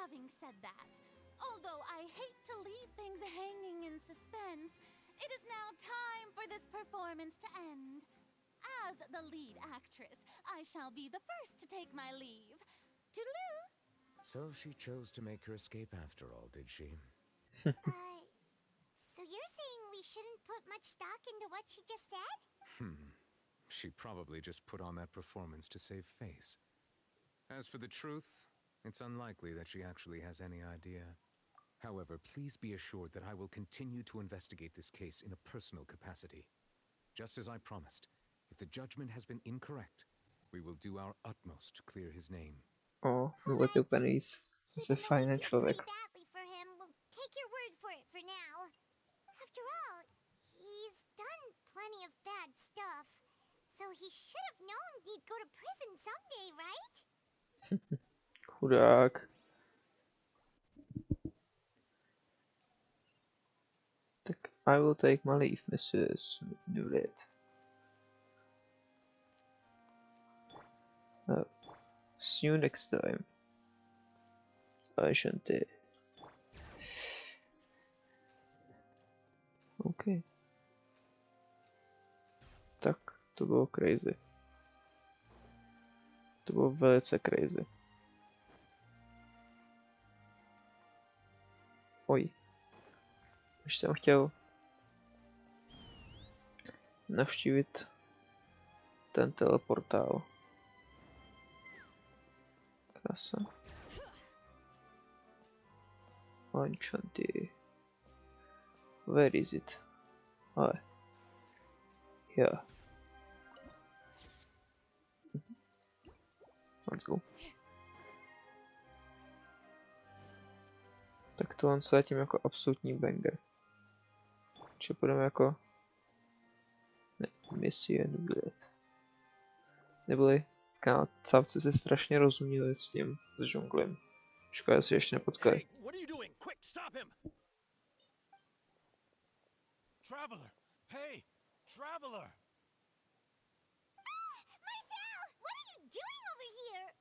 having said that, although I hate to leave things hanging in suspense, it is now time for this performance to end. As the lead actress, I shall be the first to take my leave. Toodaloo! So she chose to make her escape after all, did she? So you're saying we shouldn't put much stock into what she just said? She probably just put on that performance to save face. As for the truth, it's unlikely that she actually has any idea. However, please be assured that I will continue to investigate this case in a personal capacity. Just as I promised, if the judgment has been incorrect, we will do our utmost to clear his name. O, mluví to úplně víc. Jsi fajný člověk. Badly for him. We'll take your word for it for now. After all, he's done plenty of bad stuff, so he should have known he'd go to prison someday, right? Chudák. Tak I will take my leave, Mrs. Newlet. See you next time. Ashanti. OK. Tak, to bylo crazy. To bylo velice crazy. Oj. Už jsem chtěl navštívit ten teleportál. Krása. Enchanty. Where is it? Oh. Yeah. Let's go. Tak to on se zatím jako absolutní banger. Či půjdeme jako... Ne, Mission Village. Neboli cávci se strašně rozuměli s tím, s žonglem. Škoda, že se ještě nepotkali. Hey, what are you doing? Quick, stop him! Traveler! Hey! Traveler! Marcel! What are you doing over here?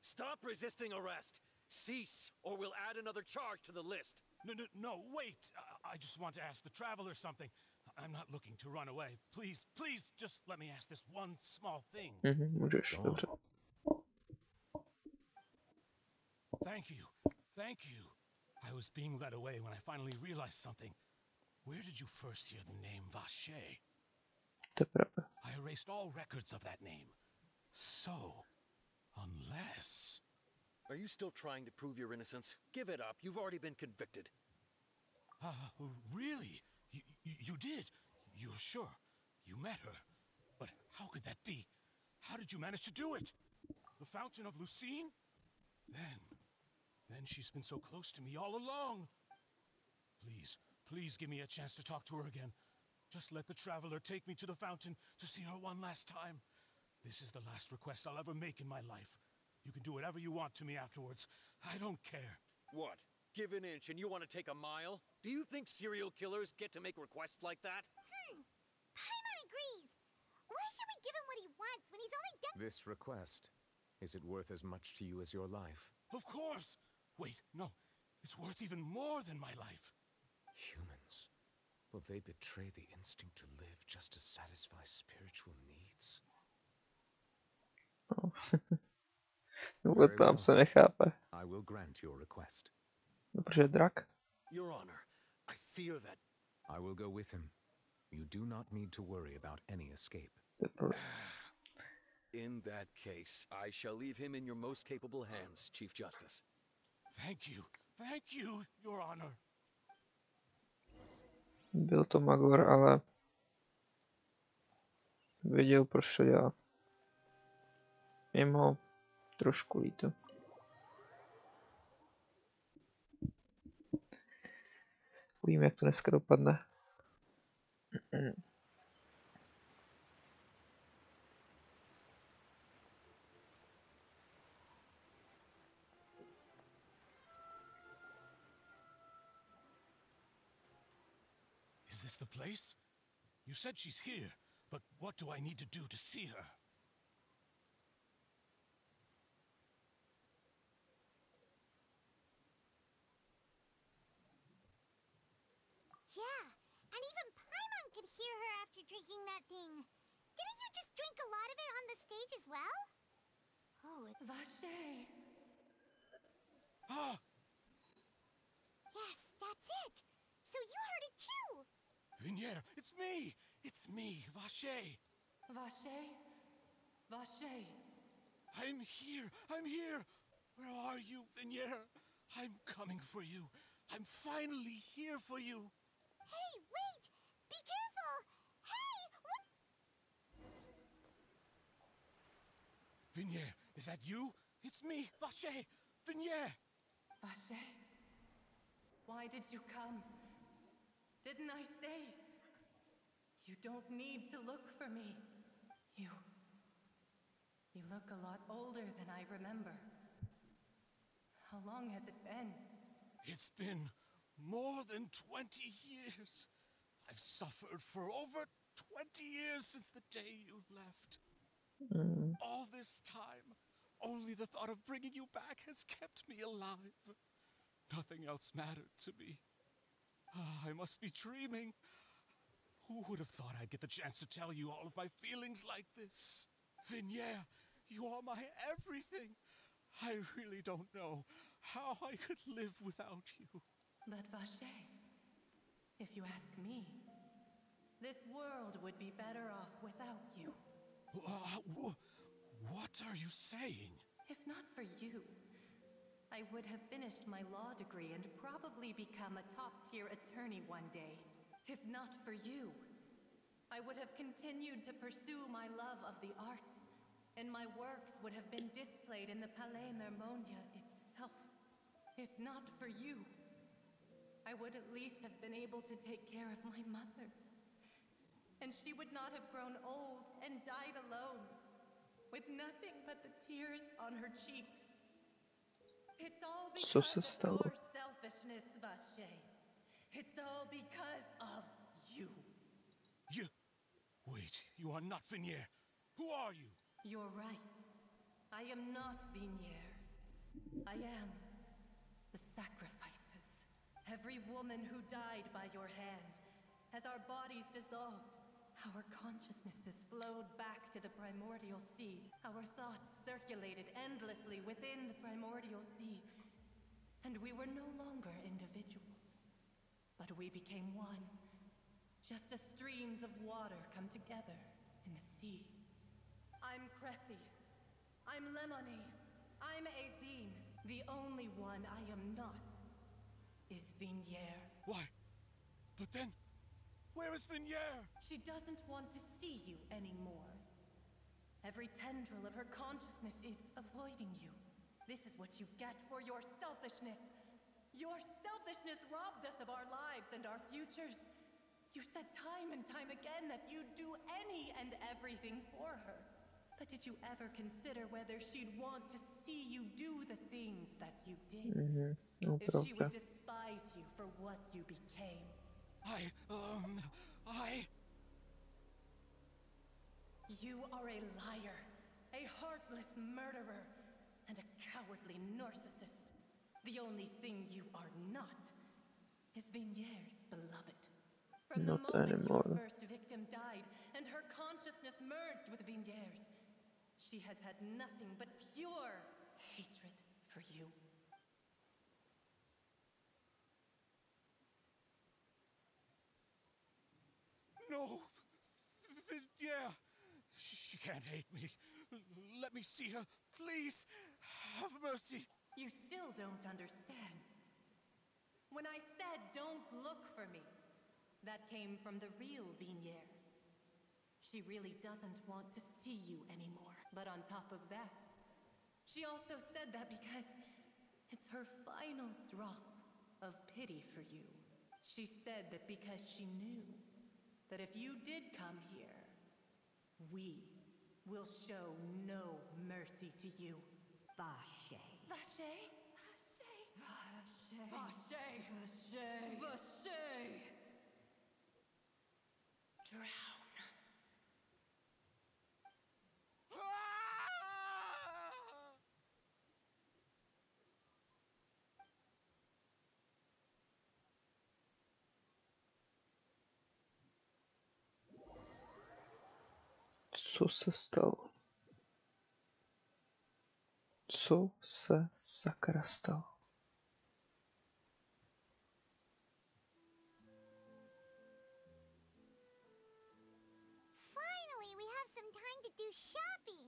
Stop resisting arrest! Cease, or we'll add another charge to the list. No, wait! I just want to ask the Traveler something. I'm not looking to run away. Please, just let me ask this one small thing. Můžeš, dobře. Thank you. I was being led away when I finally realized something. Where did you first hear the name Vache? To je pravda. I erased all records of that name. So, unless... Are you still trying to prove your innocence? Give it up. You've already been convicted. Really? You did? You're sure? You met her? But how could that be? How did you manage to do it? The Fountain of Lucine? Then she's been so close to me all along. Please give me a chance to talk to her again. Just let the Traveler take me to the fountain to see her one last time. This is the last request I'll ever make in my life. You can do whatever you want to me afterwards. I don't care. What? Give an inch and you want to take a mile? Do you think serial killers get to make requests like that? Paimon agrees. Why should we give him what he wants when he's only done— This request, is it worth as much to you as your life? Of course! Wait, no. It's worth even more than my life. Humans. Will they betray the instinct to live just to satisfy spiritual needs? No, tam se nechápe. I will grant your request. No, protože drak. Your Honor, I fear that... I will go with him. You do not need to worry about any escape. In that case, I shall leave him in your most capable hands, Chief Justice. Thank you, Your Honor. Byl to Magor, ale věděl, proč to dělá. Je mu ho trošku líto. Uvidíme, jak to dneska dopadne. Is this the place? You said she's here, but what do I need to do to see her? Yeah, and even Paimon could hear her after drinking that thing. Didn't you just drink a lot of it on the stage as well? Oh, Vache! Ah! Yes, that's it! So you heard it too! Vinier, it's me! It's me, Vache! Vache? Vache? I'm here! I'm here! Where are you, Vinier? I'm coming for you. I'm finally here for you. Hey, wait! Be careful! Hey, what? Vinier, is that you? It's me, Vache! Vinier! Vache? Why did you come? Didn't I say? You don't need to look for me. You look a lot older than I remember. How long has it been? It's been more than 20 years. I've suffered for over 20 years since the day you left. All this time, only the thought of bringing you back has kept me alive. Nothing else mattered to me. I must be dreaming. Who would have thought I'd get the chance to tell you all of my feelings like this? Vinier, you are my everything. I really don't know how I could live without you. But Vache, if you ask me, this world would be better off without you. What are you saying? If not for you, I would have finished my law degree and probably become a top-tier attorney one day. If not for you, I would have continued to pursue my love of the arts, and my works would have been displayed in the Palais Mermonia itself. If not for you, I would at least have been able to take care of my mother. And she would not have grown old and died alone, with nothing but the tears on her cheeks. It's all Co se because of stalo? your selfishness, Vache. It's all because of you. You... Wait, you are not Vinier. Who are you? You're right. I am not Vinier. I am the sacrifices. Every woman who died by your hand. As our bodies dissolved, our consciousnesses flowed back to the primordial sea. Our thoughts circulated endlessly within the primordial sea. And we were no longer individuals. But we became one. Just as streams of water come together in the sea. I'm Cressy. I'm Lemony. I'm Azine. The only one I am not is Vinier. Why? But then, where is Vinier? She doesn't want to see you anymore. Every tendril of her consciousness is avoiding you. This is what you get for your selfishness. Your selfishness robbed us of our lives and our futures. You said time and time again that you'd do any and everything for her. But did you ever consider whether she'd want to see you do the things that you did? No, If she would despise you for what you became? You are a liar, a heartless murderer, and a cowardly narcissist. The only thing you are not is Vinier's beloved. From the Not moment anymore. your first victim died and her consciousness merged with Vinier's, she has had nothing but pure hatred for you. No! Vinier! She can't hate me. Let me see her. Please, have mercy. You still don't understand. When I said don't look for me, that came from the real Vinier. She really doesn't want to see you anymore. But on top of that, she also said that because it's her final drop of pity for you. She said that because she knew that if you did come here, we will show no mercy to you. Vache. Vache? Vache. Vache. Vache. Vache. Drown. Co se stalo? Co se sakra stalo? Finally, we have some time to do shopping.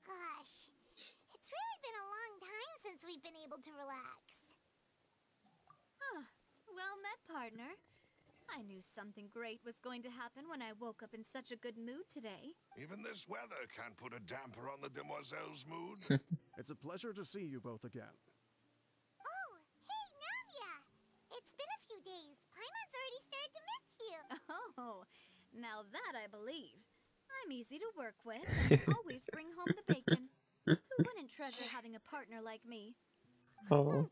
Gosh, it's really been a long time since we've been able to relax. Huh. Well met, partner. I knew something great was going to happen when I woke up in such a good mood today. Even this weather can't put a damper on the demoiselle's mood. It's a pleasure to see you both again. Oh, hey, Navia! It's been a few days. Paimon's already started to miss you. Oh, now that I believe. I'm easy to work with and always bring home the bacon. Who wouldn't treasure having a partner like me? Oh.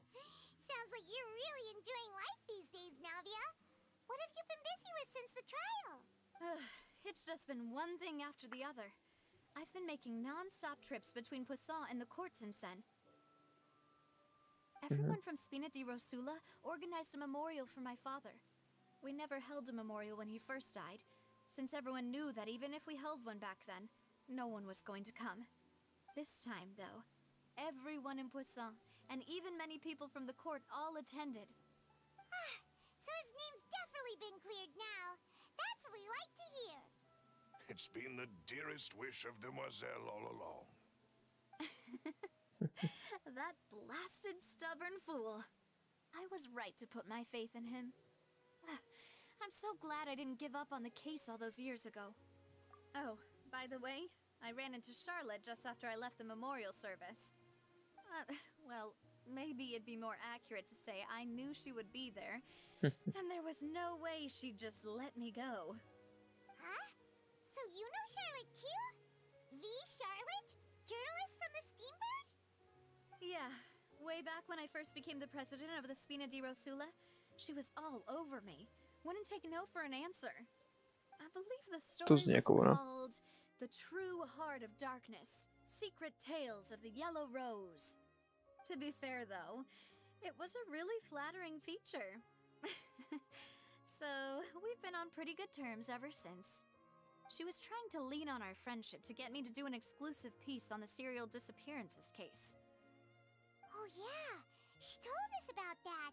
Sounds like you're really enjoying life these days, Navia. What have you been busy with since the trial? It's just been one thing after the other. I've been making non-stop trips between Poisson and the courts in Sen. Everyone from Spina di Rosula organized a memorial for my father. We never held a memorial when he first died, since everyone knew that even if we held one back then, no one was going to come. This time, though, everyone in Poisson, and even many people from the court, all attended. So his name's definitely been cleared now. That's what we like to hear. It's been the dearest wish of Demoiselle all along. That blasted stubborn fool. I was right to put my faith in him. I'm so glad I didn't give up on the case all those years ago. Oh, by the way, I ran into Charlotte just after I left the memorial service. Well, maybe it'd be more accurate to say I knew she would be there, and there was no way she'd just let me go. Huh? So you know Charlotte too? The Charlotte? Journalist from the Steambird? Yeah, way back when I first became the president of the Spina di Rosula, she was all over me. Wouldn't take no for an answer. I believe the story was called The True Heart of Darkness, Secret Tales of the Yellow Rose. To be fair, though, it was a really flattering feature. So, we've been on pretty good terms ever since. She was trying to lean on our friendship to get me to do an exclusive piece on the serial disappearances case. Oh yeah, she told us about that.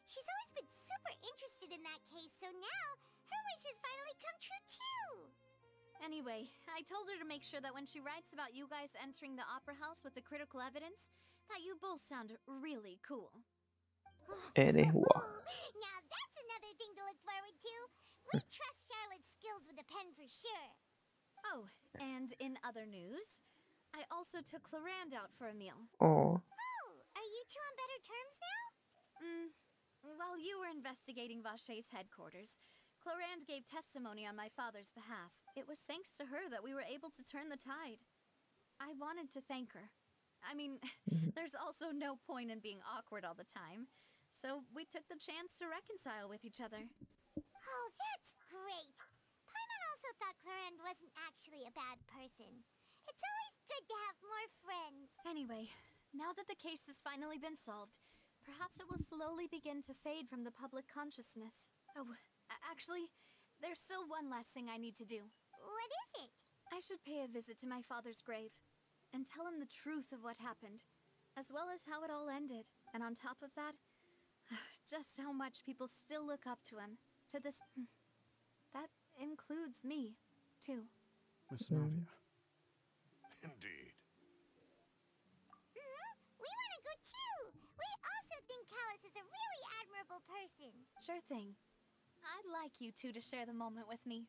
She's always been super interested in that case, so now her wish has finally come true too. Anyway, I told her to make sure that when she writes about you guys entering the opera house with the critical evidence, that you both sound really cool. Anyway. Now that's another thing to look forward to. We trust Charlotte's skills with a pen for sure. Oh, and in other news, I also took Clarand out for a meal. Oh. Oh, are you two on better terms now? While you were investigating Vache's headquarters, Clarand gave testimony on my father's behalf. It was thanks to her that we were able to turn the tide. I wanted to thank her. I mean, there's also no point in being awkward all the time, so we took the chance to reconcile with each other. Oh, that's great. Paimon also thought Clarand wasn't actually a bad person. It's always good to have more friends. Anyway, now that the case has finally been solved, perhaps it will slowly begin to fade from the public consciousness. Oh, actually, there's still one last thing I need to do. What is it? I should pay a visit to my father's grave and tell him the truth of what happened, as well as how it all ended. And on top of that, just how much people still look up to him. To this... That includes me, too. Miss Navia. Indeed. We want to go too! We also think Callus is a really admirable person. Sure thing. I'd like you two to share the moment with me.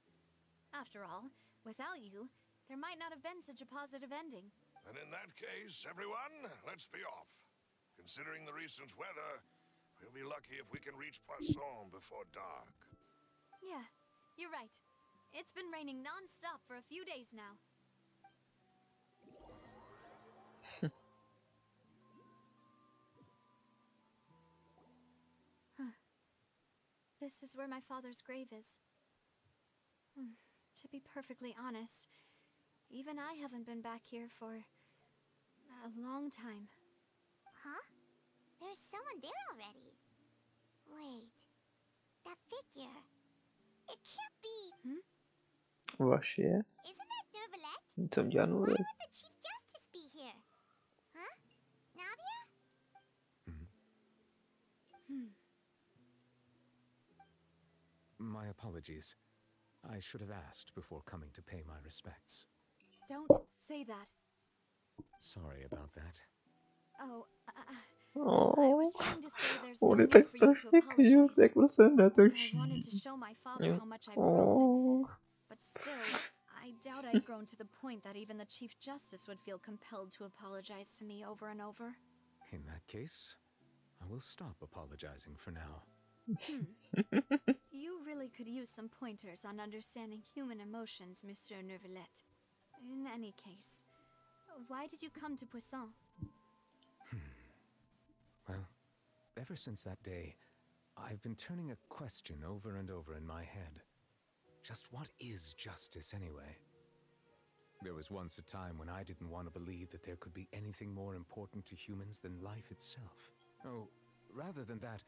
After all, without you, there might not have been such a positive ending. And in that case, everyone, let's be off. Considering the recent weather, We'll be lucky if we can reach Poisson before dark. Yeah, you're right. It's been raining non-stop for a few days now. This is where my father's grave is. To be perfectly honest, even I haven't been back here for a long time. Huh? There's someone there already. Wait. That figure. It can't be. Vaše. Isn't that Nervalette? Co dělá Why Nervalette? would the Chief Justice be here? Huh? Navia? My apologies. I should have asked before coming to pay my respects. Don't say that. Sorry about that. Oh, Oh, I was trying to say there's no on je need tak for you to strašně cute, apologize. jak se I netočí. wanted to show my father how much I've grown. But still, I doubt I've grown to the point that even the Chief Justice would feel compelled to apologize to me over and over. In that case, I will stop apologizing for now. You really could use some pointers on understanding human emotions, Monsieur Nervalette. In any case, why did you come to Poisson? Well, ever since that day, I've been turning a question over and over in my head. Just what is justice anyway? There was once a time when I didn't want to believe that there could be anything more important to humans than life itself. Oh, rather than that,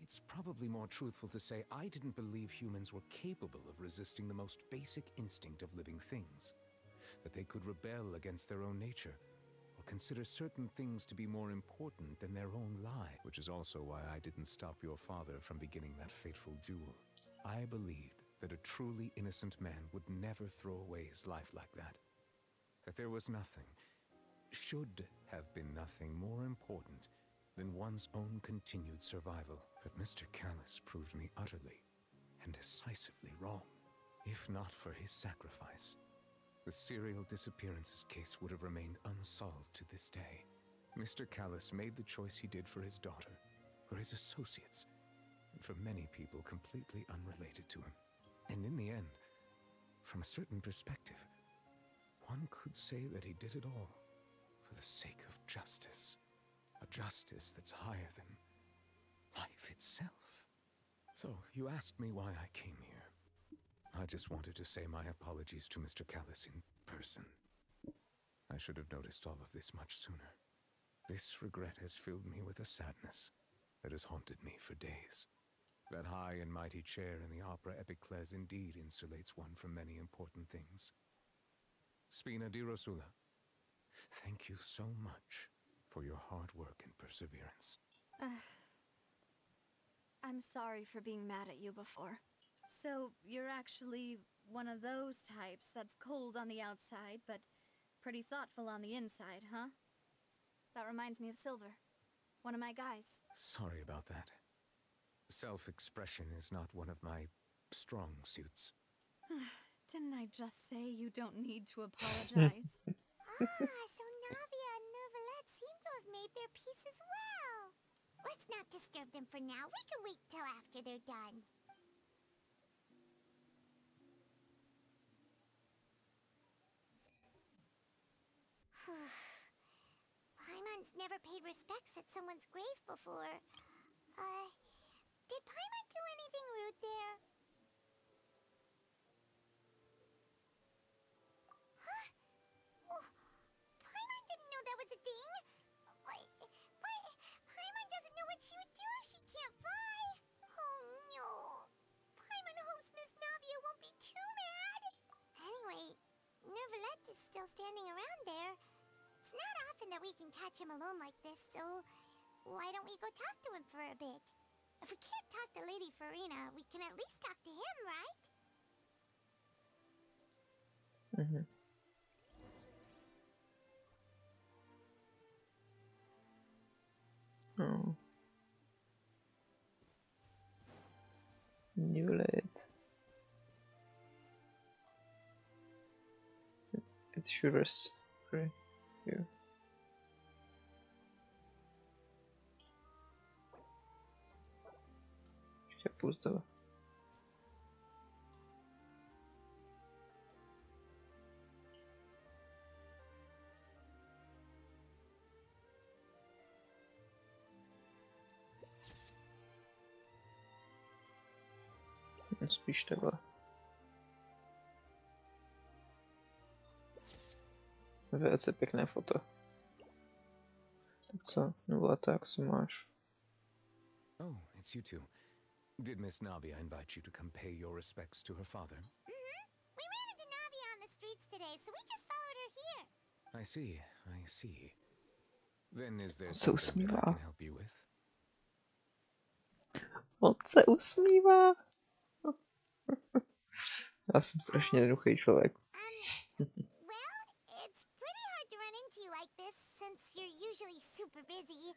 it's probably more truthful to say I didn't believe humans were capable of resisting the most basic instinct of living things. That they could rebel against their own nature, or consider certain things to be more important than their own life. Which is also why I didn't stop your father from beginning that fateful duel. I believed that a truly innocent man would never throw away his life like that. That there was nothing, should have been nothing more important than one's own continued survival. But Mr. Callus proved me utterly and decisively wrong. If not for his sacrifice, the serial disappearances case would have remained unsolved to this day. Mr. Callus made the choice he did for his daughter, for his associates, and for many people completely unrelated to him. And in the end, from a certain perspective, one could say that he did it all for the sake of justice. A justice that's higher than life itself. So, you asked me why I came here. I just wanted to say my apologies to Mr. Callus in person. I should have noticed all of this much sooner. This regret has filled me with a sadness that has haunted me for days. That high and mighty chair in the opera Epiclese indeed insulates one from many important things. Spina di Rosula, thank you so much for your hard work and perseverance. I'm sorry for being mad at you before. So, you're actually one of those types that's cold on the outside, but pretty thoughtful on the inside, huh? That reminds me of Silver, one of my guys. Sorry about that. Self-expression is not one of my strong suits. Didn't I just say you don't need to apologize? So Navia and Nervalette seem to have made their peace as well. Let's not disturb them for now. We can wait till after they're done. Paimon's never paid respects at someone's grave before. Did Paimon do anything rude there? Huh? Oh, Paimon didn't know that was a thing. But Paimon doesn't know what she would do if she can't fly. Oh no. Paimon hopes Miss Navia won't be too mad. Anyway, Nervalette is still standing around there. It's not often that we can catch him alone like this, so why don't we go talk to him for a bit? If we can't talk to Lady Farina, we can at least talk to him, right? Oh. New late. It sure is great here. postava. Spíš takhle. Velice pěkné foto. Tak co, Nula, tak se máš? Oh, it's you two. Did Miss Navia invite you to come pay your respects to her father? Mm-hmm. We ran into Navia on the streets today, so we just followed her here. I see, I see. Then is there Se something that I usmívá. can help you with? On se usmívá. Já jsem strašně jednoduchý člověk. Well, it's pretty hard to run into you like this since you're usually super busy.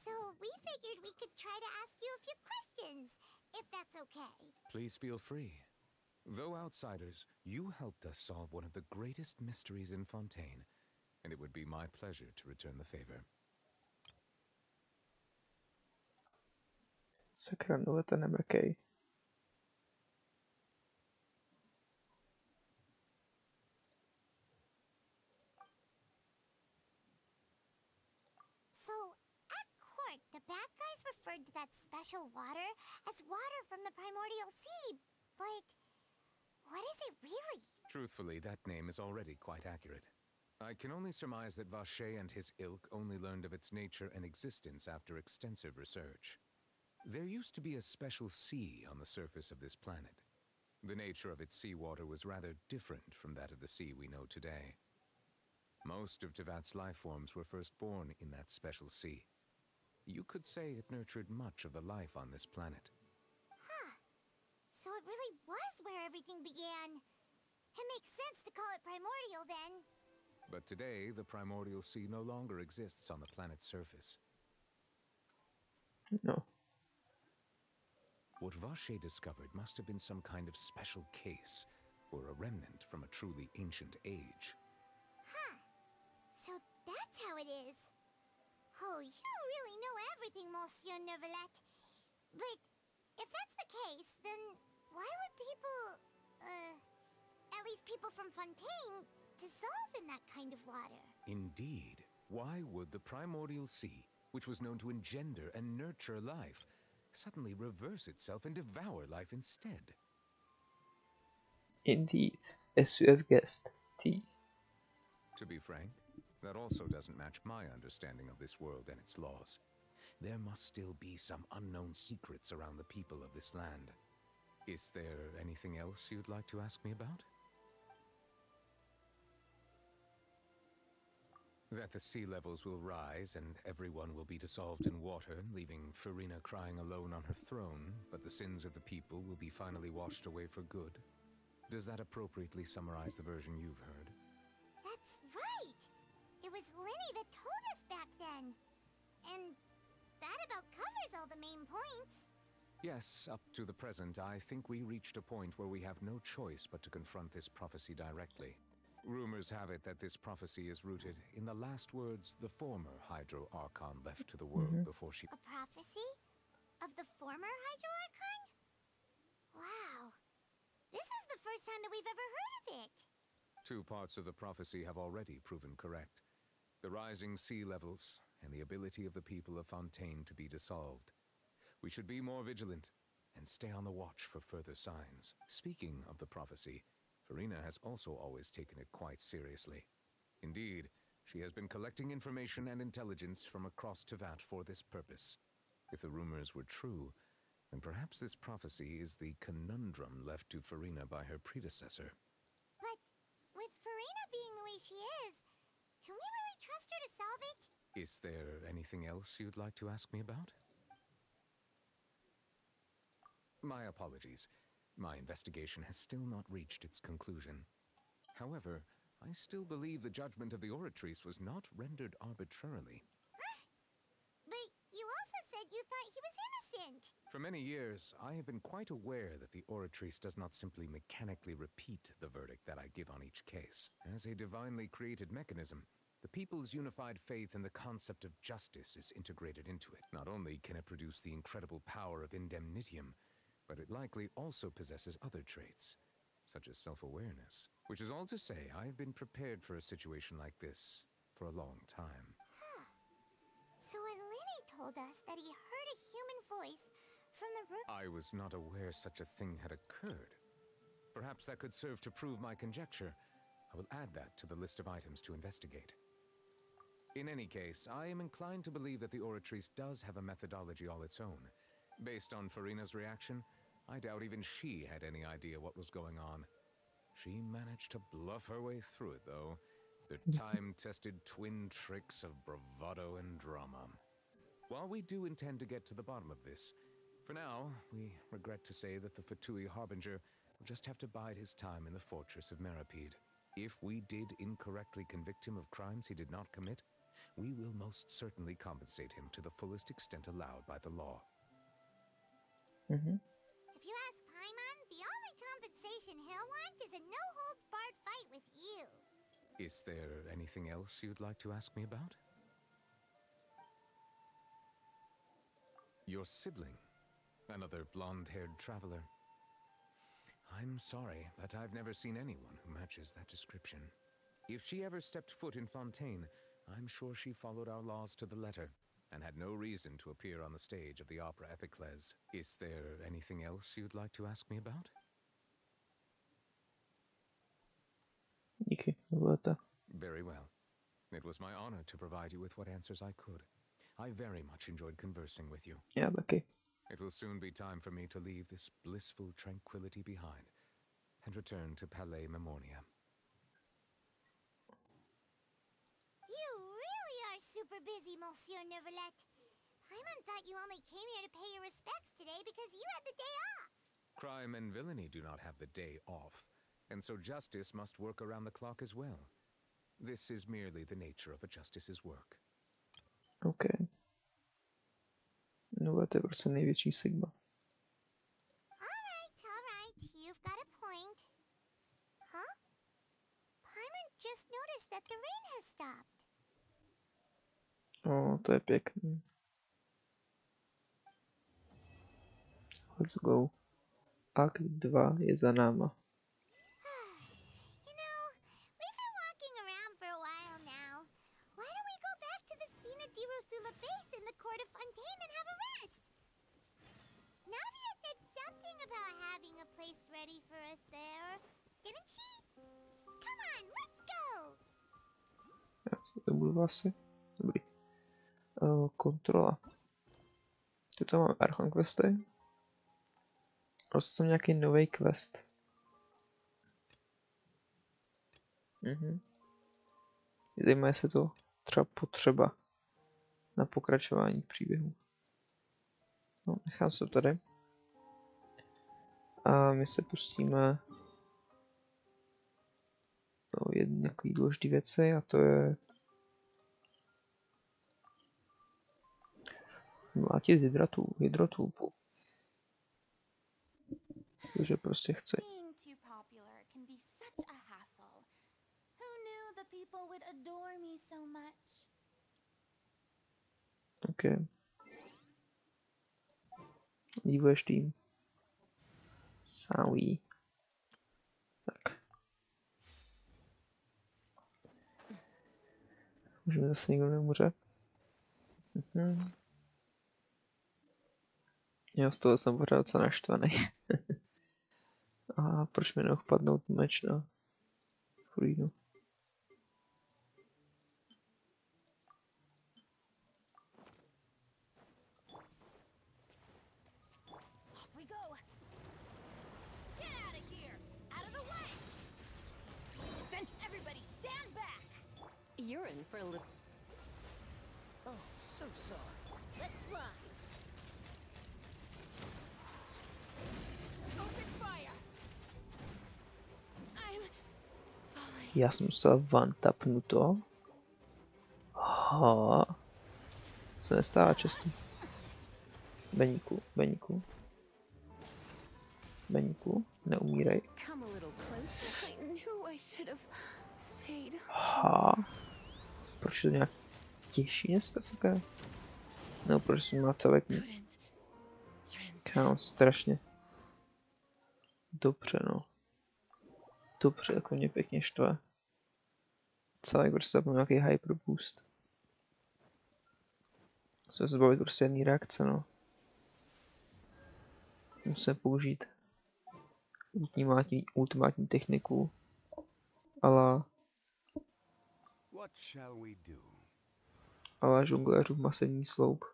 So we figured we could try to ask you a few questions, if that's okay. Please feel free. Though outsiders, you helped us solve one of the greatest mysteries in Fontaine, and it would be my pleasure to return the favor. Sakra, Nula, to nemrkej. So, at court, the bad guys referred to that special water as water from the primordial sea, but what is it really? Truthfully, that name is already quite accurate. I can only surmise that Vacher and his ilk only learned of its nature and existence after extensive research. There used to be a special sea on the surface of this planet. The nature of its seawater was rather different from that of the sea we know today. Most of Tevat's life forms were first born in that special sea. You could say it nurtured much of the life on this planet. Huh. So it really was where everything began. It makes sense to call it primordial then. But today, the primordial sea no longer exists on the planet's surface. No. What Vacher discovered must have been some kind of special case, or a remnant from a truly ancient age. Huh. So that's how it is. Oh, you really know everything, Monsieur Neuvillette. But if that's the case, then why would people, at least people from Fontaine, dissolve in that kind of water? Indeed. Why would the primordial sea, which was known to engender and nurture life, suddenly reverse itself and devour life instead? Indeed, as you have guessed, T. To be frank, that also doesn't match my understanding of this world and its laws. There must still be some unknown secrets around the people of this land. Is there anything else you'd like to ask me about? That the sea levels will rise and everyone will be dissolved in water, leaving Farina crying alone on her throne, but the sins of the people will be finally washed away for good. Does that appropriately summarize the version you've heard? That's right! It was Linny that told us back then. And that about covers all the main points. Yes, up to the present, I think we reached a point where we have no choice but to confront this prophecy directly. Rumors have it that this prophecy is rooted in the last words the former Hydro Archon left to the world before she... A prophecy? Of the former Hydro Archon? Wow. This is the first time that we've ever heard of it. Two parts of the prophecy have already proven correct. The rising sea levels and the ability of the people of Fontaine to be dissolved. We should be more vigilant and stay on the watch for further signs. Speaking of the prophecy, Farina has also always taken it quite seriously. Indeed, she has been collecting information and intelligence from across Tevat for this purpose. If the rumors were true, then perhaps this prophecy is the conundrum left to Farina by her predecessor. But with Farina being the way she is, can we really trust her to solve it? Is there anything else you'd like to ask me about? My apologies. My investigation has still not reached its conclusion. However, I still believe the judgment of the Oratrice was not rendered arbitrarily. But you also said you thought he was innocent. For many years, I have been quite aware that the Oratrice does not simply mechanically repeat the verdict that I give on each case. As a divinely created mechanism, the people's unified faith in the concept of justice is integrated into it. Not only can it produce the incredible power of indemnitium, but it likely also possesses other traits, such as self-awareness, which is all to say I've been prepared for a situation like this for a long time. So when Lenny told us that he heard a human voice from the room... I was not aware such a thing had occurred. Perhaps that could serve to prove my conjecture. I will add that to the list of items to investigate. In any case, I am inclined to believe that the Oratrice does have a methodology all its own. Based on Farina's reaction, I doubt even she had any idea what was going on. She managed to bluff her way through it, though. The time-tested twin tricks of bravado and drama. While we do intend to get to the bottom of this, for now, we regret to say that the Fatui Harbinger will just have to bide his time in the fortress of Meripede. If we did incorrectly convict him of crimes he did not commit, we will most certainly compensate him to the fullest extent allowed by the law. If you ask Paimon, the only compensation he'll want is a no-holds-barred fight with you. Is there anything else you'd like to ask me about? Your sibling, another blonde-haired traveler. I'm sorry, but I've never seen anyone who matches that description. If she ever stepped foot in Fontaine, I'm sure she followed our laws to the letter, and had no reason to appear on the stage of the opera Epiclese. Is there anything else you'd like to ask me about? Díky, bylo to. Very well. It was my honor to provide you with what answers I could. I very much enjoyed conversing with you. Já taky. It will soon be time for me to leave this blissful tranquility behind and return to Palais Memoria. You really are super busy, Monsieur Neuvillette. Paimon thought you only came here to pay your respects today because you had the day off. Crime and villainy do not have the day off, and so justice must work around the clock as well. This is merely the nature of a justice's work. Okay. No, to je prostě největší sigma. Alright, you've got a point. Huh? Paimon just noticed that the rain has stopped. To je pěkný. Let's go. Akt 2 je za náma. You know, we've been walking around for a while now. Why don't we go back to the Spina di Rosula base in the court of Fontaine and have a rest? Navia said something about having a place ready for us there, didn't she? Come on, let's go! Já se to budu asi. Dobrý. Kontrola. Ty tam máme Archon questy. Prostě jsem nějaký nový quest. Zajímá, jestli to třeba potřeba na pokračování příběhu. No, nechám se tady. A my se pustíme do jedné takové důležité věci, a to je mlátit hydrotůpu. Takže prostě chci. OK. Vývoješ tým. Sáví. Tak. Můžeme zase někdo neumře. Jo, z toho jsem pořád docela naštvaný. A proč mi nemohl padnout meč na Fruinu? You're in for a little. Oh, so sorry. Let's fly. Open fire. I'm falling. Já jsem musel one-tapnuto. Aha. Se nestává často. Beníku. Neumírej. Aha. Proč je to nějak těžší dneska, sakra? No, proč jsem má celek. Kámo, strašně. Dobře, no. Dobře, tak to mě pěkně štve. Celý prostě zapnu nějaký hyper boost. Se zbavit prostě jedný reakce, no. Musím použít ultimátní techniku. Ale žongléřův masivní sloup.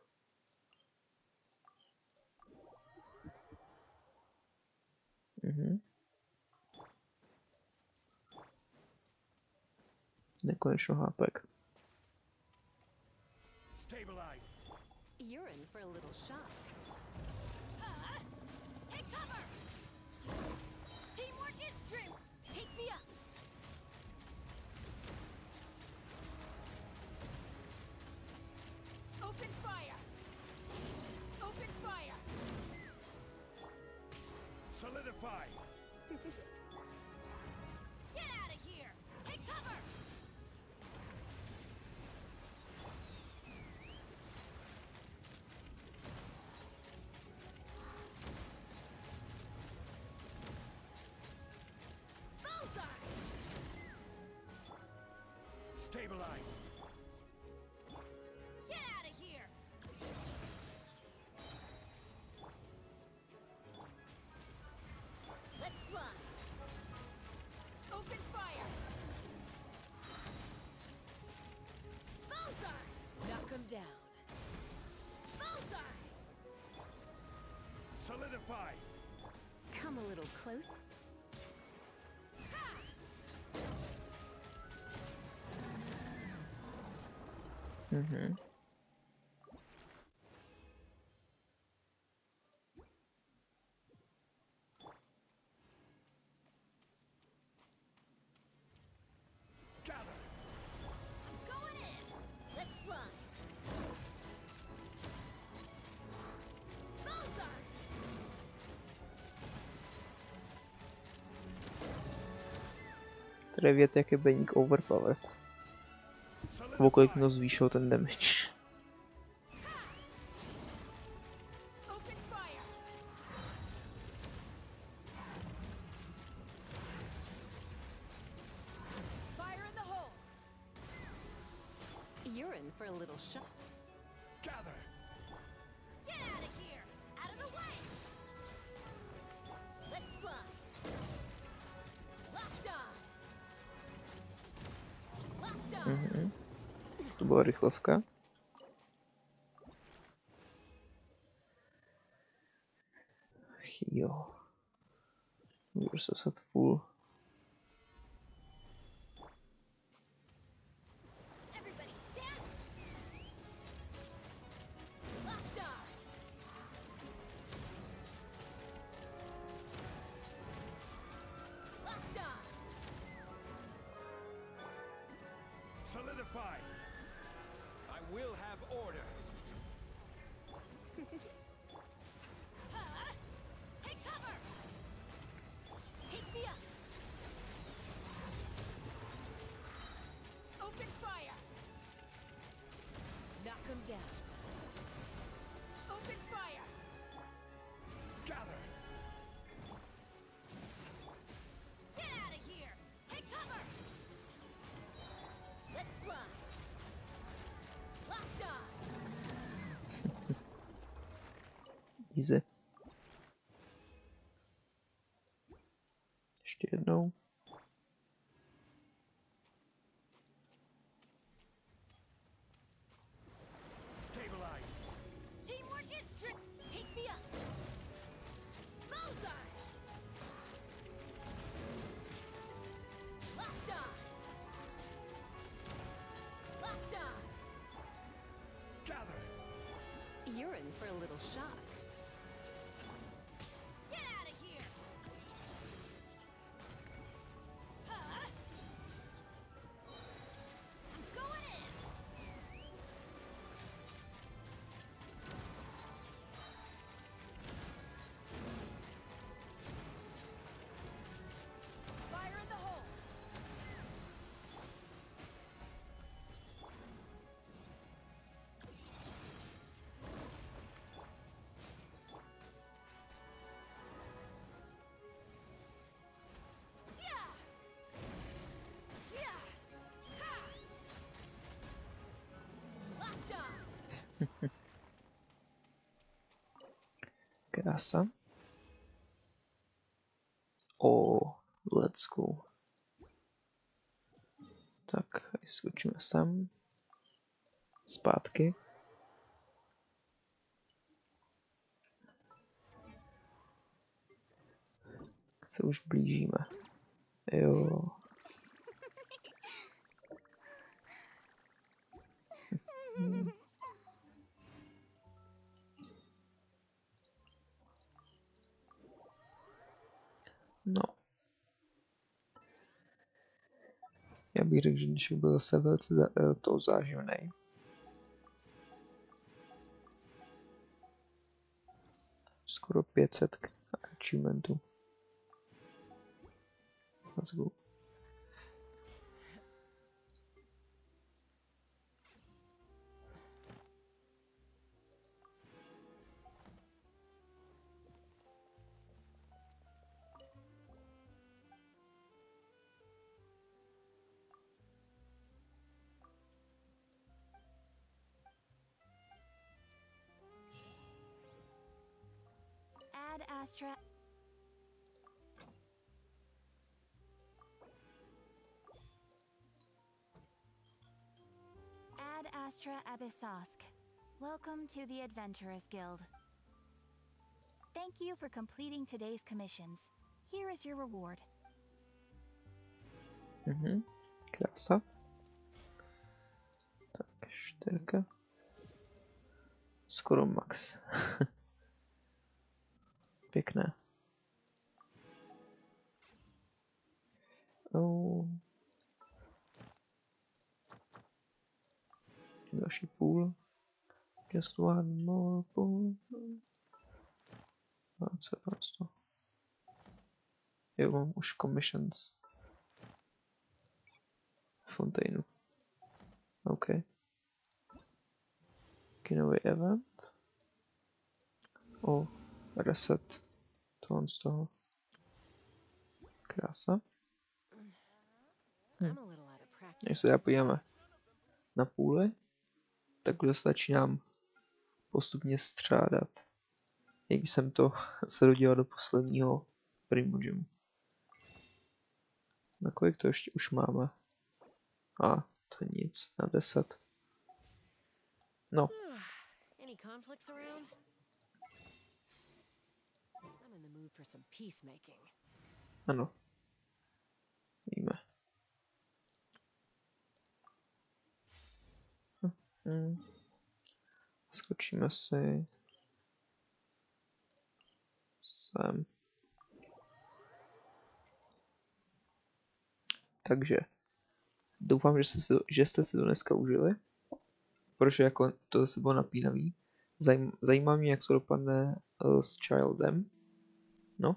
Nekonečno hápek. You're in for a little shock. Take cover! Teamwork is strength! Take me up! Open fire! Open fire! Solidify! Get out of here! Take cover! Stabilize! Get out of here! Let's run! Open fire! Bullseye! Knock him down. Bullseye! Solidify! Come a little closer. Going in! Let's run! Bullseye! Tady vědět, jak je Beník overpowered. O kolik mu zvýšil ten damage. Open fire! Fire in the hole. You're in for a little shock. Gather! Get out of here! Out of the way! Let's run! Locked on! Locked on! To byla rychlovka. Jo. Můžu se dostat full. Everybody stand! Locked on! Locked on! Solidify! I will have order! Take cover! Take me up! Open fire! Knock him down. Open fire! Gather! Get out of here! Take cover! Let's run! Locked on! Easy. Ještě jednou. Stabilize! Teamwork is strict! Take me up! Bullseye! Locked on! Locked on! Gather! You're in for a little shock. Krása. Oh, let's go. Tak, skočíme sem. Zpátky. Se už blížíme. Jo. No. Já bych řekl, že dnešek byl zase velice záživný. Skoro 500 achievementů. Let's go. Ad Astra. Ad Astra Abyssosk. Welcome to the Adventurers Guild. Thank you for completing today's commissions. Here is your reward. Krása. Tak, 4. Skoro max. Pěkné. Oh. Další půl. Just one more půl. A co je to? Jo, mám už commissions. Fontaineu. OK. Kinový event. O, reset. Tohle z toho. Krása. Když se já podíváme na půli, tak už začínám postupně střádat. Jak jsem to se dodělal do posledního primogemu. Na kolik to ještě už máme? A, to je nic, na 10. No. Any conflicts around? I'm in the mood for some peacemaking. Ano. Víme. Skočíme si sem. Takže doufám, že jste si to dneska užili, protože jako to zase bylo napínavý. Zajímá mě, jak to dopadne s Childem. No.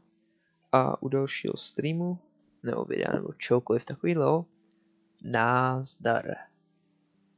A u dalšího streamu nebo videa nebo čokoliv takového. Nazdar.